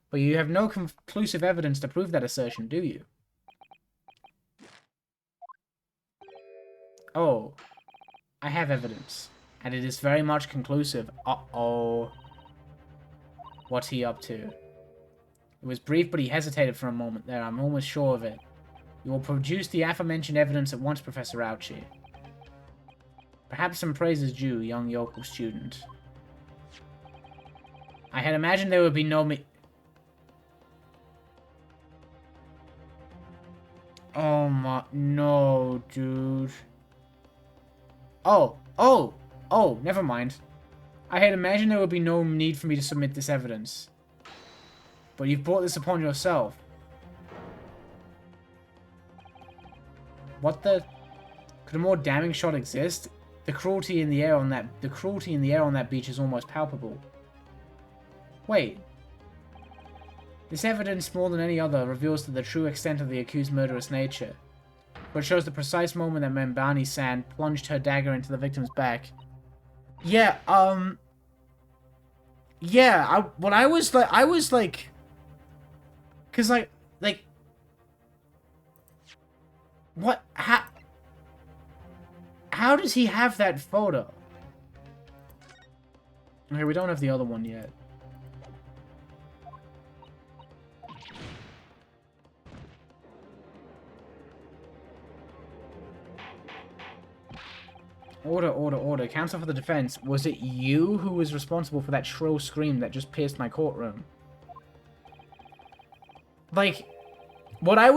But you have no conclusive evidence to prove that assertion, do you? Oh, I have evidence, and it is very much conclusive. Uh-oh. What's he up to? It was brief, but he hesitated for a moment there. I'm almost sure of it. You will produce the aforementioned evidence at once, Professor Ouchie. Perhaps some praise is due, young yokel student. I had imagined there would be no Oh my... No, dude. Oh, never mind. I had imagined there would be no need for me to submit this evidence. But you've brought this upon yourself. What the... Could a more damning shot exist? The cruelty in the air on that beach is almost palpable. Wait. This evidence, more than any other, reveals the true extent of the accused's murderous nature. For it shows the precise moment that Membani-san plunged her dagger into the victim's back. Yeah, yeah, I was like... Cause like... What? How does he have that photo? Okay, we don't have the other one yet. Order. Counsel for the defense. Was it you who was responsible for that shrill scream that just pierced my courtroom? Like, what I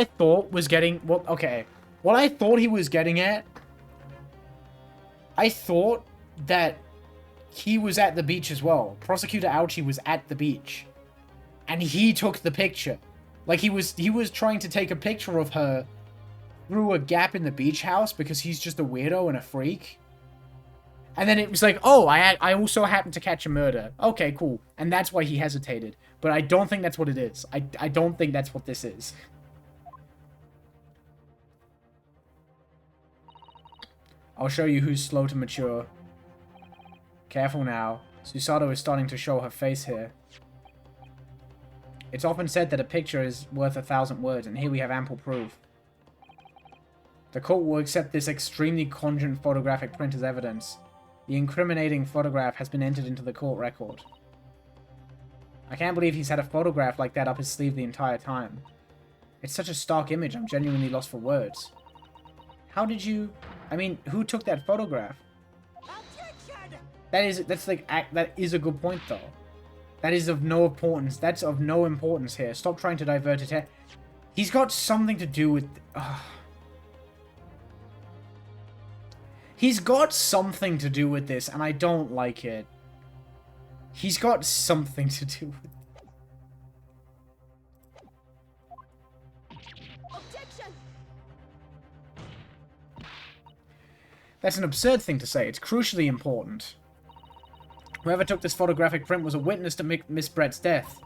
thought was getting... What I thought he was getting at... I thought that he was at the beach as well. Prosecutor Ouchie was at the beach. And he took the picture. Like, he was trying to take a picture of her through a gap in the beach house because he's just a weirdo and a freak. And then it was like, oh, I also happened to catch a murder. Okay, cool. And that's why he hesitated. But I don't think that's what it is. I don't think that's what this is. I'll show you who's slow to mature. Careful now. Susato is starting to show her face here. It's often said that a picture is worth 1,000 words, and here we have ample proof. The court will accept this extremely cogent photographic print as evidence. The incriminating photograph has been entered into the court record. I can't believe he's had a photograph like that up his sleeve the entire time. It's such a stark image, I'm genuinely lost for words. How did you... I mean, who took that photograph? That is a good point, though. That is of no importance. That's of no importance here. Stop trying to divert it here. He's got something to do with... He's got something to do with this, and I don't like it. He's got something to do with it. That's an absurd thing to say. It's crucially important. Whoever took this photographic print was a witness to Miss Brett's death.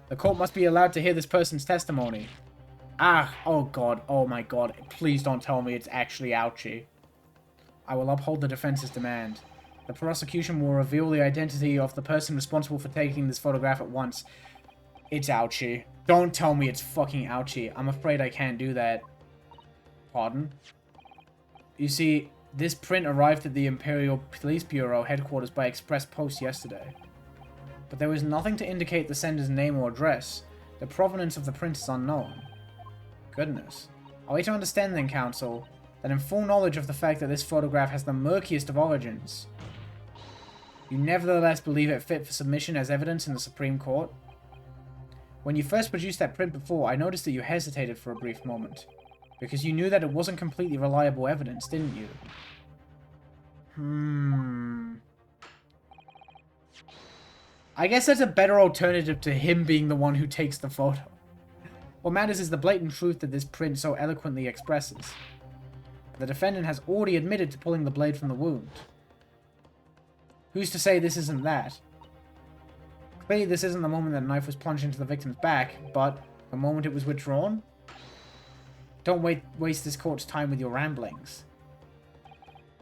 The court must be allowed to hear this person's testimony. Oh god, oh my god. Please don't tell me it's actually Ouchie. I will uphold the defense's demand. The prosecution will reveal the identity of the person responsible for taking this photograph at once. It's Ouchie. Don't tell me it's fucking Ouchie. I'm afraid I can't do that. Pardon? You see... This print arrived at the Imperial Police Bureau headquarters by express post yesterday. But there was nothing to indicate the sender's name or address. The provenance of the print is unknown. Goodness. Are we to understand then, counsel, that in full knowledge of the fact that this photograph has the murkiest of origins, you nevertheless believe it fit for submission as evidence in the Supreme Court? When you first produced that print before, I noticed that you hesitated for a brief moment. Because you knew that it wasn't completely reliable evidence, didn't you? I guess that's a better alternative to him being the one who takes the photo. What matters is the blatant truth that this print so eloquently expresses. The defendant has already admitted to pulling the blade from the wound. Who's to say this isn't that? Clearly this isn't the moment that the knife was plunged into the victim's back, but the moment it was withdrawn? Don't waste this court's time with your ramblings.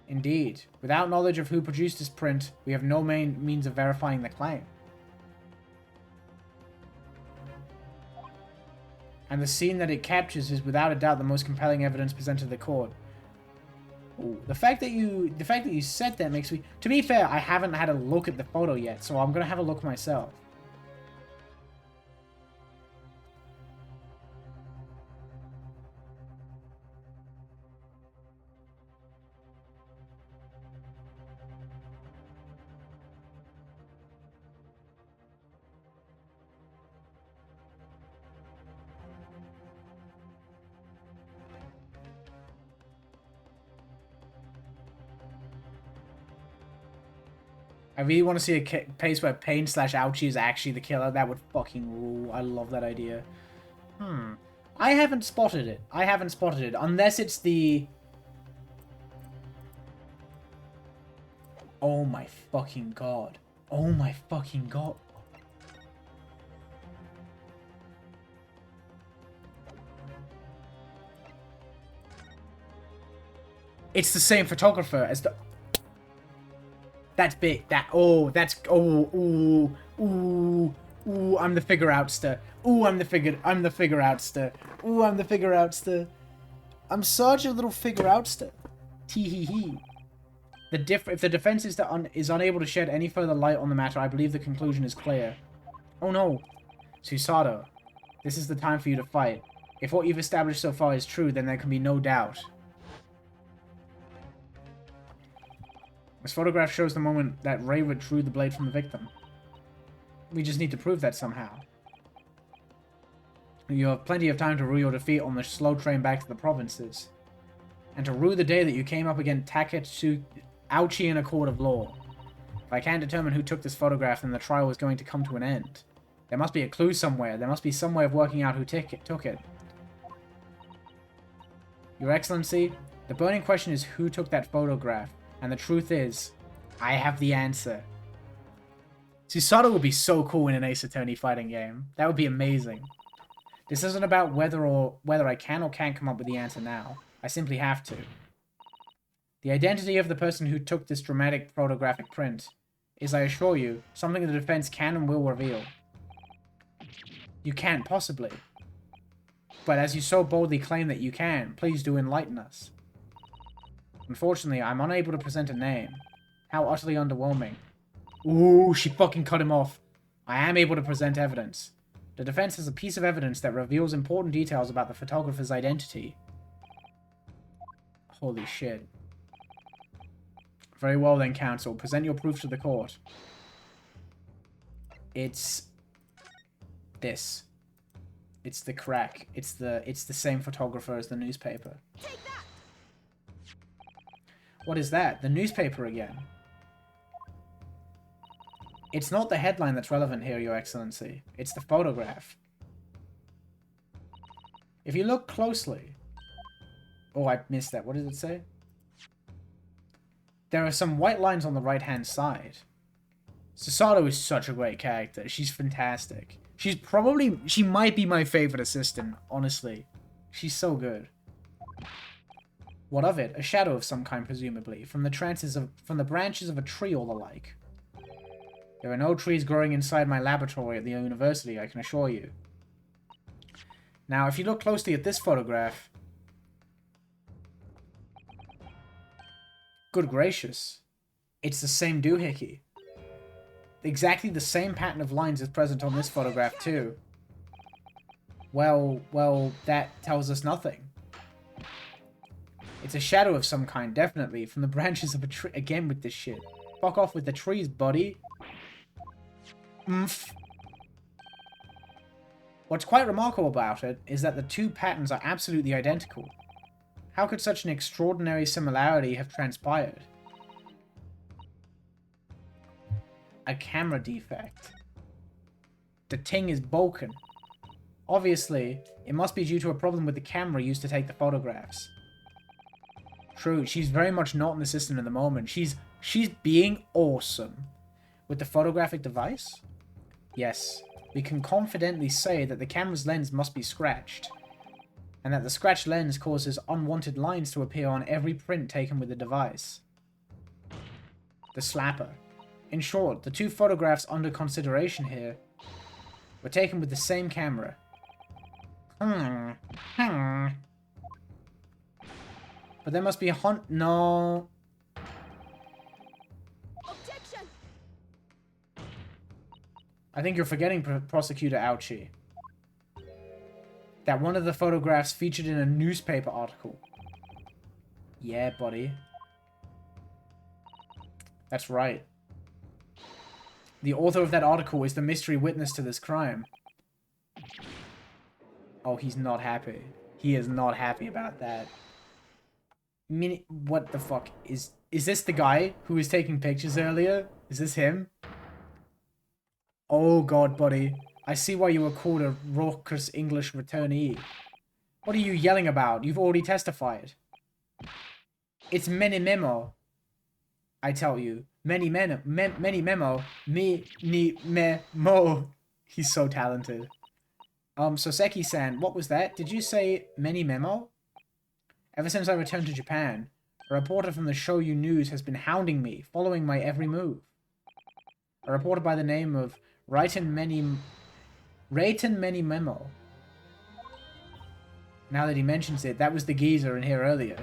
Indeed, without knowledge of who produced this print, we have no means of verifying the claim. And the scene that it captures is without a doubt the most compelling evidence presented to the court. Ooh, the fact that you said that makes me... To be fair, I haven't had a look at the photo yet, so I'm gonna have a look myself. I really want to see a case where Pain/Ouchie is actually the killer. That would fucking rule. I love that idea. I haven't spotted it. I haven't spotted it. Unless it's the... Oh my fucking god. Oh my fucking god. It's the same photographer as the... That's big. Ooh, I'm the figure outster. Ooh, I'm the figure outster. Ooh, I'm the figure outster. I'm such a little figure outster. Tee hee hee. If the defense is unable to shed any further light on the matter, I believe the conclusion is clear. Oh no. Susato, this is the time for you to fight. If what you've established so far is true, then there can be no doubt. This photograph shows the moment that Ray withdrew the blade from the victim. We just need to prove that somehow. You have plenty of time to rue your defeat on the slow train back to the provinces. And to rue the day that you came up against Taketsu Ouchie in a court of law. If I can't determine who took this photograph, then the trial is going to come to an end. There must be a clue somewhere. There must be some way of working out who took it. Your Excellency, the burning question is who took that photograph. And the truth is, I have the answer. Susato would be so cool in an Ace Attorney fighting game. That would be amazing. This isn't about whether I can or can't come up with the answer now. I simply have to. The identity of the person who took this dramatic photographic print is, I assure you, something the defense can and will reveal. You can't possibly. But as you so boldly claim that you can, please do enlighten us. Unfortunately, I'm unable to present a name. How utterly underwhelming. Ooh, she fucking cut him off. I am able to present evidence. The defense has a piece of evidence that reveals important details about the photographer's identity. Holy shit. Very well then, counsel. Present your proof to the court. It's... this. It's the crack. It's the same photographer as the newspaper. Take that! What is that? The newspaper again. It's not the headline that's relevant here, Your Excellency. It's the photograph. If you look closely... Oh, I missed that. What did it say? There are some white lines on the right-hand side. Susato is such a great character. She's fantastic. She might be my favorite assistant, honestly. She's so good. What of it? A shadow of some kind, presumably, from the branches of a tree or the like. There are no trees growing inside my laboratory at the university, I can assure you. Now, if you look closely at this photograph... Good gracious. It's the same doohickey. Exactly the same pattern of lines is present on this photograph, too. Well, that tells us nothing. It's a shadow of some kind, definitely, from the branches of a tree. Again with this shit. Fuck off with the trees, buddy. Oomph. What's quite remarkable about it is that the two patterns are absolutely identical. How could such an extraordinary similarity have transpired? A camera defect. The ting is broken. Obviously, it must be due to a problem with the camera used to take the photographs. True, she's very much not in the system at the moment. She's being awesome. With the photographic device? Yes, we can confidently say that the camera's lens must be scratched. And that the scratched lens causes unwanted lines to appear on every print taken with the device. The slapper. In short, the two photographs under consideration here were taken with the same camera. But there must be a no. Objection. I think you're forgetting, Prosecutor Ouchie, that one of the photographs featured in a newspaper article. Yeah, buddy. That's right. The author of that article is the mystery witness to this crime. Oh, he's not happy. He is not happy about that. What the fuck is... Is this the guy who was taking pictures earlier? Is this him? Oh god, buddy. I see why you were called a raucous English returnee. What are you yelling about? You've already testified. It's many memo. I tell you. Many memo. Many memo. Me, ni, me, mo. He's so talented. Soseki-san, what was that? Did you say many memo? Ever since I returned to Japan, a reporter from the Shoyu News has been hounding me, following my every move. A reporter by the name of Raiten Many Memo. Now that he mentions it, that was the geezer in here earlier.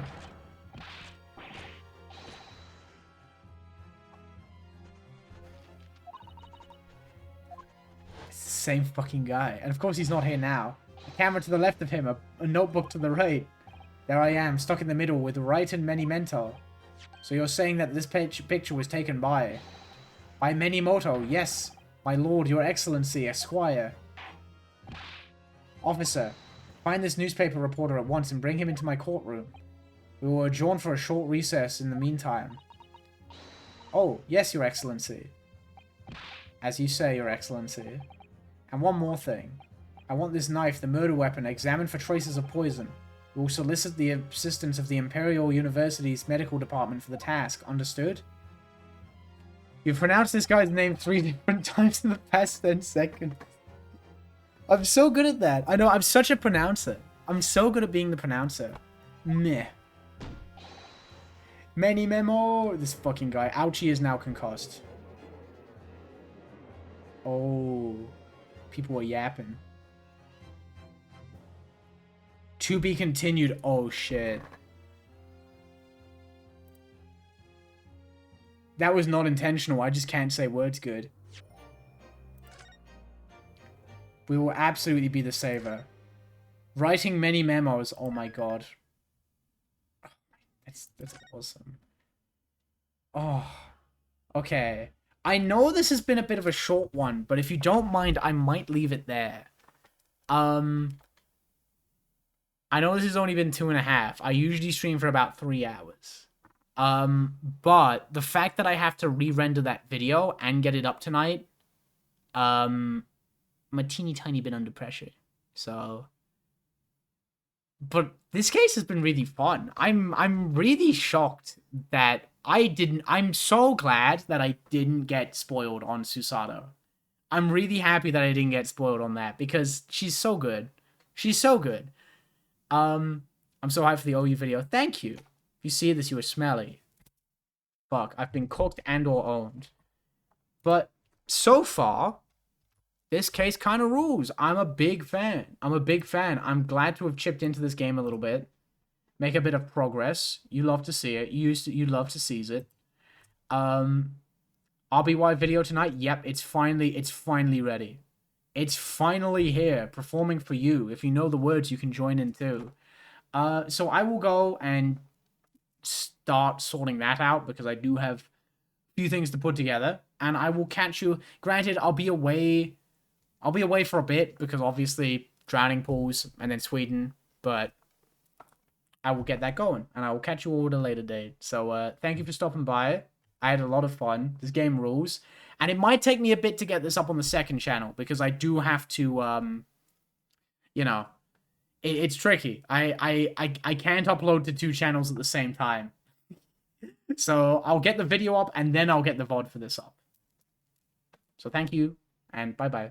It's the same fucking guy. And of course he's not here now. A camera to the left of him, a notebook to the right. There I am, stuck in the middle with Raiten Many Mentor. So you're saying that this picture was taken by Menimoto, yes, my lord, your excellency, Esquire. Officer, find this newspaper reporter at once and bring him into my courtroom. We will adjourn for a short recess in the meantime. Oh, yes, your excellency. As you say, your excellency. And one more thing. I want this knife, the murder weapon, examined for traces of poison. We will solicit the assistance of the Imperial University's medical department for the task. Understood? You've pronounced this guy's name 3 different times in the past 10 seconds. I'm so good at that. I know, I'm such a pronouncer. I'm so good at being the pronouncer. Meh. Many memo. This fucking guy. Ouchie is now concussed. Oh. People are yapping. To be continued. Oh, shit. That was not intentional. I just can't say words good. We will absolutely be the saver. Writing many memos. Oh my god. That's awesome. Oh. Okay. I know this has been a bit of a short one, but if you don't mind, I might leave it there. I know this has only been 2.5. I usually stream for about 3 hours. But the fact that I have to re-render that video and get it up tonight, I'm a teeny tiny bit under pressure. So, but this case has been really fun. I'm really shocked that I'm so glad that I didn't get spoiled on Susato. I'm really happy that I didn't get spoiled on that because she's so good. She's so good. I'm so hyped for the OU video. Thank you. If you see this, you are smelly. Fuck, I've been cooked and or owned. But so far, this case kind of rules. I'm a big fan. I'm glad to have chipped into this game a little bit. Make a bit of progress. You love to see it. You love to seize it. RBY video tonight. Yep, it's finally ready. It's finally here, performing for you. If you know the words, you can join in too. So I will go and start sorting that out because I do have a few things to put together. And I will catch you. Granted, I'll be away for a bit because obviously drowning pools and then Sweden. But I will get that going. And I will catch you all at a later date. So thank you for stopping by. I had a lot of fun. This game rules. And it might take me a bit to get this up on the second channel because I do have to, you know, it's tricky. I can't upload to 2 channels at the same time. So I'll get the video up and then I'll get the VOD for this up. So thank you and bye-bye.